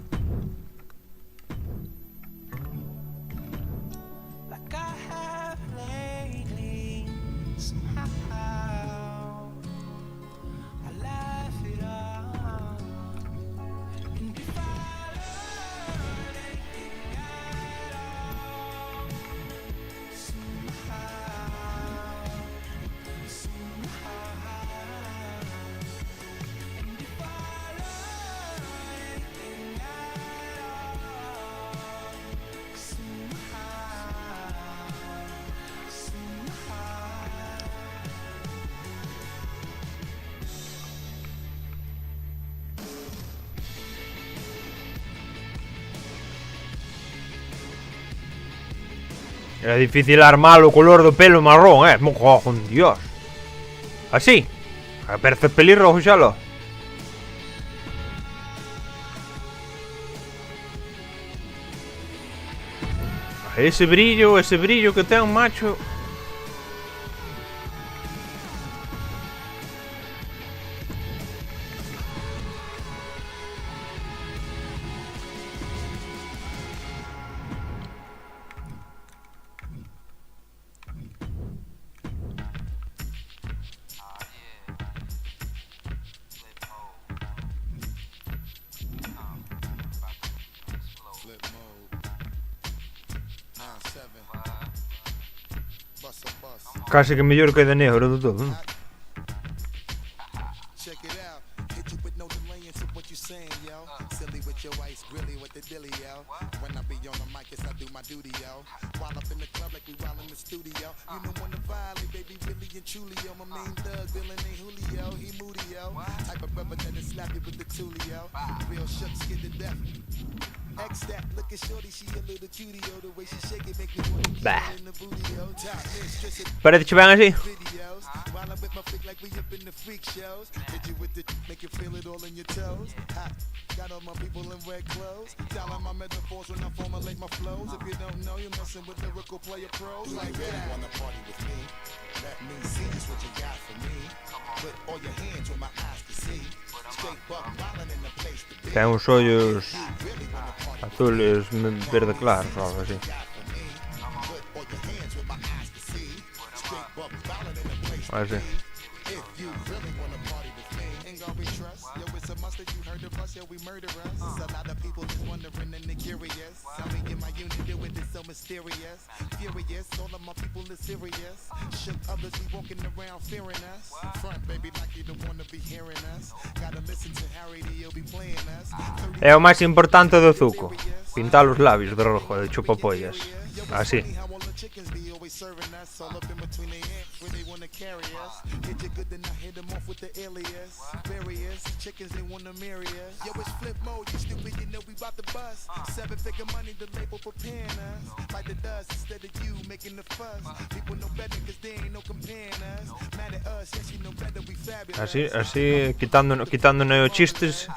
Era difícil armar o color do pelo marrón, mojo con Dios. Así. Parece pelirrojo xa lo. Ese brillo que ten, macho. Casi que mellor que de negro do todo, non? Bah. Parece ben así. Got all my people in red clothes. Telling my metaphors when I formulate my flows. If you don't know, you're messing with lyrical player pros. Like that. You wanna party with me? Let me see just what you got for me. Put all your hands where my eyes can see. Straight buck wildin' in the place to be. Ten uns ollos azules verde claro, algo así. Así. Yeah, we murder us. A lot of people just wondering and they're curious. Tell me in my unit doing this so mysterious. Furious, all of my people is serious. Shook others be walking around fearing us. Front baby like you don't wanna be hearing us. Gotta listen to Harry, he'll be playing us. É o máis importante do Zuko. Pintar os labios de rojo, de chupapollas. Así. Yo, it's flip mode, you stupid, you know we bout to bust. 7-figure money, the label preparing us. Like the dust, instead of you making the fuss. People know better, cause they ain't no comparing us. Mad at us, yes, you know better, we fabulous. Así, quitándonos chistes,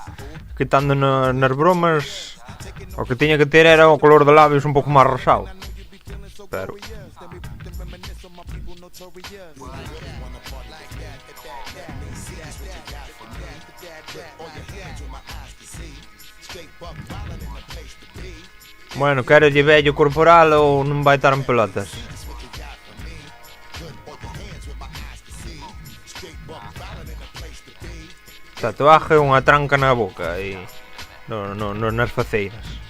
quitándonos nas bromas. O que tiña que ter era o color de labios un pouco máis rosado. Pero... Bueno, quero lle vello corporal ou non vai estar en pelotas. Tatuaje unha tranca na boca e nas faceiras.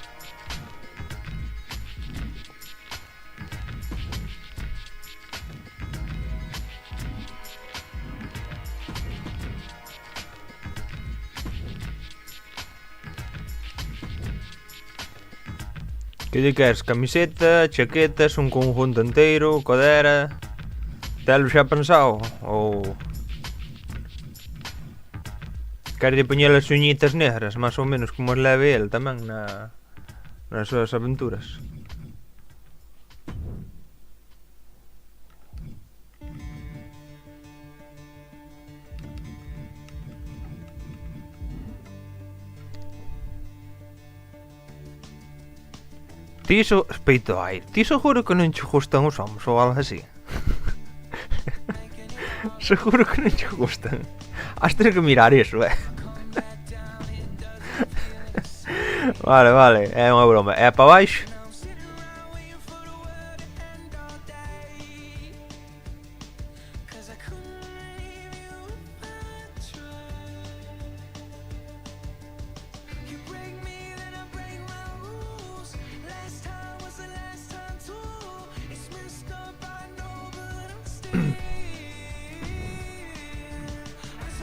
Que lle queres? Camiseta, chaquetas, un conjunto inteiro, codera... Telo xa pensado? Ou... Quere poñer as uñitas negras, máis ou menos como as leve el tamén nas súas aventuras. Ti iso, espeito aire, ti seguro que non che gustan os homos ou algo así? Seguro que non che gustan. Has ter que mirar iso, Vale, é unha broma. É para baixo?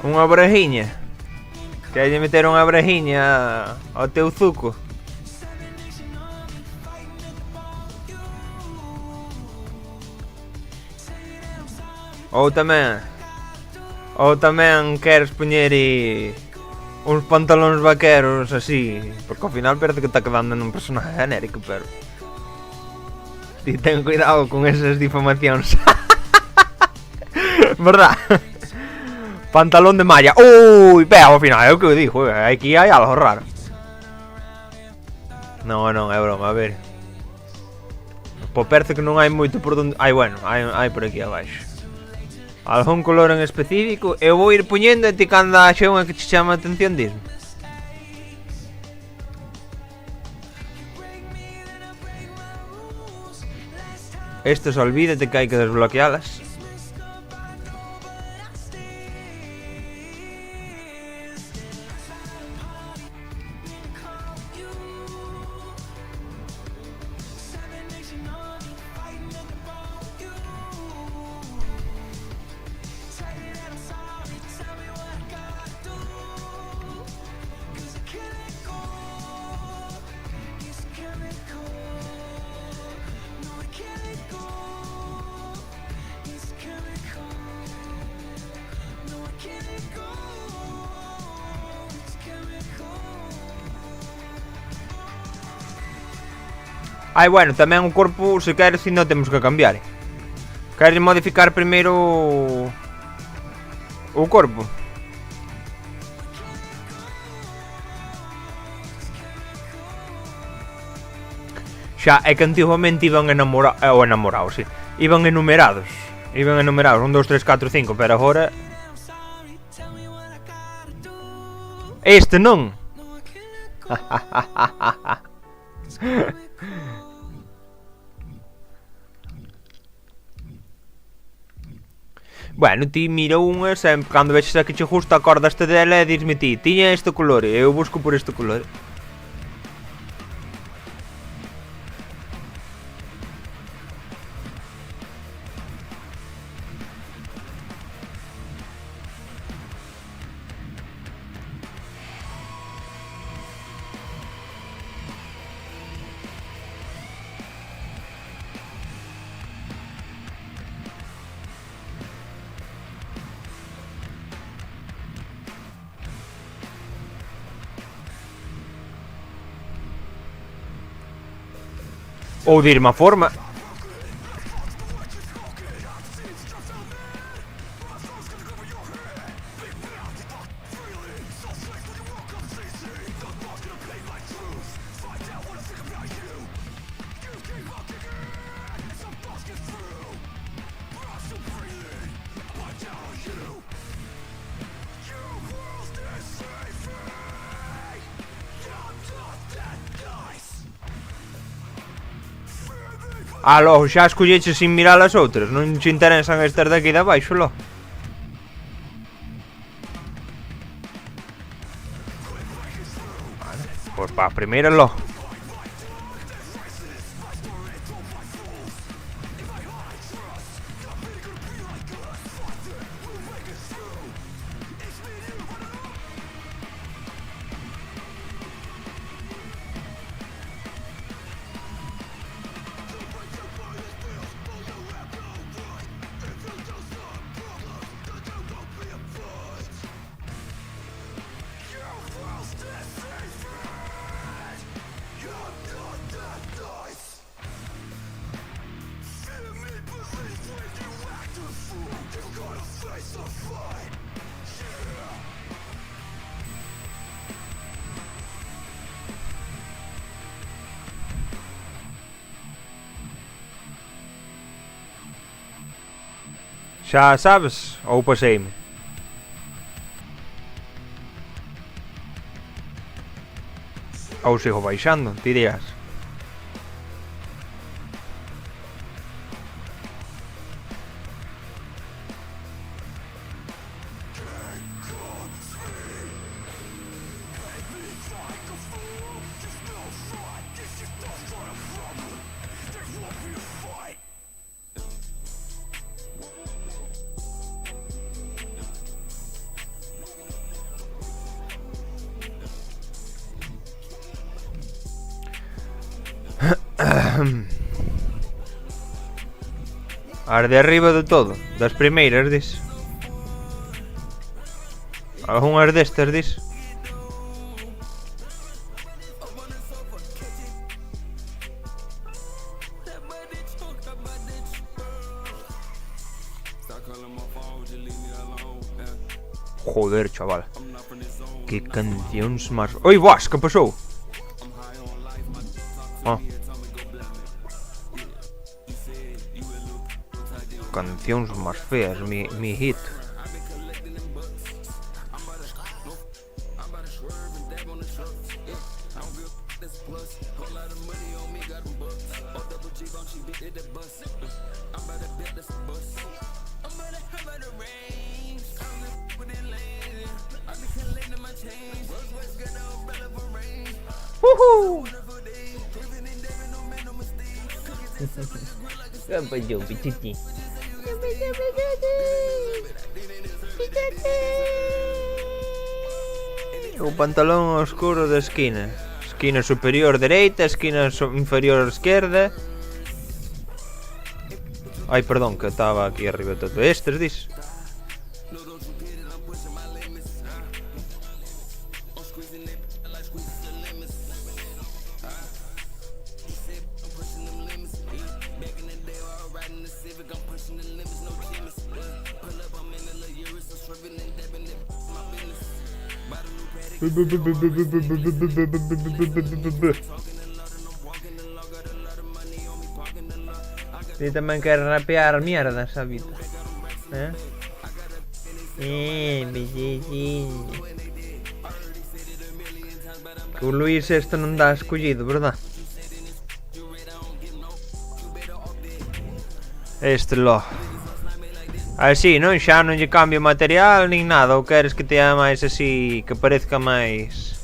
Unha brajiña. Queres meter unha brajiña ao teu zuco? Ou tamén queres poñer uns pantalóns vaqueros así, porque ao final parece que está quedando nun personaje genérico, pero ti ten cuidado con esas difamacións. Verdad? Pantalón de malla. Ui, ao final é o que eu digo, aquí hai algo raro. Non, é broma, a ver. Pois parece que non hai moito por donde... Bueno, hai por aquí abaixo. Algún color en específico. Eu vou ir poñendo e ti cando haxe unha que te chama a atención disme. Estes olvídate que hai que desbloquealas. Bueno, tamén o corpo, se queres, non temos que cambiar. Queres modificar primeiro o corpo? Xa, é que antiguamente iban enamorados, sí. Iban enumerados. 1, 2, 3, 4, 5, pero agora... Este non. Bueno, ti mira unha, sempre, cando vexes a que che gusta, acordaste dela e disme ti, tiña este color, e eu busco por este color. Ou dirme a forma. Logo, xa escolleches sin mirar as outras. Non che interesan estas daqui de abaixo, lo. Vale, pois para a primeira, lo. Xa sabes ou paseime? Ou sigo baixando, ti dirás. As de arriba de todo, das primeiras, dis. Algunhas destas, dis. Joder, chaval. Que cancións máis... Oi, vas, que pasou? Cancións máis feas, mi hit. O pantalón oscuro da esquina. Esquina superior dereita, esquina inferior esquerda. Ai, perdón, que estaba aquí arriba todo. Estes, dis? Ti tamén queres rapear mierda, sabito? Bicicín. Que o Luís este non dá escollido, verdad? Este lo. Así, non? Xa non lle cambio material nin nada. Ou queres que tea máis así, que parezca máis...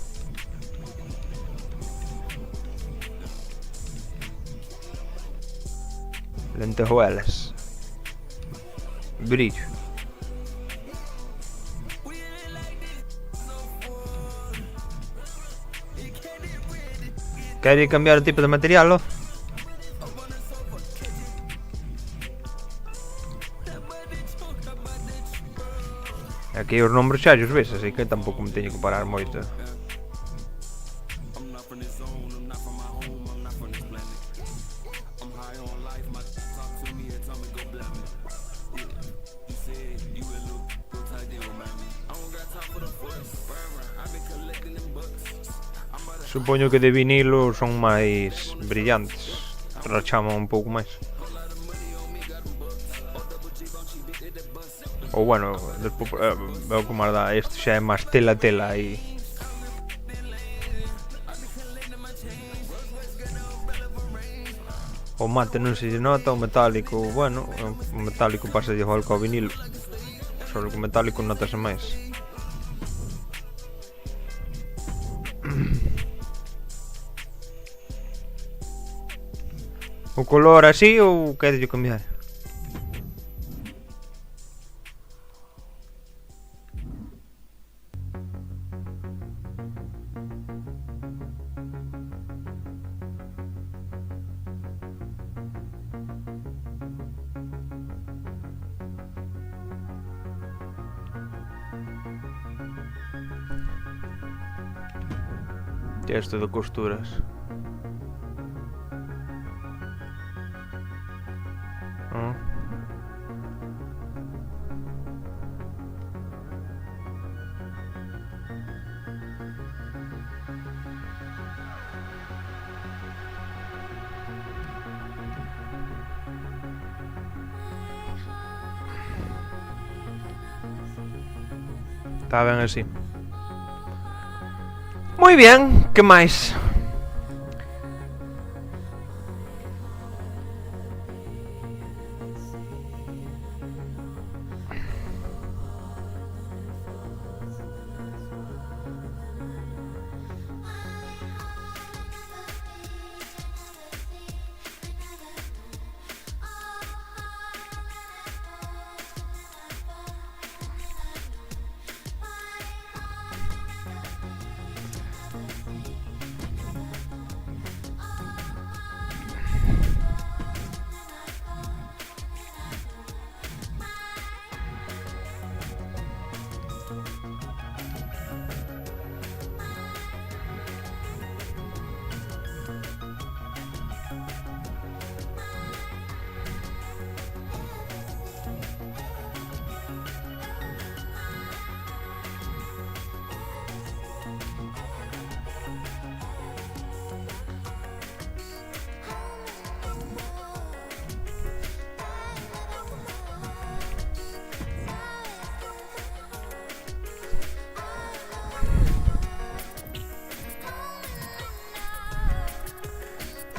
lentejuelas. Brillo. Queres cambiar o tipo de material, lo? Aquí os nombres xa os ves, así que tampouco me teño que parar moito. Supoño que de vinilo son máis brillantes, rachaman un pouco máis. Ou bueno, despois veo como dá, este xa é máis tela aí. O mate non se nota, o metálico, bueno, o metálico pasa igual co vinilo. Só que o metálico notase máis. O color así ou queres cambiar? Este de costuras. Está ben así. Moi bien, que máis?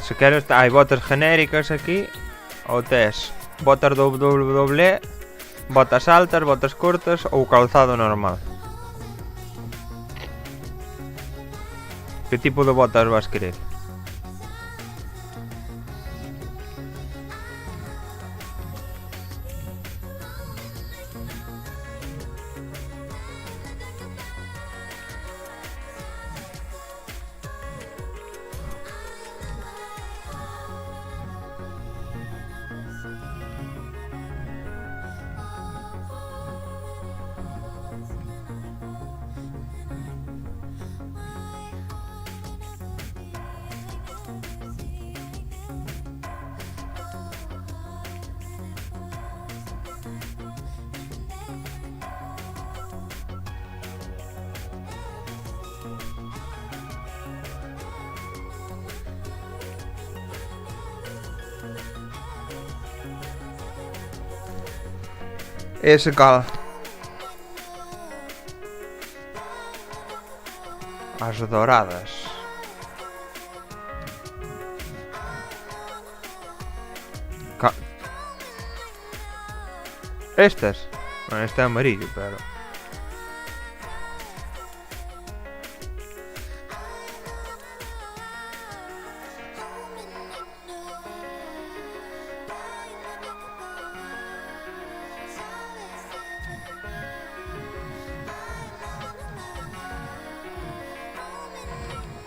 Se queres, hai botas genéricas aquí. Ou tes botas WWE, botas altas, botas cortas ou calzado normal. Que tipo de botas vas querer? Ese cal. As doradas. Estas. Bueno, este é amarillo, pero...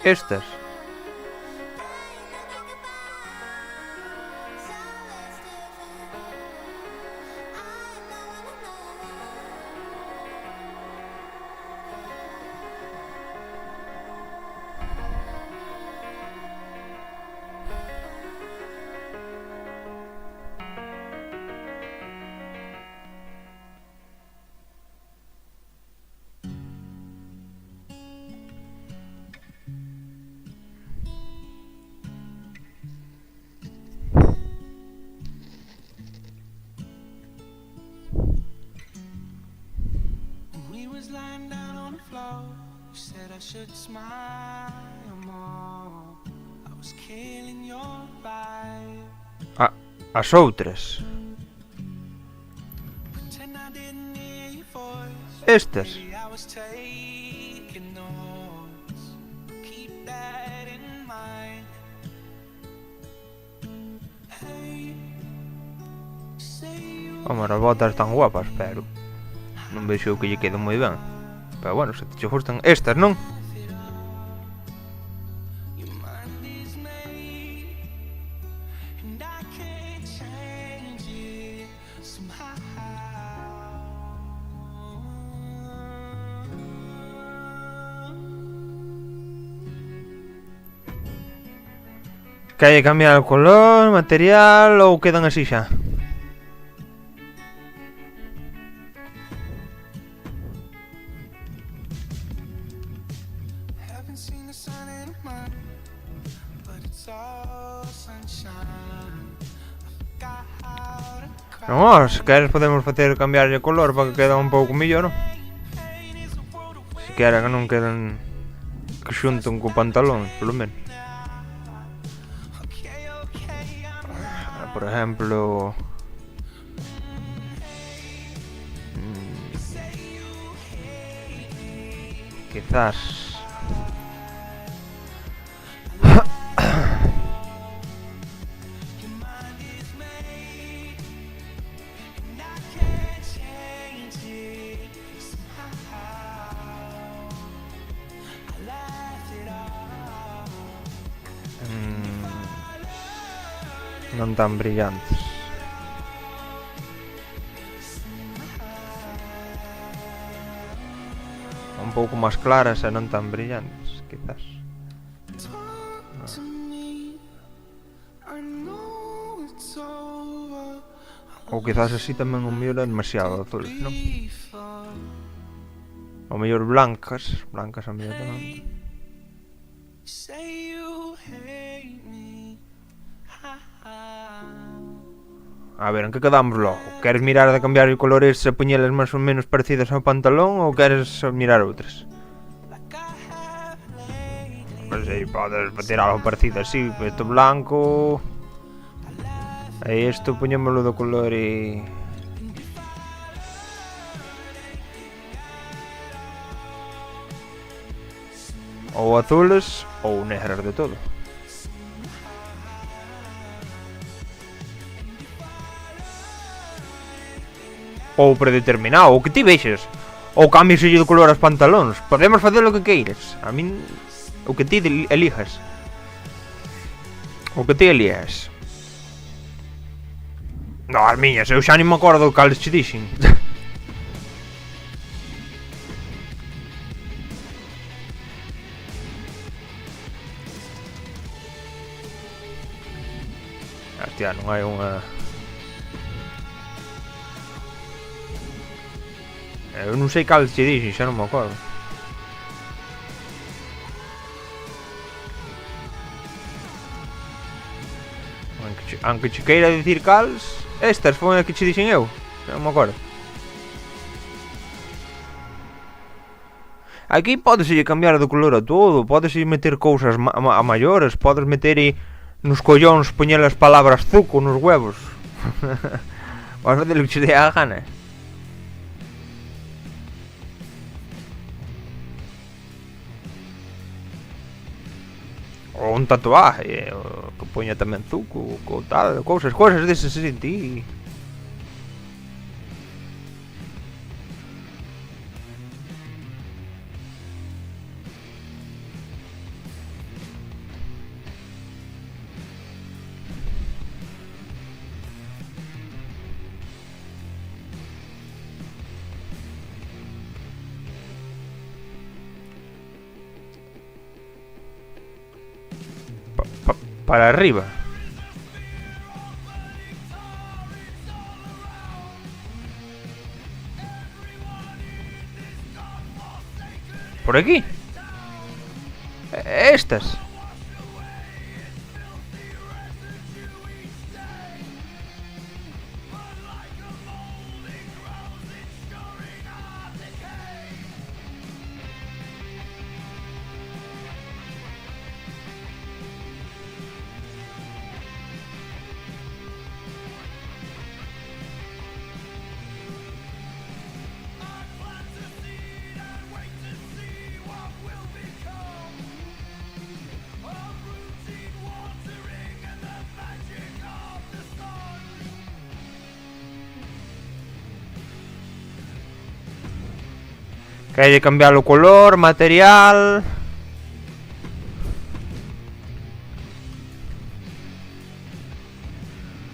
Estas. Should smile more. I was killing your vibe. As outras. Pretend I didn't hear your voice. Estas. Maybe I was taking notes. Keep that in mind. Hey, say you Hombre, as botas están guapas, pero non vexo que lle quede moi ben. Pero bueno, se te gustan estas, non? Que hai que cambiar o color, material ou quedan así xa? Non, se queres podemos facer cambiar o color para que quede un pouco mellor, non? Siquera que non queden que xunten co pantalón, polo menos. Por exemplo, quizás non tan brillantes. Un pouco máis claras e non tan brillantes, quizás. Ou quizás así tamén o mellor é demasiado azul, non? O mellor blancas a mellor tamén. A ver, en que quedamos logo? Queres mirar de cambiar os colores e poñelas máis ou menos parecidas ao pantalón ou queres mirar outras? Pois aí, podes tirar algo parecido así, isto blanco e isto poñémoslo do color e... ou azules ou negras de todo. Ou predeterminado, ou que ti vexes. Ou cambies de color aos pantalóns. Podemos facer o que queiras. A min, o que ti elijas. O que ti elijas. Non, as miñas, eu xa non me acordo cales che dixen. Hostia, non hai unha... Eu non sei cales che dixen, xa non me acordo. Aunque che queira dicir cales, estas foron as que che dixen eu, xa non me acordo. Aquí podeslle cambiar de color a todo, podeslle meter cousas a maiores, podes meter nos collóns poñer as palabras zuco nos huevos. Vas facer o que che dé a gana. Ou un tatuaje, que poña tamén zuco, ou tal, cousas deses así, ti. Para arriba. Por aquí. Estas. Que hai de cambiar o color, material.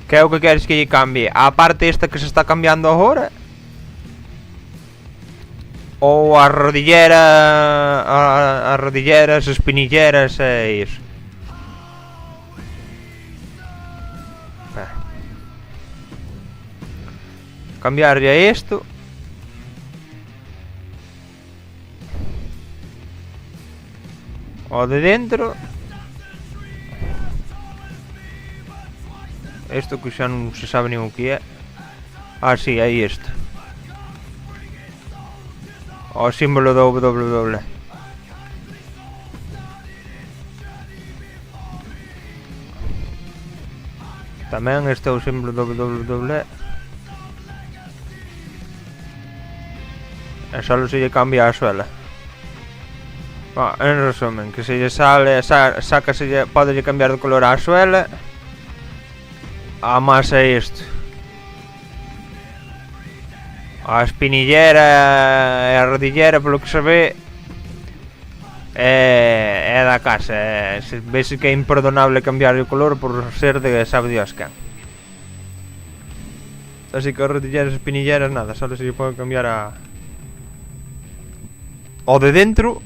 Que é o que queres que lle cambie? A parte esta que se está cambiando agora? Ou a rodillera, as rodilleras, as espinilleras e iso? Cambiarlle a isto. O de dentro. Isto que xa non se sabe nin o que é. Ah, si, aí isto. O símbolo do WWE. Tamén este é o símbolo do WWE. E só se lle cambia a suela. En resumen, que se lle sale, sácaselle, podelle cambiar de color a suela. A masa é isto. A espinillera e a rodillera, polo que se ve, é da casa. Vese que é imperdonable cambiar o color por ser de sabe Dios quen. Así que as rodilleras e espinilleras nada, só se lle pode cambiar o de dentro,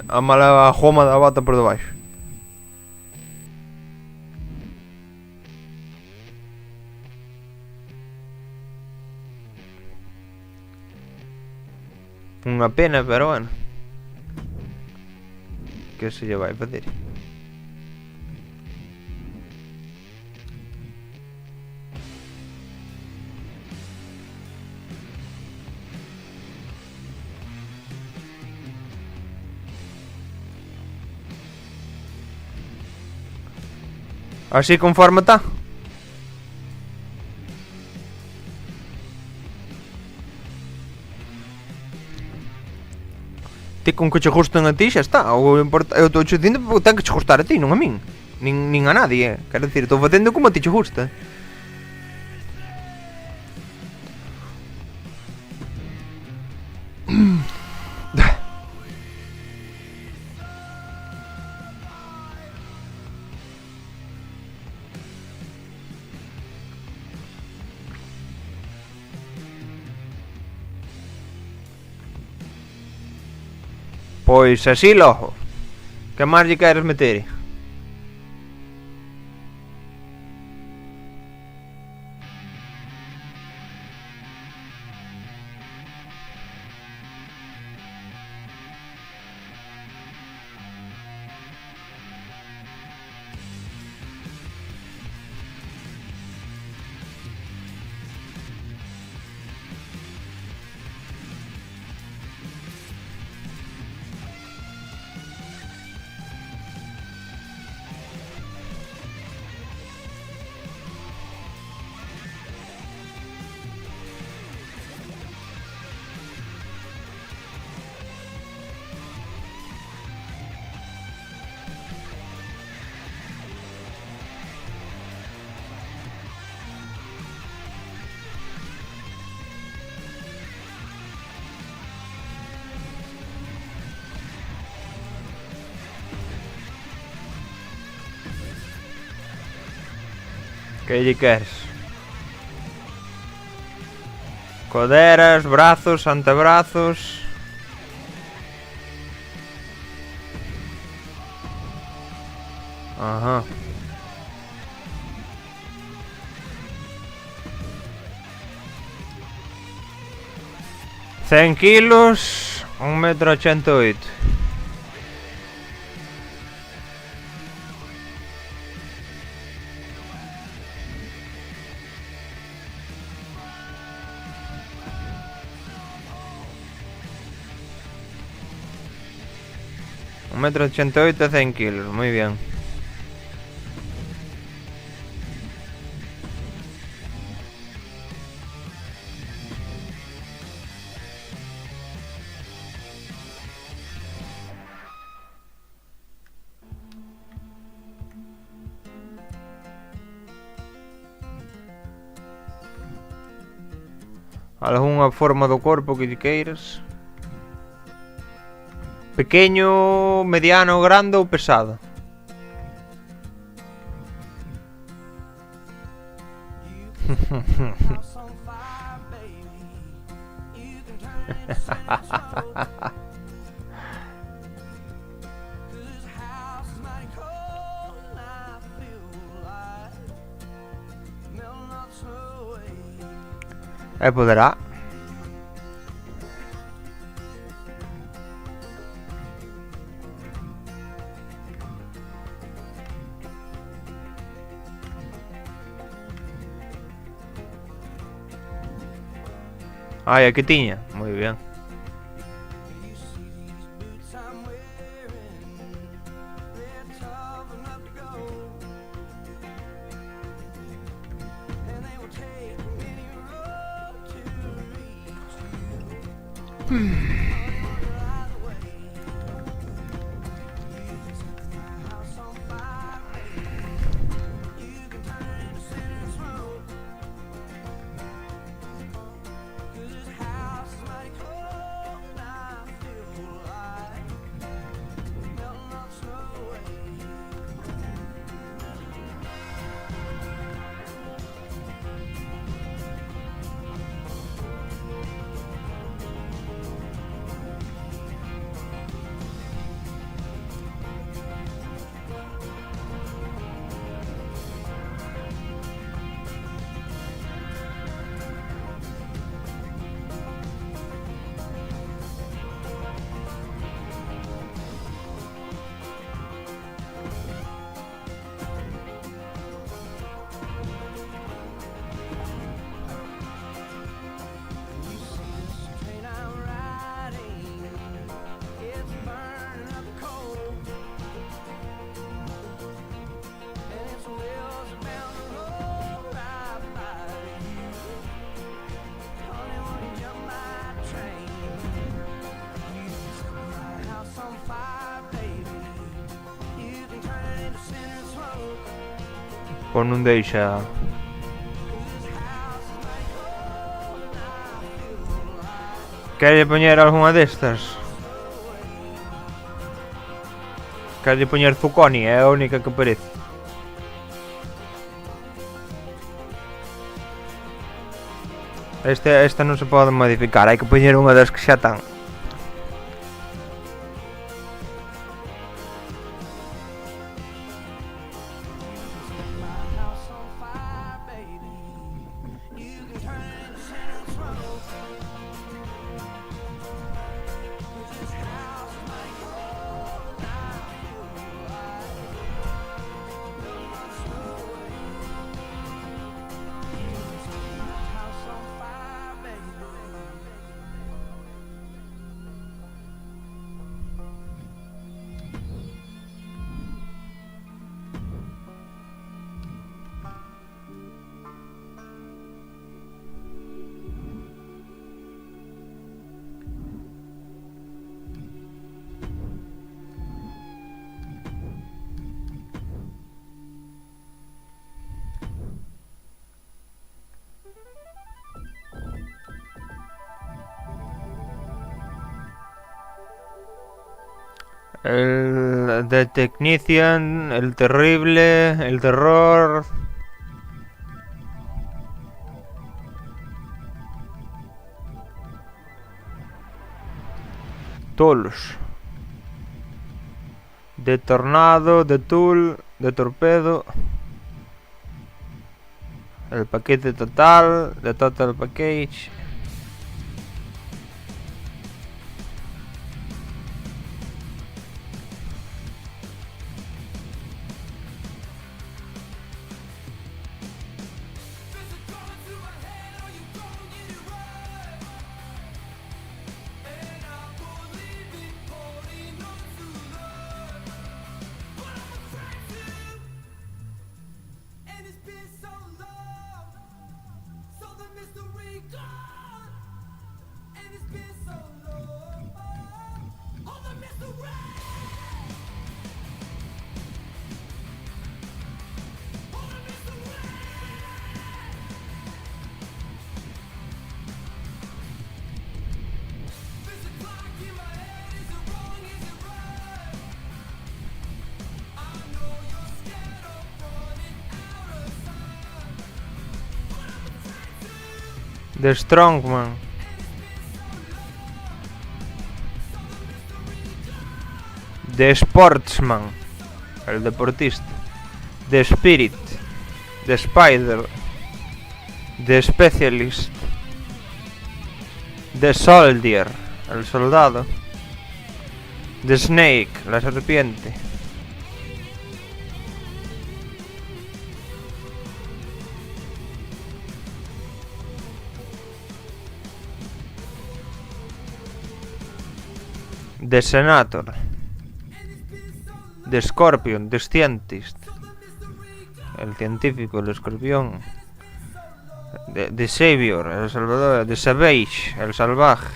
a mala goma da bota por debaixo. Unha pena, pero bueno. Que se lle vai facer? Así conforme está. Ti con que che gusten a ti xa está. Eu estou che dicindo porque ten que che gustar a ti, non a min. Nin a nadie, quero dicir, estou facendo como a ti che gusta. Pois así logo. Que máis lle queres meter? Que lle queres? Coderas, brazos, antebrazos. Ajá. $100 kilos, 1,88 m. Un metro 88 a 100 kilos, muy bien. Algunha forma do corpo que lle queiras? Pequeño, mediano, grande ou pesado? Poderá. Ai, aquí tiña. Moi bien. Ou non deixa... Quere poñer algunha destas? Quere poñer Zucconi, é a única que parece. Esta non se pode modificar, hai que poñer unha das que xa están. El The Technician, el Terrible, el Terror... Tools. De Tornado, de Tool, de Torpedo. El paquete total, de Total Package. The Strongman. The Sportsman, el deportista. The Spirit. The Spider. The Specialist. The Soldier, el soldado. The Snake, la serpiente. The Senator. The Scorpion, The Scientist. El científico, el escorpión. The Savior, el salvador. The Savage, el salvaje.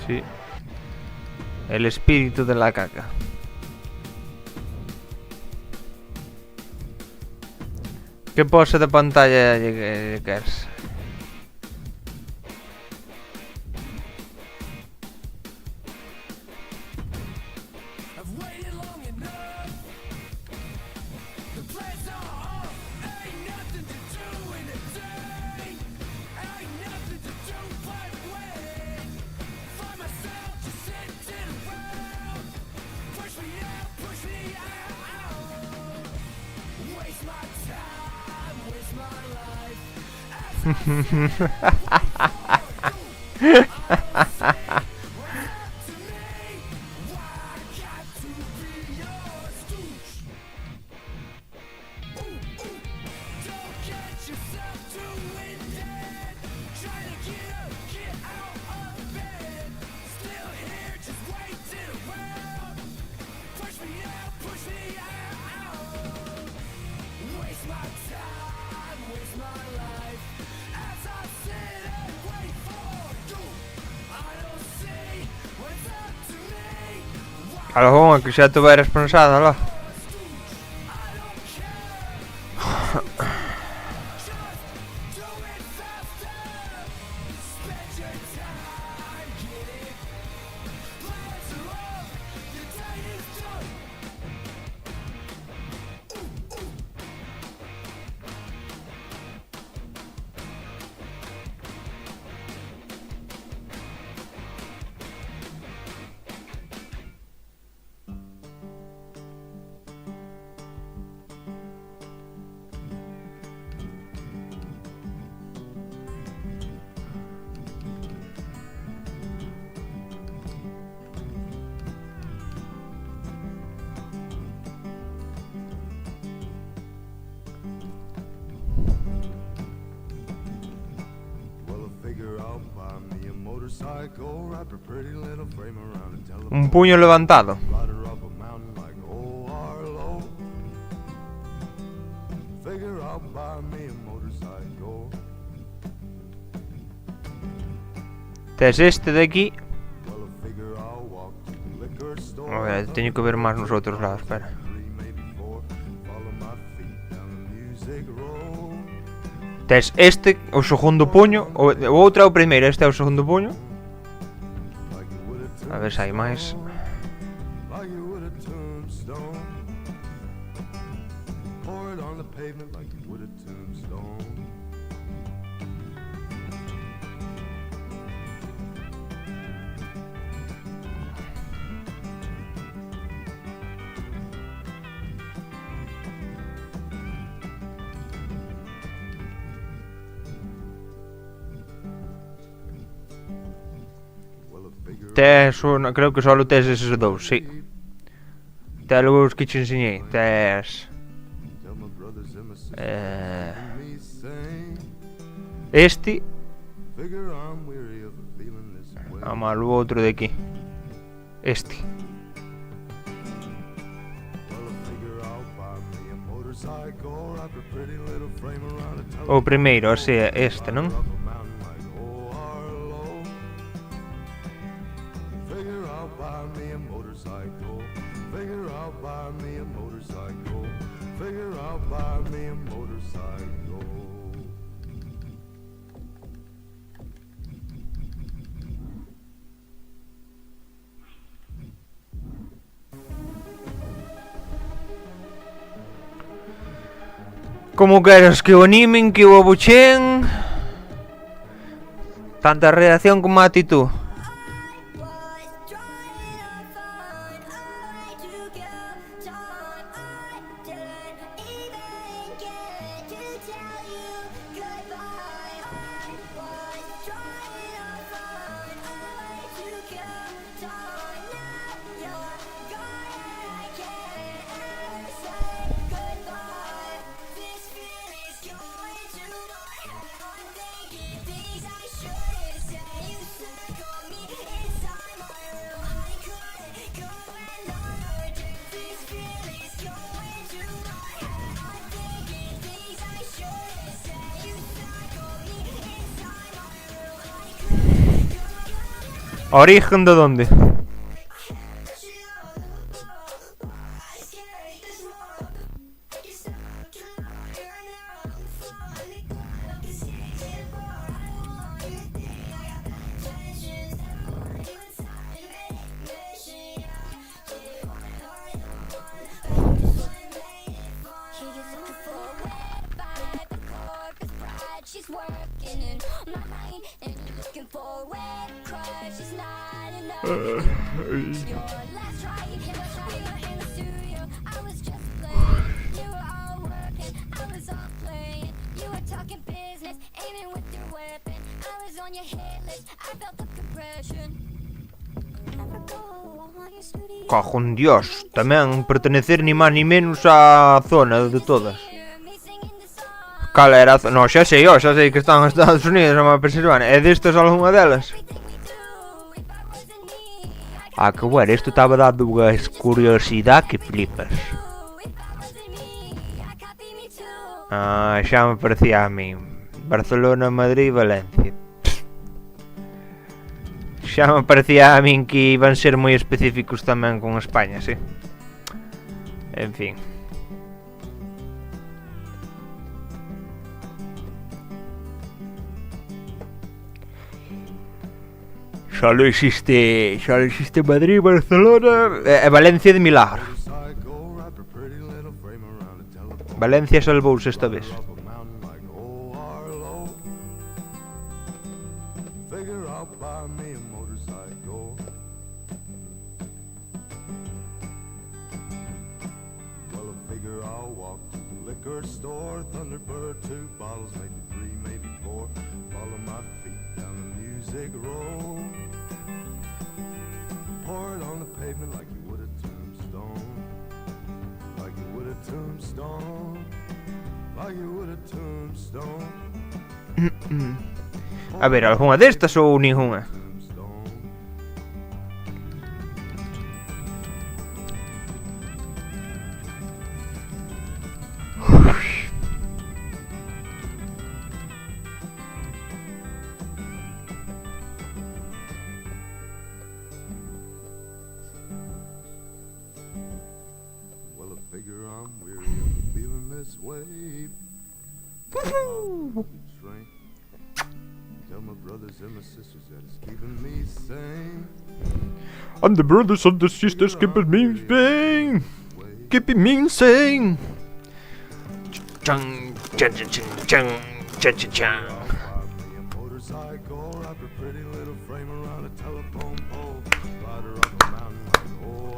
Sí. El espíritu de la caca. Que pose de pantalla lle queres? Algo que xa tuveras pensado, lá. Un puño levantado. Tes este de aquí. A ver, teño que ver máis nos outros lados, espera. Tes este, o segundo puño. O outro é o primeiro, este é o segundo puño. A ver se hai máis. Tes creo que solo tes eses dous, sí. Tes os que che enseñei. Tes este. A malo outro de aquí. Este. O primeiro, o sea, este, non? Como queres que o animen, que o abuchen. Tanta reacción como actitud. Origen de donde? She's working in my mind and looking for wet crush. She's not enough. Your last try, you were in the studio. I was just playing. You were all working, I was all playing. You were talking business, aiming with your weapon. I was on your hit list, I felt the compression. Cago en Dios, tamén pertenecer ni máis ni menos á zona de todas. Cal era a zona? No, xa sei que están en Estados Unidos, a Pensilvania. É destas algunha delas? Ah, que bueno, isto estaba dando unha curiosidade que flipas. Ah, xa me parecía a mí. Barcelona, Madrid, Valencia. Xa me parecía a min que iban ser moi específicos tamén con España, sí. En fin. Solo existe Madrid, Barcelona e Valencia de milagro. Valencia salvouse esta vez. Pour it on the pavement like you would a tombstone. Like you would a tombstone. Like you would a tombstone. A ver, algunha destas ou ninguna? And the brothers and the sisters keeping me insane. Keeping me insane. Chung, chung, chung, chung, chung, chung, chung.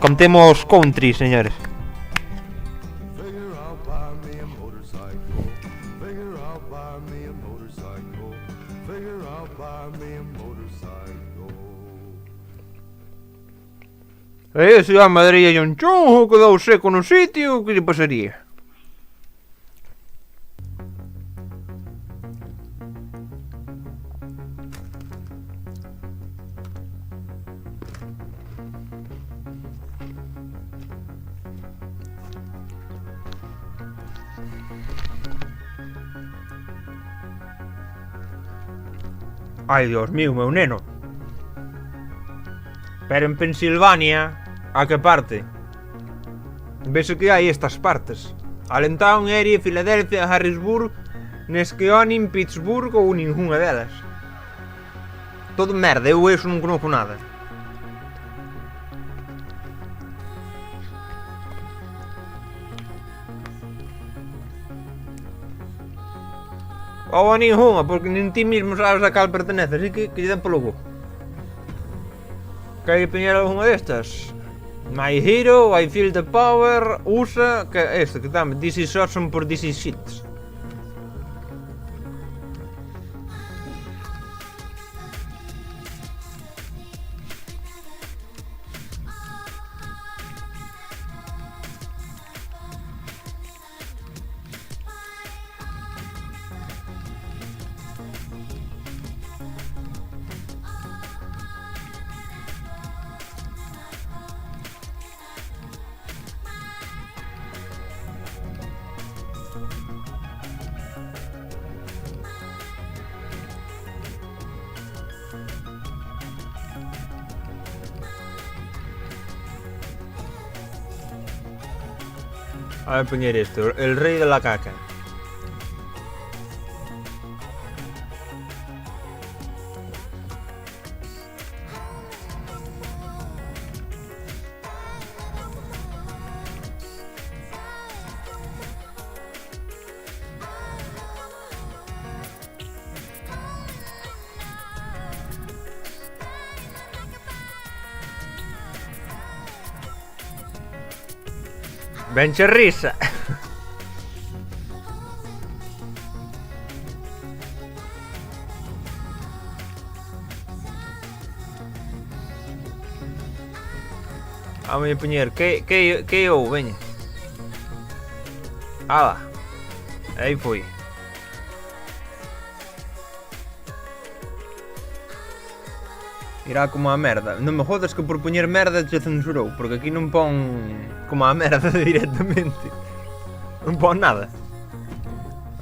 Contemos country, señores. Se a Madrid hai un chonjo que dou seco no sitio, que lle pasaría? Ai, Dios mío, meu neno. Pero en Pensilvania, a que parte? Vese que hai estas partes: Allentown, Erie, Filadelfia, Harrisburg, Nesqueonin, Pittsburgh ou ningunha delas. Todo merda, eu eso non conozco nada. Ou a ningunha, porque nin ti mismo sabes a cal pertenece, así que lle den polo bo. Que hai que peñar algunha destas? My Hero, I Feel the Power, USA, que este que dame, This is Awesome por This is Shit. A ver, poñer esto, el rey de la caca. Benche risa. Vamos a poñer, que eu, veña. Ala. Aí foi. Irá como a merda. Non me jodas que por poñer merda te censurou, porque aquí non pon como a merda directamente. Non pon nada.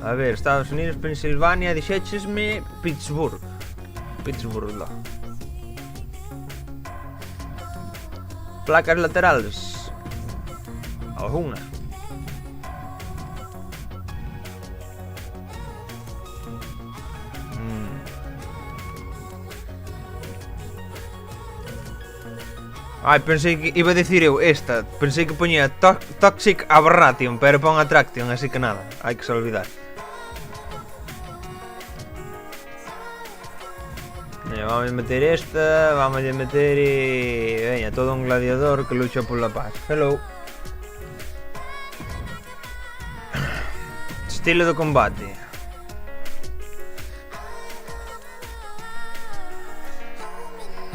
A ver, Estados Unidos, Pensilvania, dixéchesme Pittsburgh. Pittsburgh, lá. Placas laterales. Alguna. Ai, pensei que iba a decir eu esta. Pensei que poñía Toxic Aberration, pero pon Attraction, así que nada, hai que se olvidar. Vamos a meter esta, vamos a meter veña, todo un gladiador que lucha por la paz. Hello. Estilo de combate.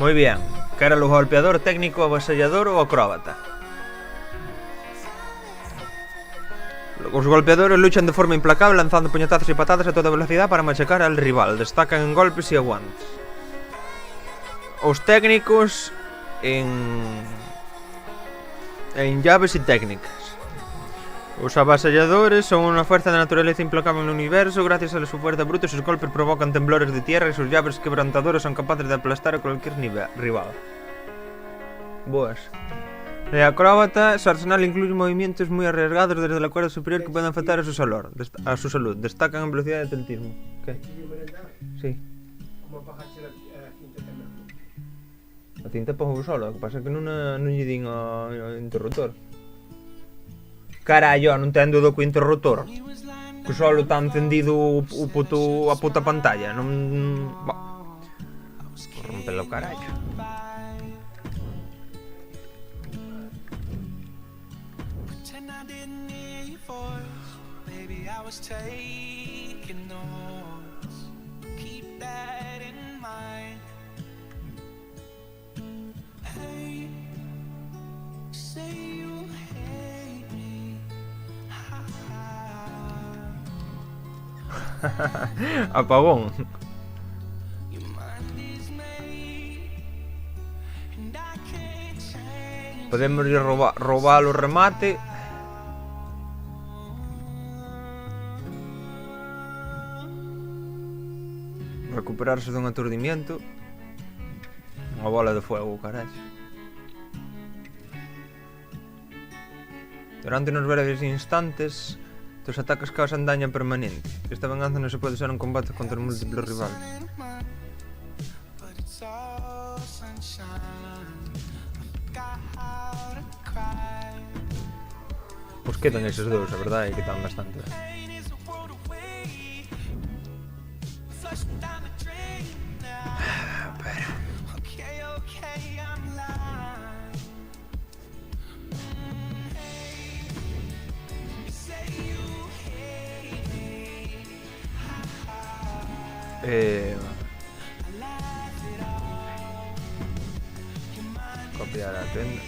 Muy bien. Quero o golpeador, técnico, avasallador ou acróbata. Os golpeadores luchan de forma implacable lanzando puñetazos e patadas a toda velocidad para machacar al rival. Destacan en golpes e aguantes. Os técnicos en llaves e técnicas. Os avasalladores son unha fuerza de naturaleza implacable no universo. Gracias a su fuerza bruta, sus golpes provocan temblores de tierra y sus llaves quebrantadoras son capaces de aplastar a cualquier rival. Boas. De acróbata, su arsenal incluye movimientos muy arriesgados desde la cuerda superior que pueden afectar a su salud. Destacan en velocidad de atletismo. ¿Qué? Sí. A cinta pongo solo, o que pasa é que non lle din ao interruptor. Carallo, non tendo do co interruptor. Que solo está encendido a puta pantalla, non... Rompelo carallo. Apagón. Podemos ir robar o remate. Recuperarse dun aturdimiento. Unha bola de fuego, carallo. Durante unos breves instantes, tus ataques causan daño permanente. Esta venganza no se puede usar en combate contra múltiples rivales. Pois quedan esos dous, a verdade é que están bastante ben. Copiar a tenda.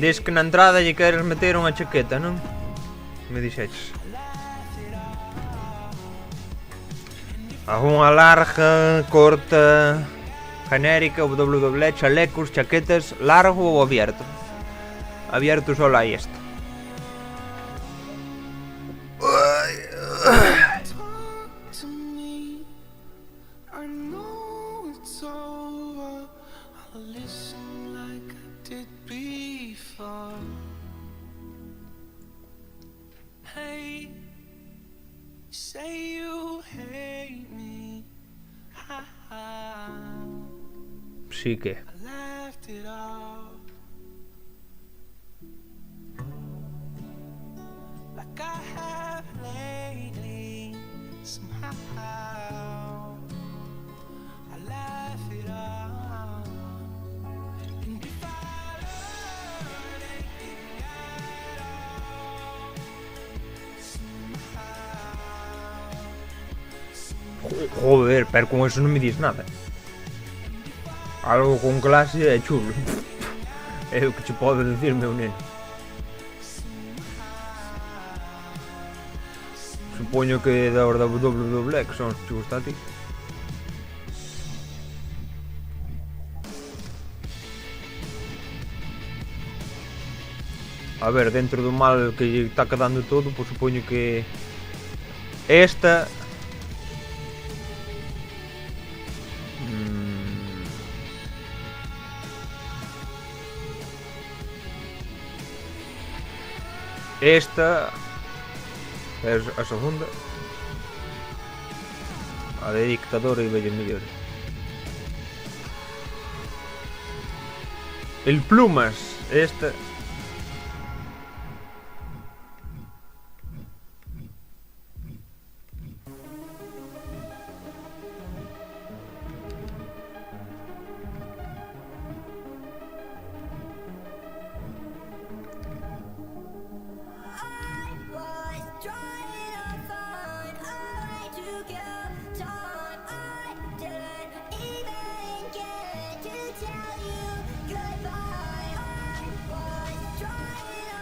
Dis que na entrada lle queres meter unha chaqueta, non? Me dixeches. Algunha larga, corta, genérica, WWE, chalecos, chaquetas, largo ou abierto? Abierto solo hai esta. Say you hate me. Sí que. I left it all. Like I have lately. Somehow I laugh it all. And if I learn anything at all, somehow. Joder, pero con eso no me dices nada. Algo con clase é chulo. É o que te pode decir, meu neno. Supoño que da da WWE, que son os que te gusta a ti. A ver, dentro do mal que lle está quedando todo, pois supoño que esta esta é a segunda, a de dictadora e vello mellor. El Plumas, esta.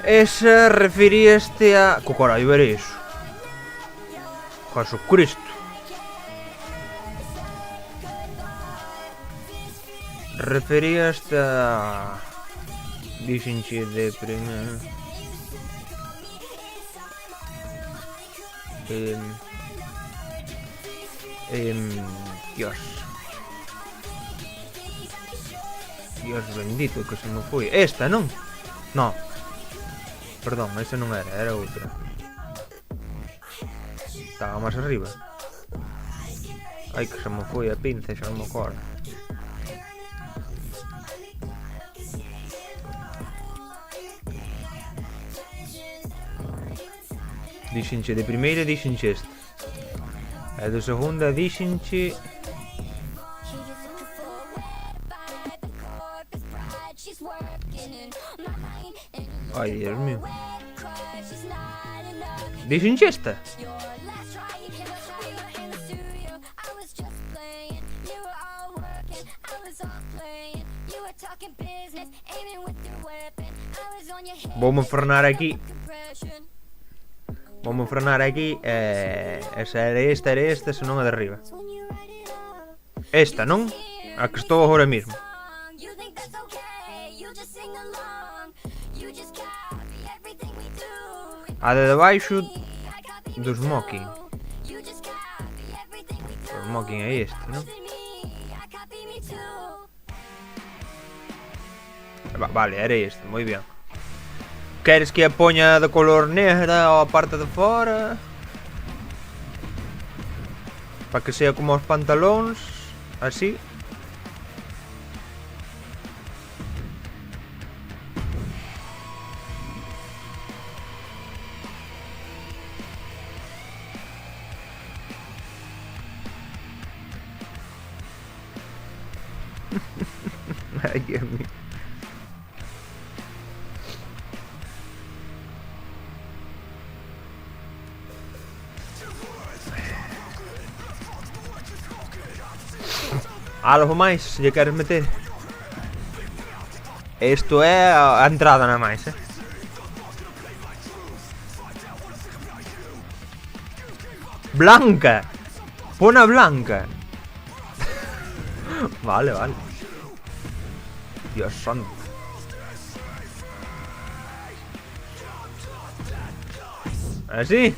Esa referíaste a... Co carallo era iso? Jesucristo. Referíaste a... Dixenche de primeiro... Dios. Dios bendito, que se me foi. Esta, non? Non. Perdón, esa non era, era outra. Estaba máis arriba. Ai, que se me foi a pinza, xa non me acordo. Dixenche de primeira, dixenche este. E de segunda, dixenche... Ai, Dios mío. Dixenche esta? Voume frenar aquí. Voume frenar aquí. Esa era esta, se non a de arriba. Esta, non? A que estou agora mesmo. A de debaixo do smoking. O smoking é este, non? Vale, era este, moi ben. Queres que a poña de color negra ou a parte de fora? Para que sea como os pantalóns, así. Ay, Dios mío. Algo máis, se lle queres meter. Isto é a entrada nada máis, Blanca. Pon a blanca. Vale, vale. Dios santo. Así.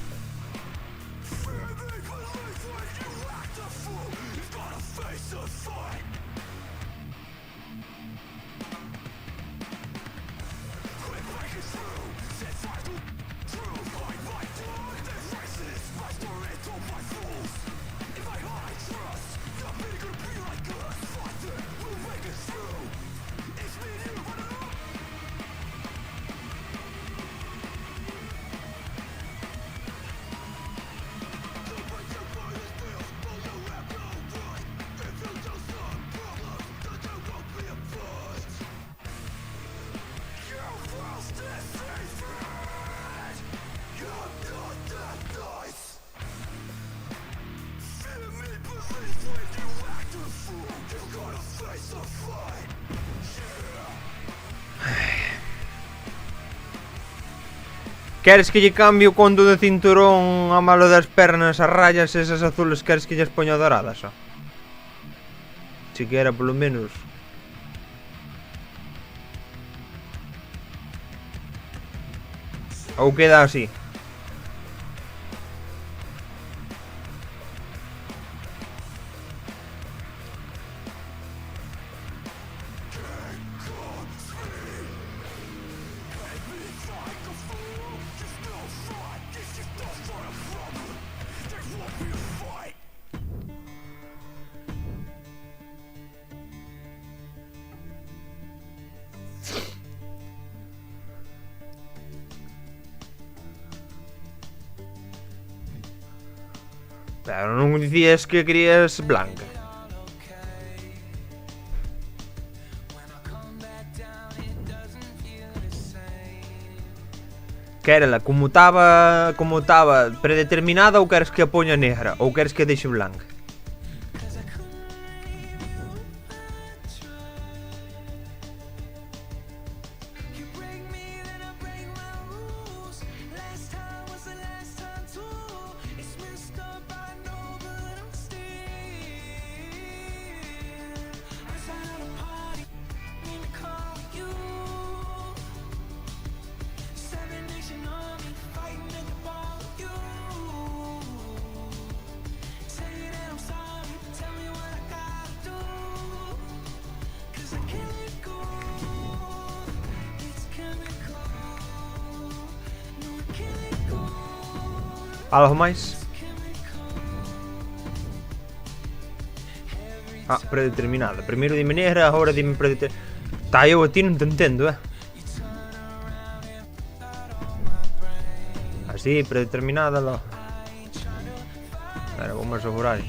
Queres que lle cambio conto de cinturón a malo das pernas, as rayas esas azules, queres que lles poño doradas, ó? Siquiera polo menos. Ou queda así. Pero non dicías que querías blanca. Quérela como estaba predeterminada ou queres que a poña negra ou queres que a deixe blanca? Algo máis? Predeterminada. Primeiro dime negra, agora dime predeterminada. Tá, eu a ti non te entendo, Así, predeterminada, lo. Espera, vamos a asegurar.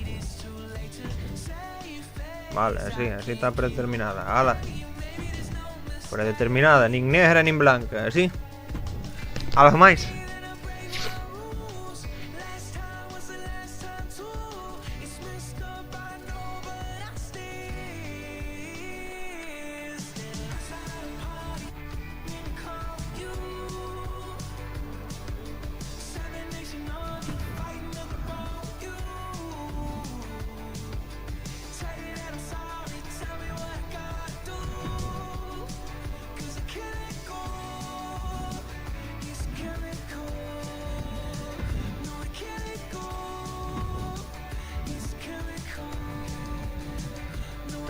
Vale, así está predeterminada. Ala. Predeterminada, nin negra nin blanca, así. Algo máis?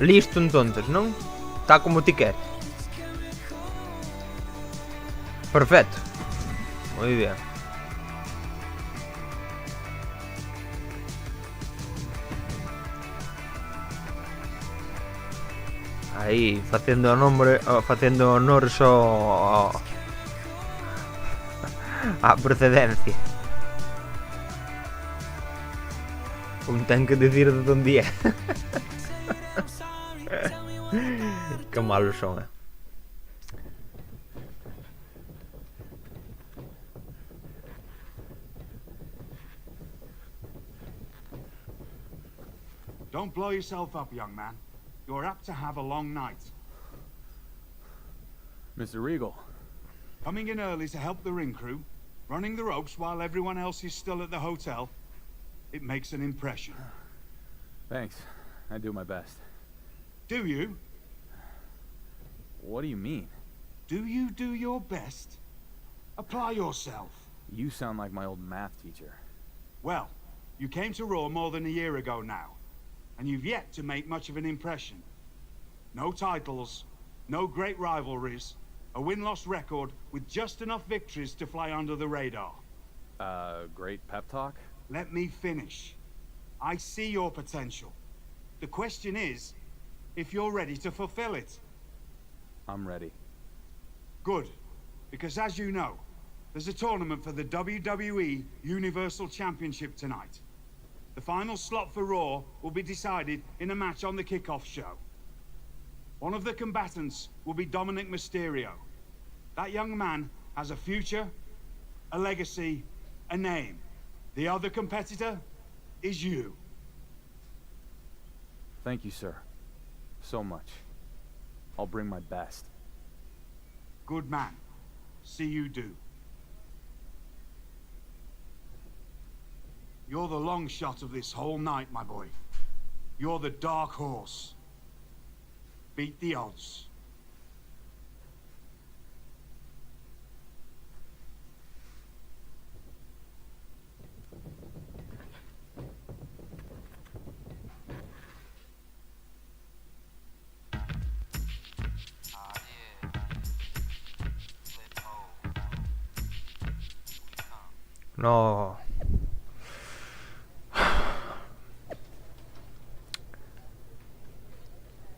Listo entonces, non? Tá como ti queres. Perfecto. Moi bien. Aí, facendo honores a procedencia. Un ten que decir de onde é. Que malos son, Don't blow yourself up, young man. You're apt to have a long night. Mr. Regal. Coming in early to help the ring crew, running the ropes while everyone else is still at the hotel. It makes an impression. Thanks. I do my best. Do you? What do you mean? Do you do your best? Apply yourself. You sound like my old math teacher. Well, you came to Raw more than a year ago now, and you've yet to make much of an impression. No titles, no great rivalries, a win-loss record with just enough victories to fly under the radar. Great pep talk? Let me finish. I see your potential. The question is, if you're ready to fulfill it. I'm ready. Good, because as you know, there's a tournament for the WWE Universal Championship tonight. The final slot for Raw will be decided in a match on the kickoff show. One of the combatants will be Dominic Mysterio. That young man has a future, a legacy, a name. The other competitor is you. Thank you, sir. So much. I'll bring my best. Good man. See you do. You're the long shot of this whole night, my boy. You're the dark horse. Beat the odds. No.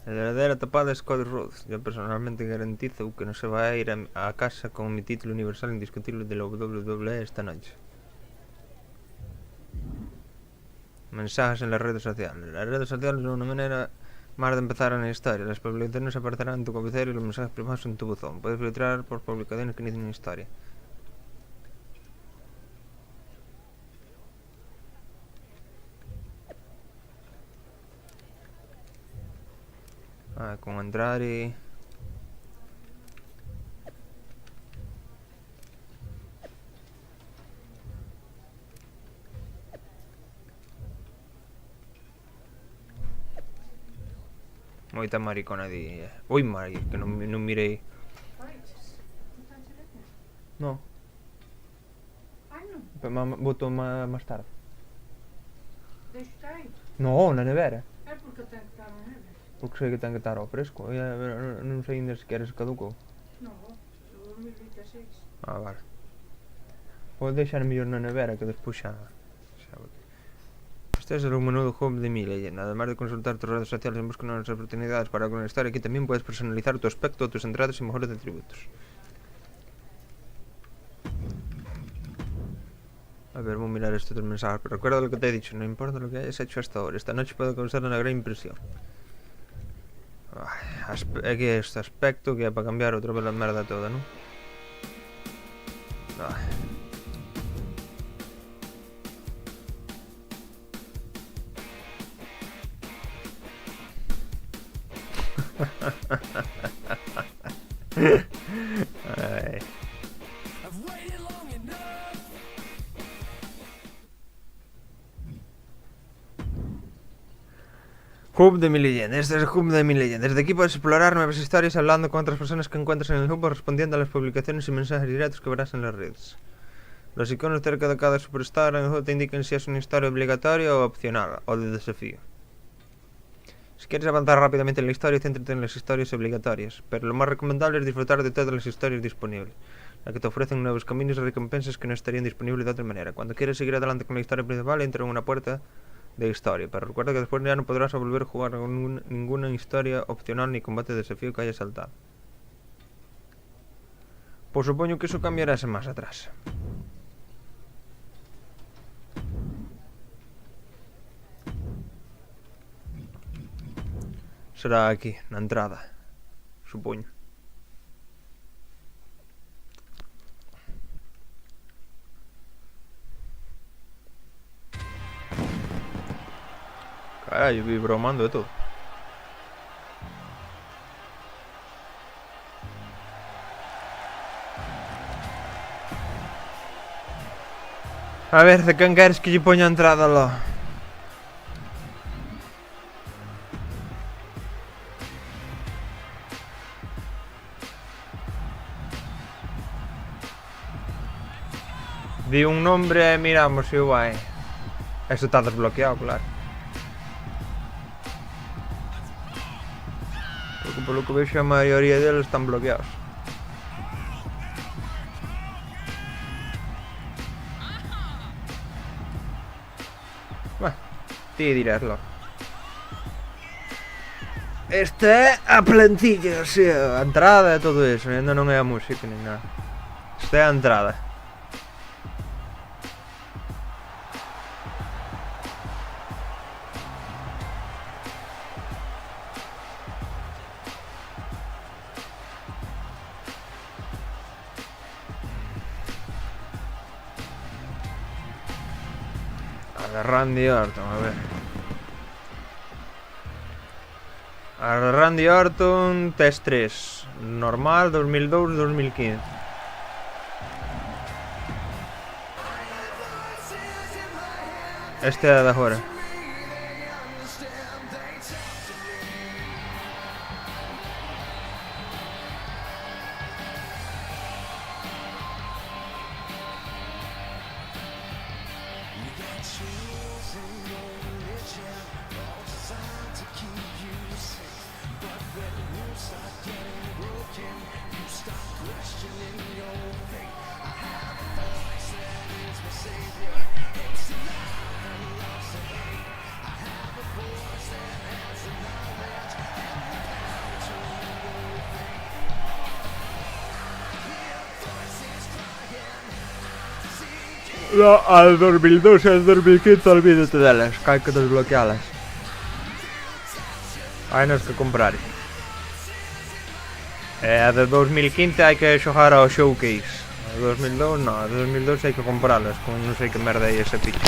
La verdadera tapada es Cody Rhodes. Yo personalmente garantizo que no se va a ir a casa con mi título universal indiscutible de la WWE esta noche. Mensajes en las redes sociales. Las redes sociales son una manera más de empezar una historia. Las publicaciones aparecerán en tu cabecera y los mensajes privados en tu buzón. Puedes filtrar por publicaciones que inician una historia. Con Andrade. Moita maricona di. Ui, Mari, que non mirei. No. Boto máis tarde. No, na nevera. É porque ten que estar na nevera. Porque sei que ten que estar ao fresco. Non sei ainda se queres caducou. No, 2026. Vale. Podes deixar mellor na nevera que despois xa... Este es el menú de Home de mi leyenda. Además de consultar tus redes sociales en busca de nuevas oportunidades para conectar, aquí también puedes personalizar tu aspecto, tus entradas y mejores atributos. A ver, voy a mirar estos otros mensajes, pero recuerda lo que te he dicho, no importa lo que hayas hecho hasta ahora, esta noche puede causar una gran impresión. Aquí este aspecto que hay para cambiar otra vez la mierda toda, ¿no? Ay. Hub de mi leyenda. Este es el hub de mi leyenda. Desde aquí puedes explorar nuevas historias hablando con otras personas que encuentras en el hub o respondiendo a las publicaciones y mensajes directos que verás en las redes. Los iconos cerca de cada superstar en el hub te indican si es una historia obligatoria o opcional, o de desafío. Si quieres avanzar rápidamente en la historia, céntrate en las historias obligatorias, pero lo más recomendable es disfrutar de todas las historias disponibles, las que te ofrecen nuevos caminos y recompensas que no estarían disponibles de otra manera. Cuando quieres seguir adelante con la historia principal, entra en una puerta de historia, pero recuerda que después ya no podrás volver a jugar con ninguna historia opcional ni combate de desafío que hayas saltado. Pues supongo que eso cambiará más atrás. Será aquí, na entrada, supoño. Caray, yo vi bromando de todo. A ver, de quen queres que lle poña a entrada lá? Di un nombre e miramos se vai. Eso está desbloqueado, claro. Porque polo que vexo a maioría deles están bloqueados. Bueno, ti diráslo. Esta é a plantilla, o sea, a entrada e todo eso. Ainda non é a música ni nada. Esta é a entrada. Randy Orton, a ver. A Randy Orton, test 3. Normal, 2002-2015. Este é de agora. No, al 2012 e al 2015 olvídate delas, que hai que desbloquealas. Hai nos que comprar. E a de 2015 hai que xogar ao Showcase. A de 2002 non, a de 2012 hai que compralas, con non sei que merda é ese picho.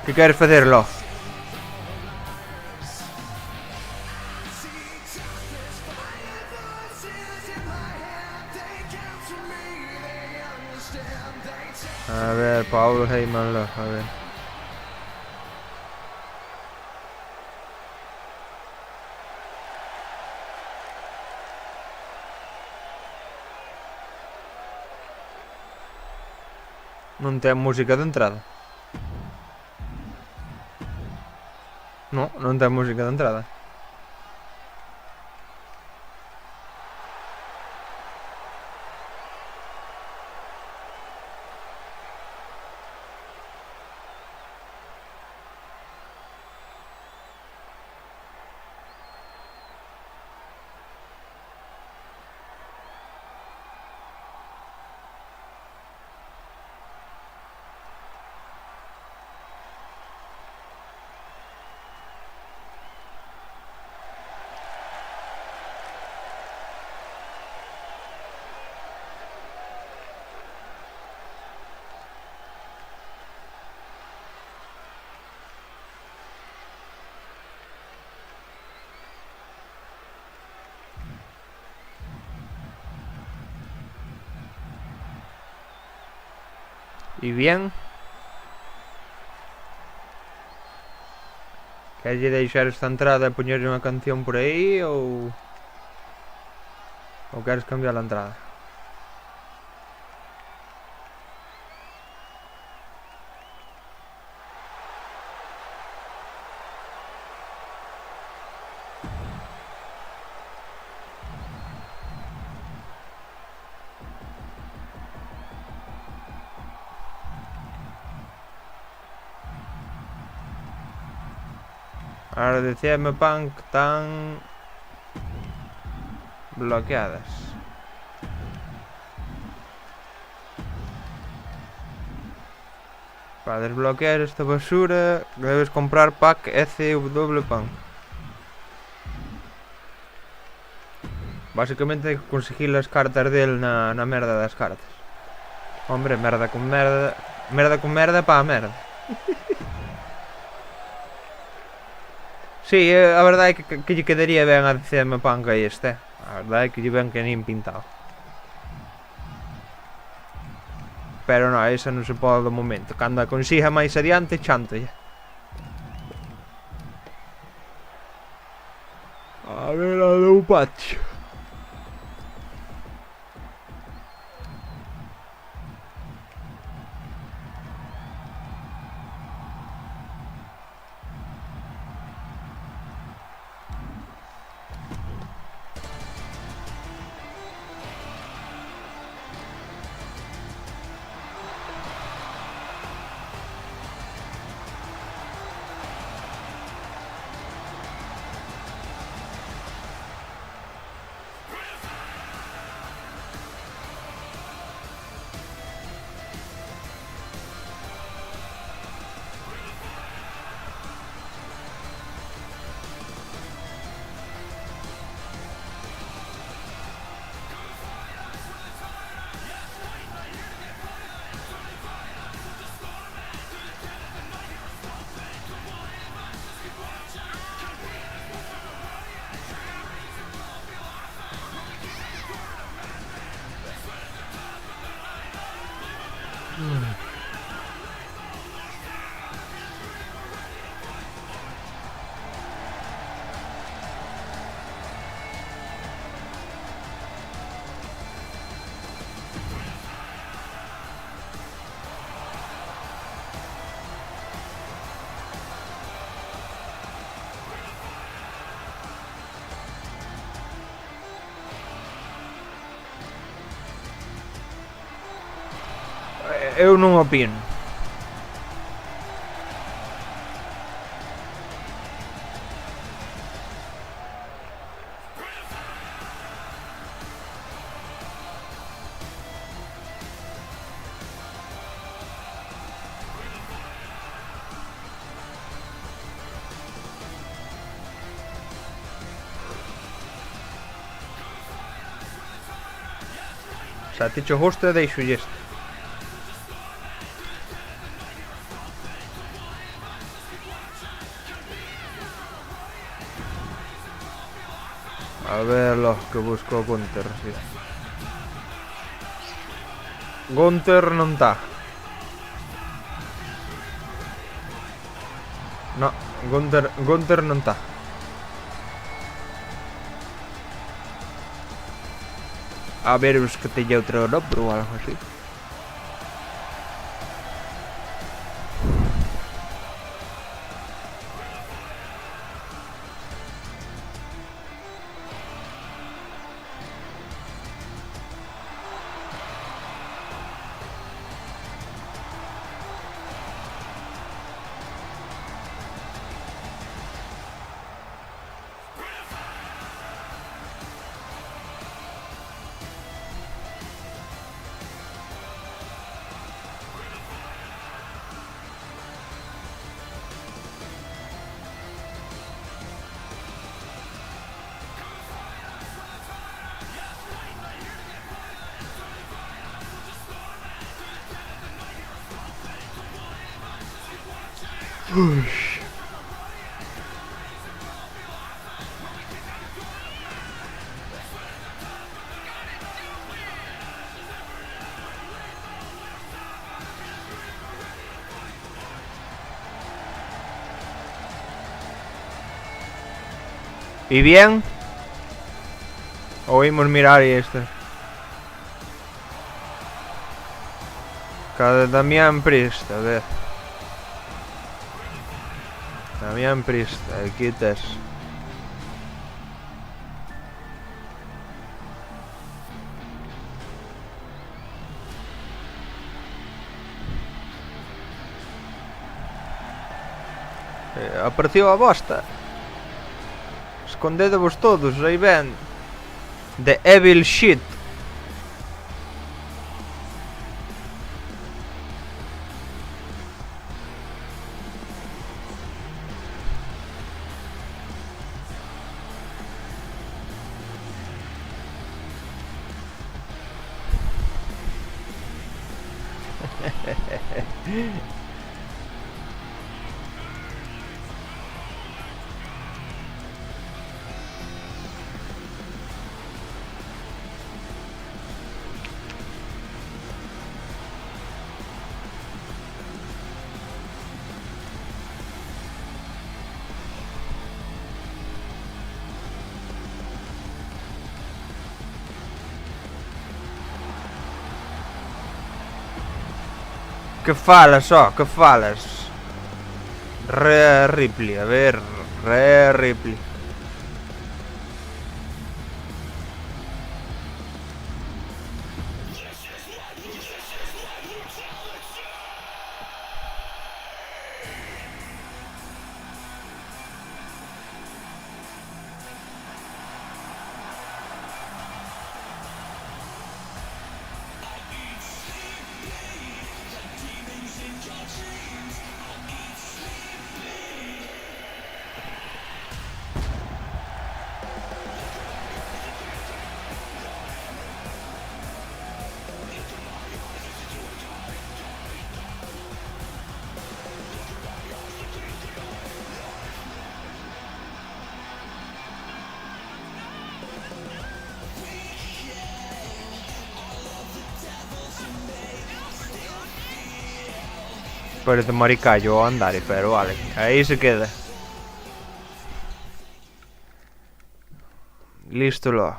Que queres facer, Lo? A ver, Paul Heyman, Lo, a ver. Non ten música de entrada. No, non ten música de entrada. Y bien, queres deixar esta entrada e poñerlle unha canción por aí ou queres cambiar a entrada? As de CM Punk están bloqueadas. Para desbloquear esta basura debes comprar pack ECW Punk. Básicamente hai que conseguir as cartas del na merda das cartas. Hombre, merda con merda. Merda con merda pa a merda. Sí, a verdade é que lle quedaría ben a CM Punk aí este. A verdade é que lle ben que nin pintado. Pero non, esa non se pode do momento. Cando a consiga máis adiante, chantolle. A ver a do patio. Eu non opino. Se ti che gusta, deixo este. A verlo, que busco Gunter, sí. Gunter non tá. No, Gunter non tá. A ver, que teña outro nombre ou algo así. Ush. ¿Y bien? Oímos mirar y esto. Cada Damián Priest, a ver. Damián Priest, aquí estás. Apareceu a bosta. Escondedevos todos, aí ven. The evil shit. Que falas, ó, que falas? Rhea Ripley, a ver, Rhea Ripley. Parece maricallo ao andar, pero vale. Aí se queda. Listo lo.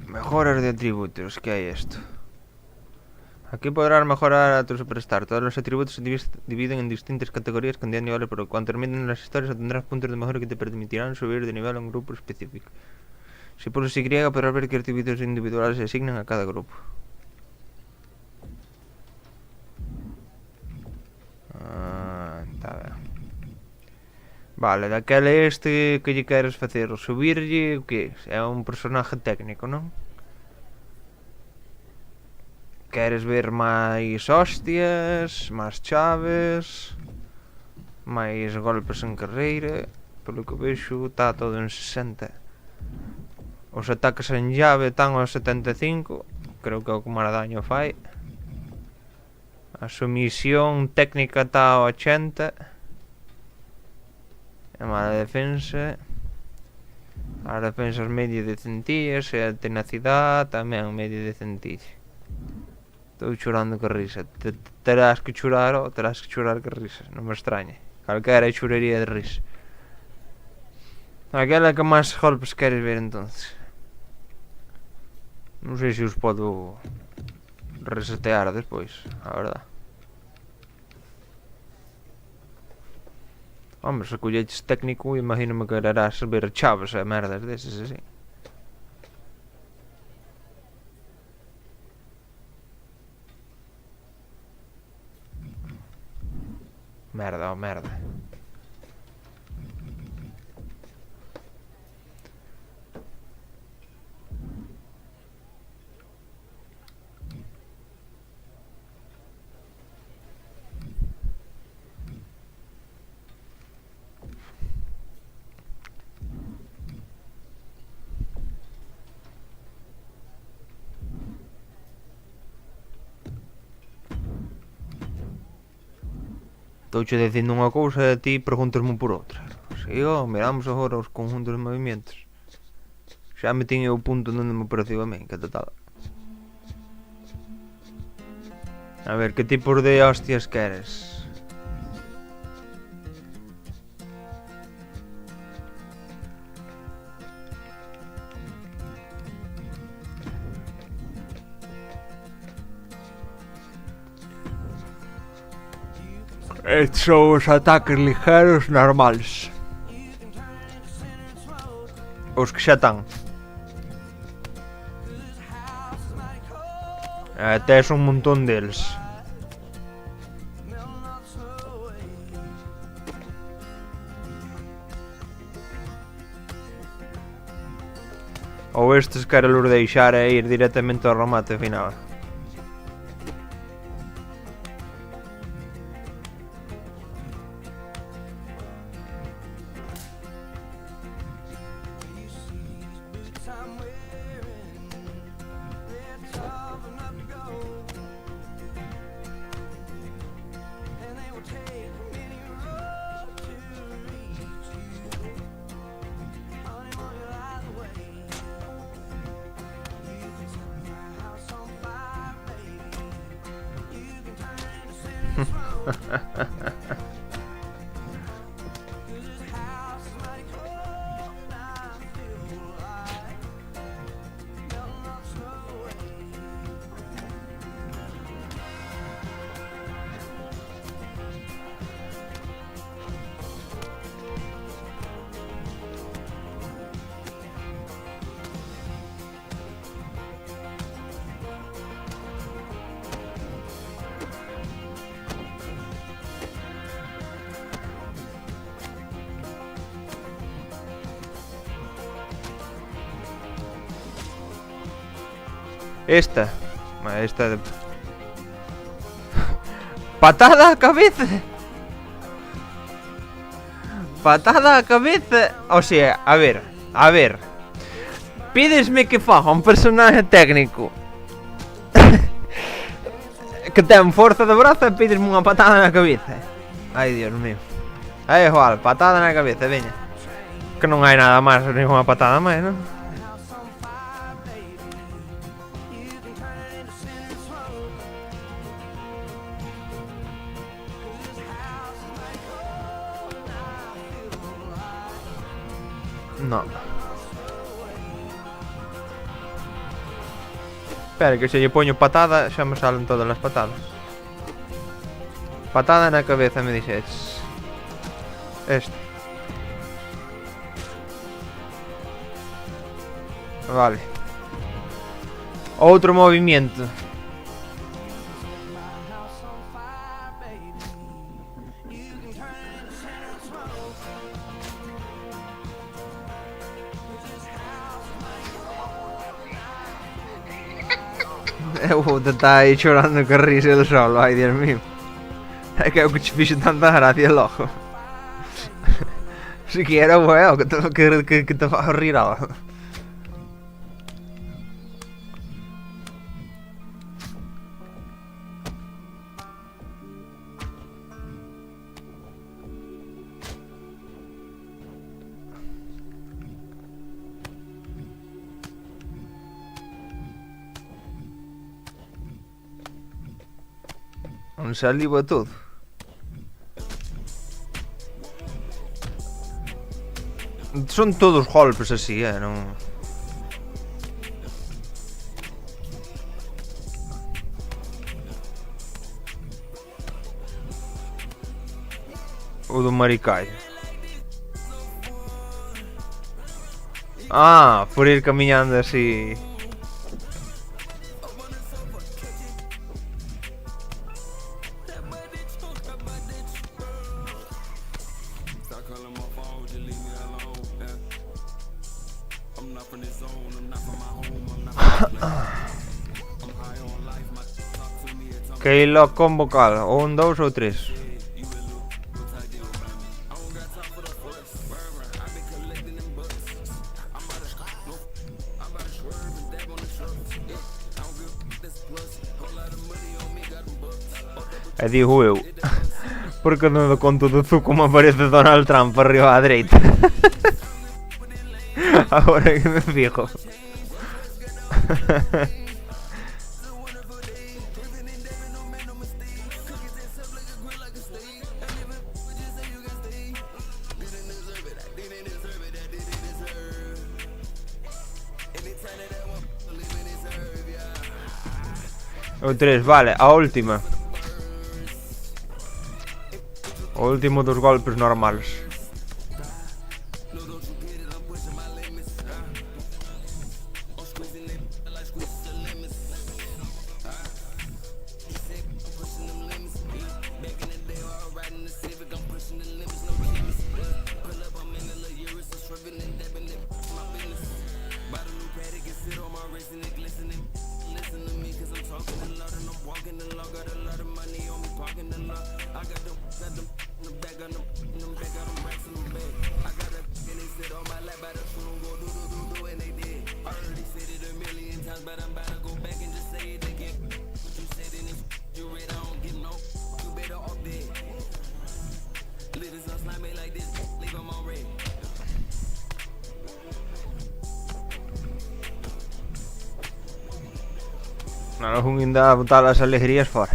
Mejoras de atributos, ¿qué hay esto? Aquí podrás mejorar a tu superstar. Todos los atributos se dividen en distintas categorías con 10 niveles, pero cuando terminen las historias obtendrás puntos de mejora que te permitirán subir de nivel a un grupo específico. Si pulsas Y podrás ver qué atributos individuales se asignan a cada grupo. Tá ben. Vale, daquele este que lle queres facer, subirlle o que? É un personaje técnico, non? Queres ver máis hostias, máis chaves, máis golpes en carreira. Polo que vexo está todo en 60. Os ataques en llave están aos 75. Creo que é o que máis daño fai. A sumisión técnica está ao 80. A mala defensa. As defensas medio decentillas. E a tenacidade tamén medio decentillas. Estou chorando que risa. Terás que chorar ou terás que chorar que risa. Non me extraña. Calquera choraría de risa. Aquela que máis golpes queres ver entonces. Non sei se os podo resetear despois, a verdad. Hombre, se colleches técnico, imagínome que quererás ver chaves e merdas deses así. Merda, oh merda. Estouche dicindo unha cousa e ti preguntasme por outra. Si, miramos agora os conjuntos de movimentos. Xa me tiña o punto onde me pareceu a min, que total. A ver, que tipos de hostias queres? Estes son os ataques ligeiros normales. Os que xa están. Tes un montón deles. Ou estes querelos deixar e ir directamente ao remate final. Esta de... Patada a cabeza. Patada a cabeza. O sea, a ver. Pídesme que faga un personaje técnico que ten forza de brazo e pídesme unha patada na cabeza. Ai, Dios mío. É igual, patada na cabeza, veña. Que non hai nada máis, ninguna patada máis, non? No. Espera, que se lle poño patada xa me salen todas as patadas. Patada na cabeza me dixetes. Este. Vale. Outro movimiento. Te está aí chorando que rise el solo, ai Dios mío. É que é o que te fixe tanta gracia logo. Si que era bueno que te vas a rir algo. Un saliva todo. Son todos golpes así, non... O do Maricai. Ah, por ir camiñando así... Que lo convocado, 1, 2 ou 3. E digo eu, porque non do conto do Zu como aparece Donald Trump arriba á dereita. Agora que me fijo. O 3, vale, a última. O último dos golpes normales. Non vou ainda botar as alegrías fora.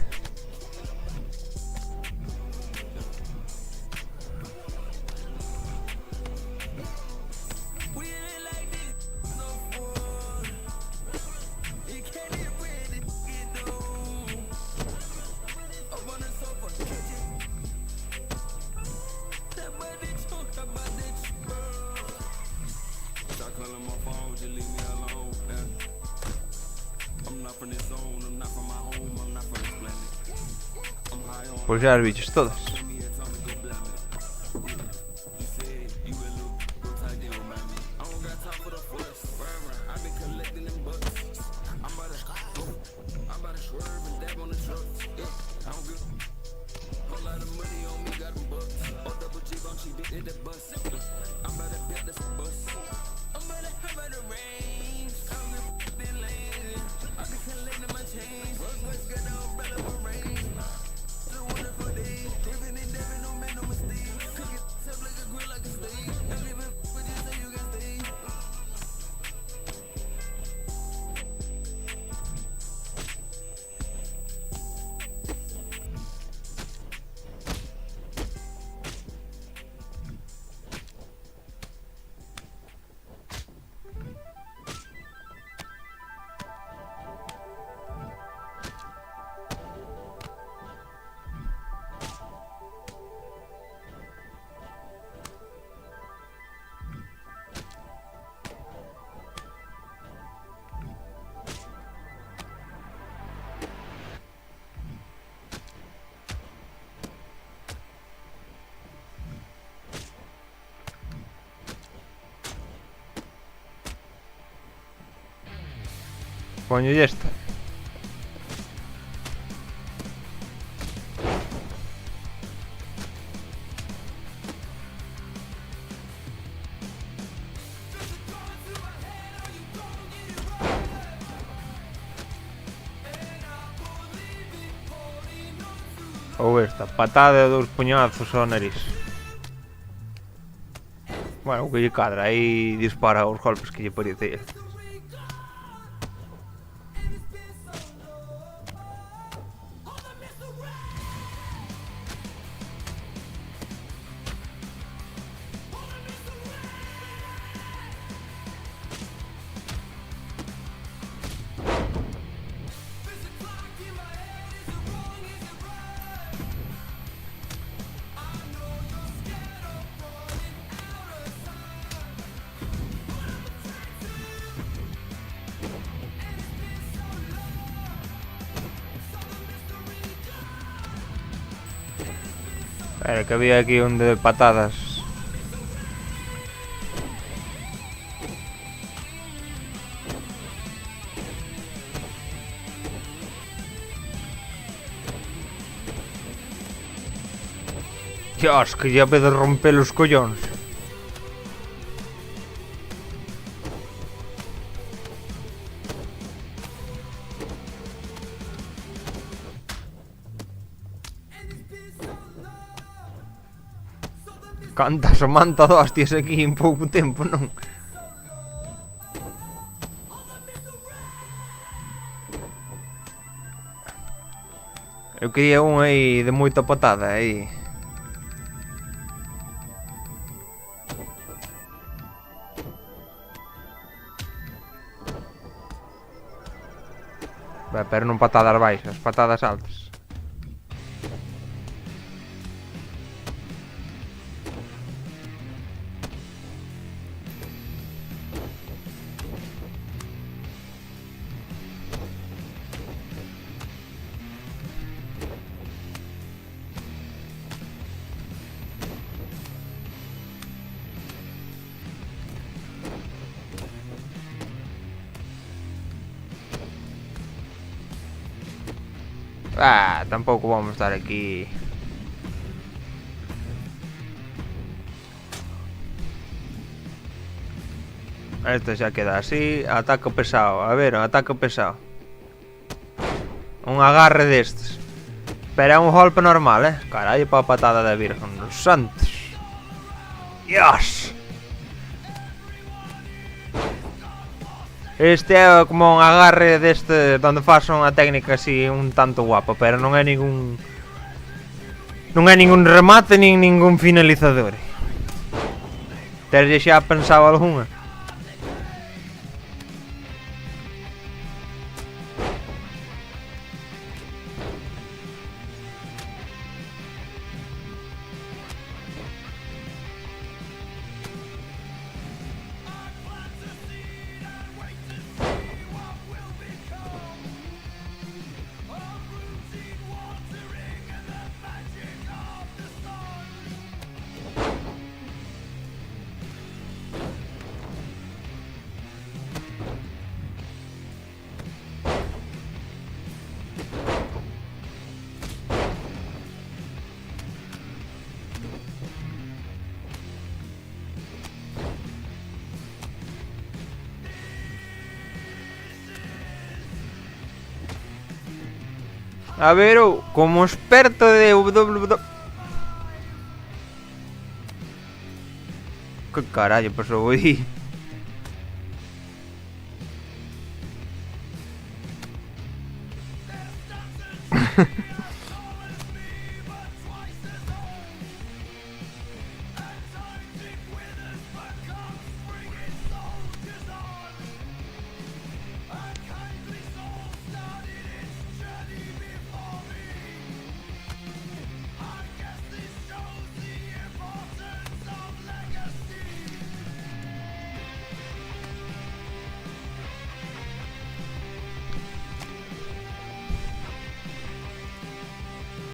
Pois já as bichas todas. Poño esta. Ou esta, patada e 2 puñazos ao nariz. Bueno, o que lle cadra, aí dispara os golpes que lle parecía. Espera, que había aquí un de patadas. Dios, que ya ve de romper los collóns. Cantas o manta de hostias aquí en pouco tempo, non? Eu quería un aí de moita patada aí. Pero non patadas baixas, patadas altas. Tampouco vamos estar aquí. Este xa queda así. Ataque pesado, a ver, un ataque pesado. Un agarre destes. Pero é un golpe normal, Carallo, pa patada de Virgen dos Santos. Dios. Este é como un agarre deste donde faz unha técnica así un tanto guapa, pero non é ningún remate nin ningún finalizador. Terlle xa pensado algunha? A ver, como experto de WWE... Que carallo pasou aí?